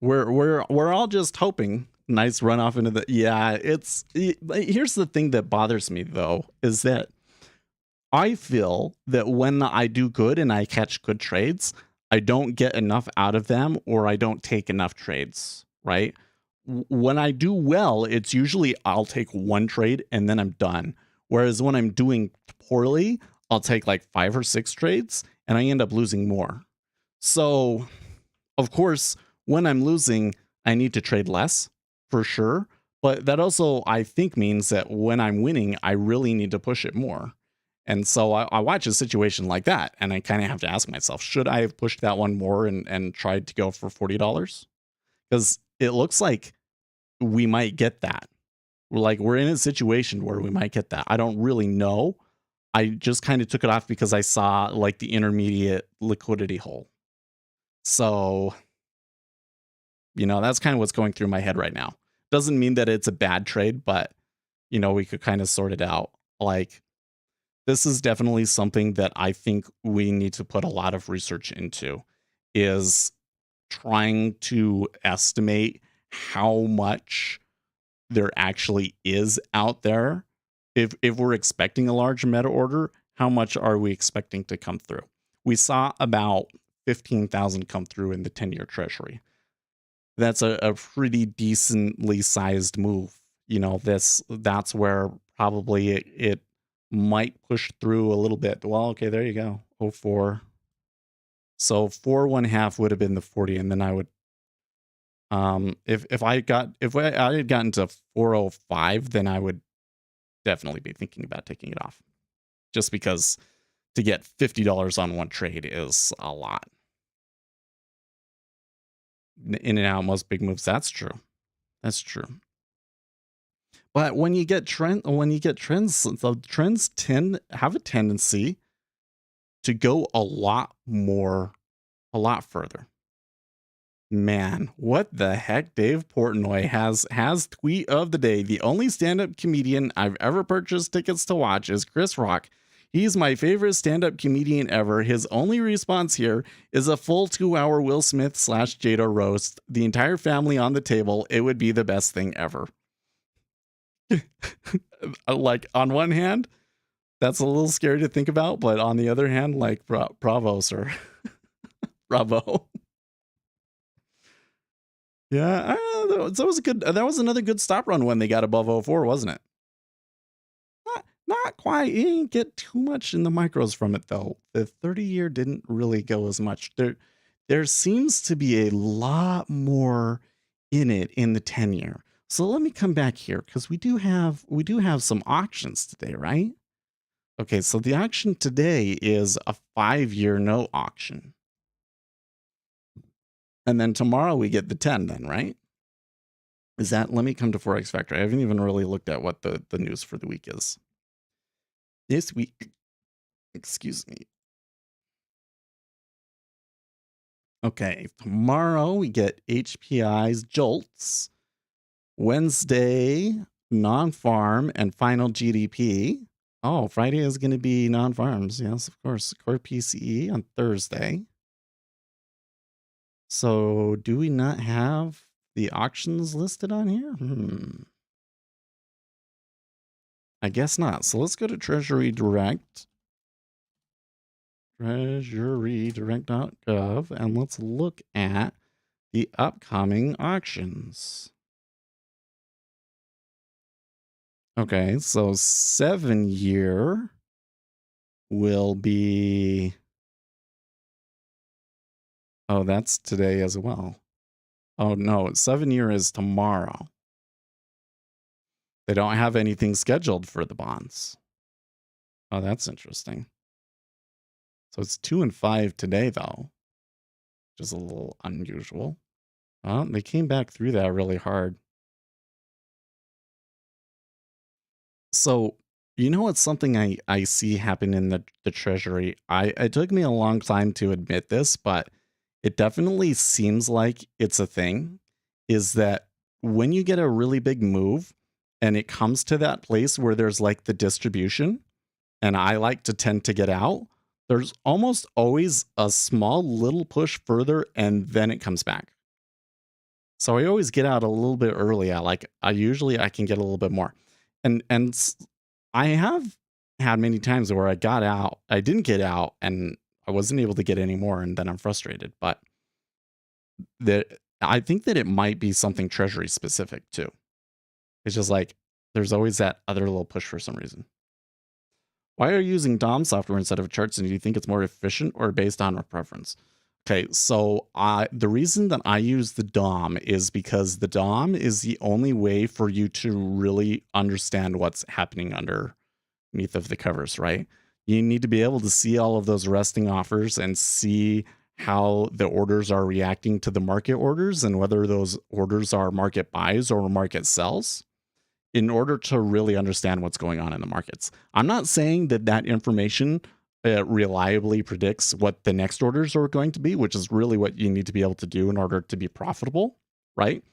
We're all just hoping. Nice run off into the here's the thing that bothers me though, is that I feel that when I do good and I catch good trades, I don't get enough out of them, or I don't take enough trades, right? When I do well, it's usually I'll take one trade and then I'm done. Whereas when I'm doing poorly, I'll take like 5 or 6 trades and I end up losing more. So, of course, when I'm losing, I need to trade less for sure. But that also, I think, means that when I'm winning, I really need to push it more. And so I watch a situation like that, and I kind of have to ask myself, should I have pushed that one more and tried to go for $40? Because it looks like we might get that. We're in a situation where we might get that. I don't really know. I just kind of took it off because I saw like the intermediate liquidity hole. So, that's kind of what's going through my head right now. Doesn't mean that it's a bad trade, but, we could kind of sort it out. Like, this is definitely something that I think we need to put a lot of research into, is trying to estimate how much there actually is out there. If we're expecting a large meta order, how much are we expecting to come through? We saw about 15,000 come through in the 10-year treasury. That's a pretty decently sized move. That's where probably it might push through a little bit. Well, okay, there you go. 04. So 4.5 would have been the 40, and then I would if I had gotten to 405, then I would definitely be thinking about taking it off. Just because to get $50 on one trade is a lot. In and out most big moves, that's true. That's true. But when you get trends, the trends have a tendency to go a lot further. Man, what the heck? Dave Portnoy has tweet of the day. The only stand-up comedian I've ever purchased tickets to watch is Chris Rock. He's my favorite stand-up comedian ever. His only response here is a full 2-hour Will Smith / Jada roast. The entire family on the table. It would be the best thing ever. Like, on one hand, that's a little scary to think about, but on the other hand, like, bravo, sir. Bravo. Yeah, that was another good stop run when they got above 04, wasn't it? Not quite. You didn't get too much in the micros from it, though. The 30-year didn't really go as much. There seems to be a lot more in it in the 10-year. So let me come back here because we do have some auctions today, right? Okay, so the auction today is a 5-year note auction. And then tomorrow we get the 10 then, right? Is that, let me come to Forex Factor. I haven't even really looked at what the news for the week is. This week, excuse me. Okay, tomorrow we get HPI's Jolts. Wednesday, non-farm and final GDP. Oh, Friday is going to be non-farms. Yes, of course. Core PCE on Thursday. So do we not have the auctions listed on here? I guess not. So let's go to Treasury Direct. treasurydirect.gov, and let's look at the upcoming auctions. Okay, so 7-year will be... Oh, that's today as well. Oh, no, 7-year is tomorrow. They don't have anything scheduled for the bonds. Oh, that's interesting. So it's 2 and 5 today, though, which is a little unusual. Well, they came back through that really hard. So, you know what's something I see happen in the Treasury? It took me a long time to admit this, but it definitely seems like it's a thing, is that when you get a really big move and it comes to that place where there's like the distribution, and I like to tend to get out, there's almost always a small little push further and then it comes back. So I always get out a little bit early. I usually can get a little bit more. And I have had many times where I got out, I didn't get out, and I wasn't able to get any more, and then I'm frustrated. But I think that it might be something Treasury specific too. It's just like there's always that other little push for some reason. Why are you using DOM software instead of charts, and do you think it's more efficient or based on a preference? Okay, so the reason that I use the DOM is because the DOM is the only way for you to really understand what's happening underneath of the covers, right? You need to be able to see all of those resting offers and see how the orders are reacting to the market orders and whether those orders are market buys or market sells in order to really understand what's going on in the markets. I'm not saying that information reliably predicts what the next orders are going to be, which is really what you need to be able to do in order to be profitable, right?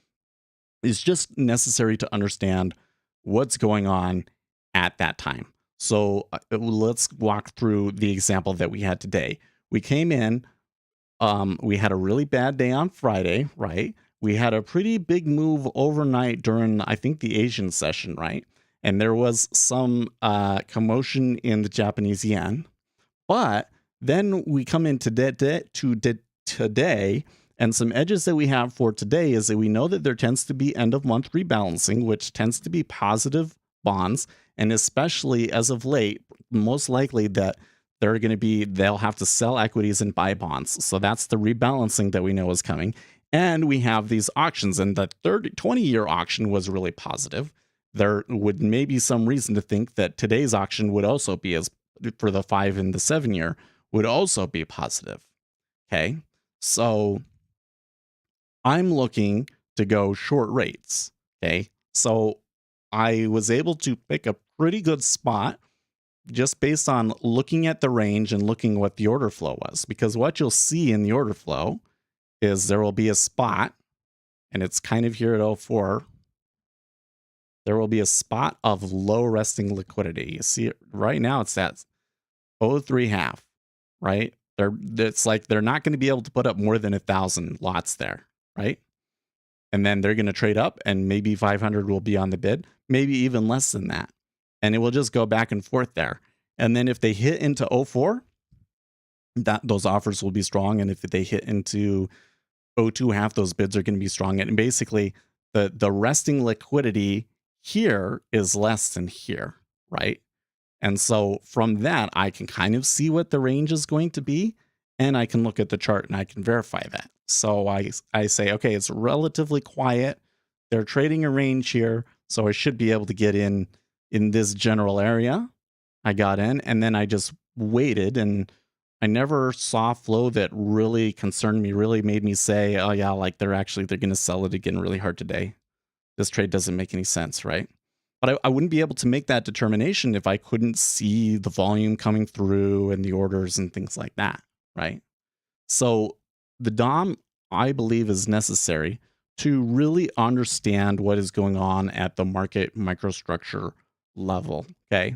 It's just necessary to understand what's going on at that time. So let's walk through the example that we had today. We came in, we had a really bad day on Friday, right? We had a pretty big move overnight during, I think, the Asian session, right? And there was some commotion in the Japanese yen. But then we come into today, and some edges that we have for today is that we know that there tends to be end of month rebalancing, which tends to be positive bonds. And especially as of late, most likely that they'll have to sell equities and buy bonds. So that's the rebalancing that we know is coming. And we have these auctions, and the 20-year auction was really positive. There would maybe some reason to think that today's auction would also be for the 5 and the 7-year would also be positive. Okay. So I'm looking to go short rates. Okay. So I was able to pick a pretty good spot just based on looking at the range and looking what the order flow was, because what you'll see in the order flow is there will be a spot, and it's kind of here at 04. There will be a spot of low resting liquidity. You see it right now, it's at 03.5, right? It's like they're not going to be able to put up more than 1,000 lots there, right? And then they're going to trade up, and maybe 500 will be on the bid, maybe even less than that. And it will just go back and forth there. And then if they hit into 04, those offers will be strong. And if they hit into 02.5, those bids are going to be strong. And basically, the resting liquidity here is less than here, right? And so from that, I can kind of see what the range is going to be. and I can look at the chart and I can verify that. So I say, okay, it's relatively quiet. They're trading a range here, so I should be able to get in this general area. I got in, and then I just waited, and I never saw flow that really concerned me, really made me say, oh yeah, like they're going to sell it again really hard today. This trade doesn't make any sense, right? But I wouldn't be able to make that determination if I couldn't see the volume coming through and the orders and things like that, right? So the DOM, I believe, is necessary to really understand what is going on at the market microstructure level, okay?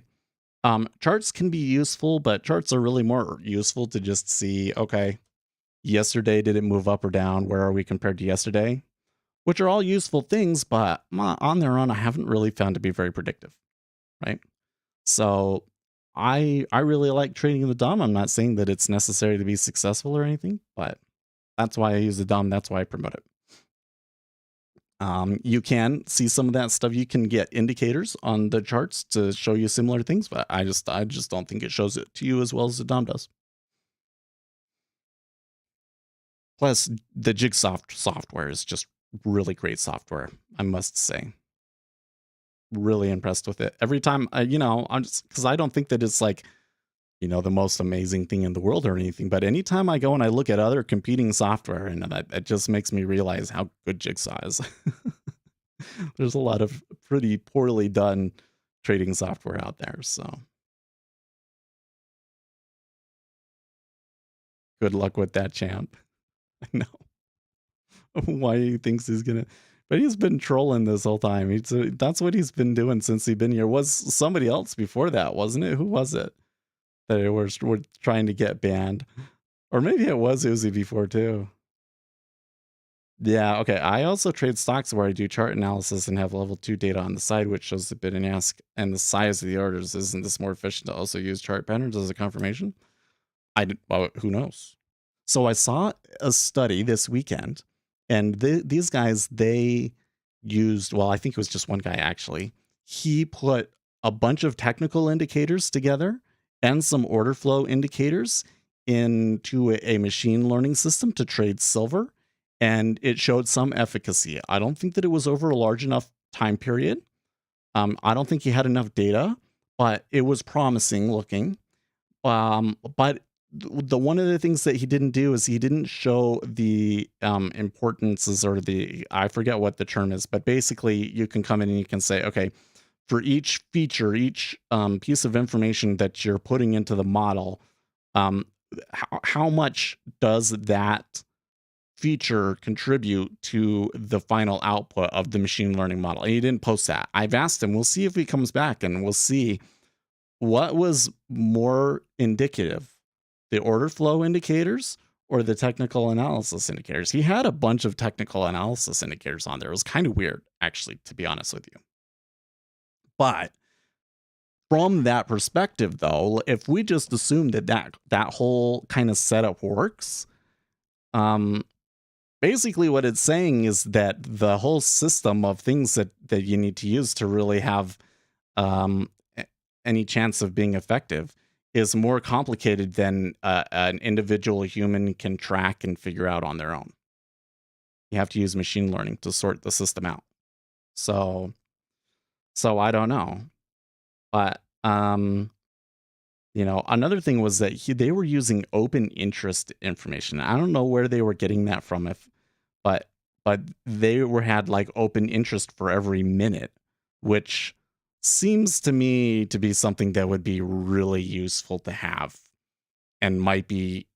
Charts can be useful, but charts are really more useful to just see, okay, yesterday, did it move up or down? Where are we compared to yesterday? Which are all useful things, but on their own, I haven't really found to be very predictive, right? So I really like trading in the DOM. I'm not saying that it's necessary to be successful or anything, but that's why I use the DOM. That's why I promote it. You can see some of that stuff. You can get indicators on the charts to show you similar things, but I just don't think it shows it to you as well as the DOM does. Plus, the Jigsaw software is just really great software, I must say. Really impressed with it. Every time, I'm just, because I don't think that it's like, the most amazing thing in the world or anything, but anytime I go and I look at other competing software, and that just makes me realize how good Jigsaw is. There's a lot of pretty poorly done trading software out there, so good luck with that, champ. I know. Why he thinks he's gonna, but he's been trolling this whole time. That's what he's been doing since he's been here. Was somebody else before that, wasn't it? Who was it that they were trying to get banned? Or maybe it was Uzi before too. Yeah, okay. I also trade stocks where I do chart analysis and have level 2 data on the side, which shows the bid and ask and the size of the orders. Isn't this more efficient to also use chart patterns as a confirmation? Well, who knows? So I saw a study this weekend, and these guys, they used, well, I think it was just one guy actually. He put a bunch of technical indicators together and some order flow indicators into a machine learning system to trade silver, and it showed some efficacy. I don't think that it was over a large enough time period. I don't think he had enough data, but it was promising looking. But the one of the things that he didn't do is he didn't show the importances, or I forget what the term is, but basically you can come in and you can say, okay, for each feature, each piece of information that you're putting into the model, how much does that feature contribute to the final output of the machine learning model? And he didn't post that. I've asked him, we'll see if he comes back and we'll see what was more indicative, the order flow indicators or the technical analysis indicators. He had a bunch of technical analysis indicators on there. It was kind of weird, actually, to be honest with you. But from that perspective, though, if we just assume that whole kind of setup works, basically what it's saying is that the whole system of things that you need to use to really have any chance of being effective is more complicated than an individual human can track and figure out on their own. You have to use machine learning to sort the system out. So I don't know. But another thing was that they were using open interest information. I don't know where they were getting that from, but they had like open interest for every minute, which seems to me to be something that would be really useful to have and might be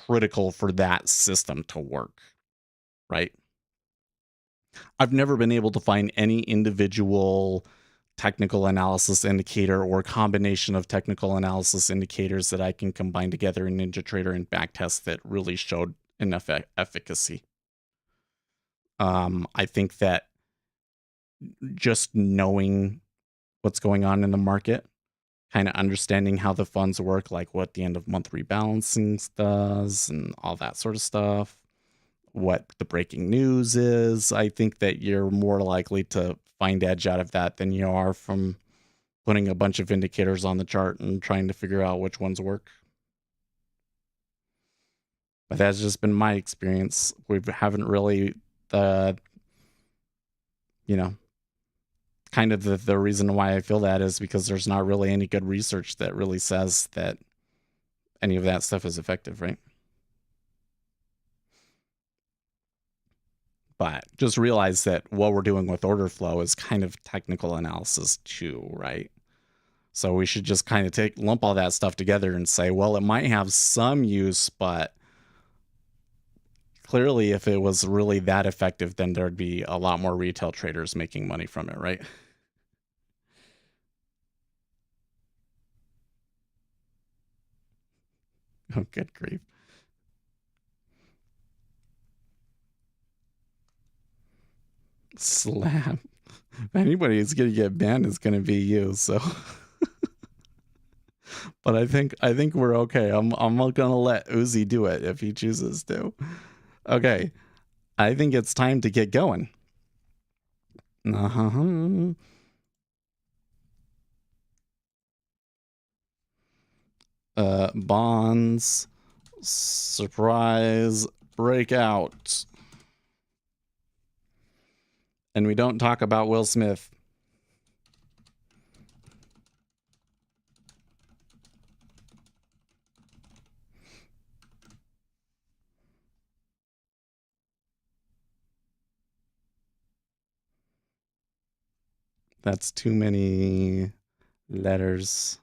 critical for that system to work, right? I've never been able to find any individual technical analysis indicator or combination of technical analysis indicators that I can combine together in NinjaTrader and backtest that really showed enough efficacy. I think that just knowing what's going on in the market, kind of understanding how the funds work, like what the end of month rebalancing does and all that sort of stuff, what the breaking news is, I think that you're more likely to find edge out of that than you are from putting a bunch of indicators on the chart and trying to figure out which ones work. But that's just been my experience. We haven't really, you know, kind of the reason why I feel that is because there's not really any good research that really says that any of that stuff is effective, right? But just realize that what we're doing with order flow is kind of technical analysis too, right? So we should just kind of lump all that stuff together and say, well, it might have some use, but clearly if it was really that effective, then there'd be a lot more retail traders making money from it, right? Oh, good grief. Slam. If anybody is going to get banned, it's going to be you. So, but I think we're okay. I'm going to let Uzi do it if he chooses to. Okay, I think it's time to get going. Bonds, surprise, breakout. And we don't talk about Will Smith. That's too many letters.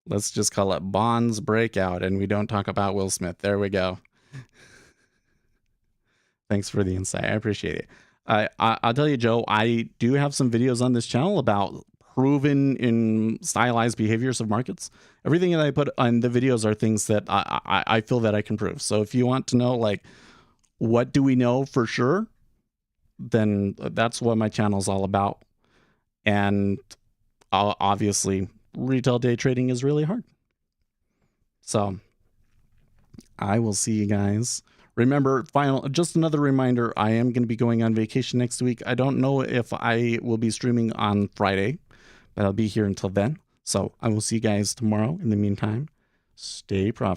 Let's just call it Bonds Breakout, and we don't talk about Will Smith. There we go. Thanks for the insight. I appreciate it. I'll tell you, Joe, I do have some videos on this channel about proven in stylized behaviors of markets. Everything that I put on the videos are things that I feel that I can prove. So if you want to know, like, what do we know for sure, then that's what my channel is all about. And obviously, retail day trading is really hard. So I will see you guys. Remember, just another reminder, I am going to be going on vacation next week. I don't know if I will be streaming on Friday, but I'll be here until then. So I will see you guys tomorrow. In the meantime, stay profitable.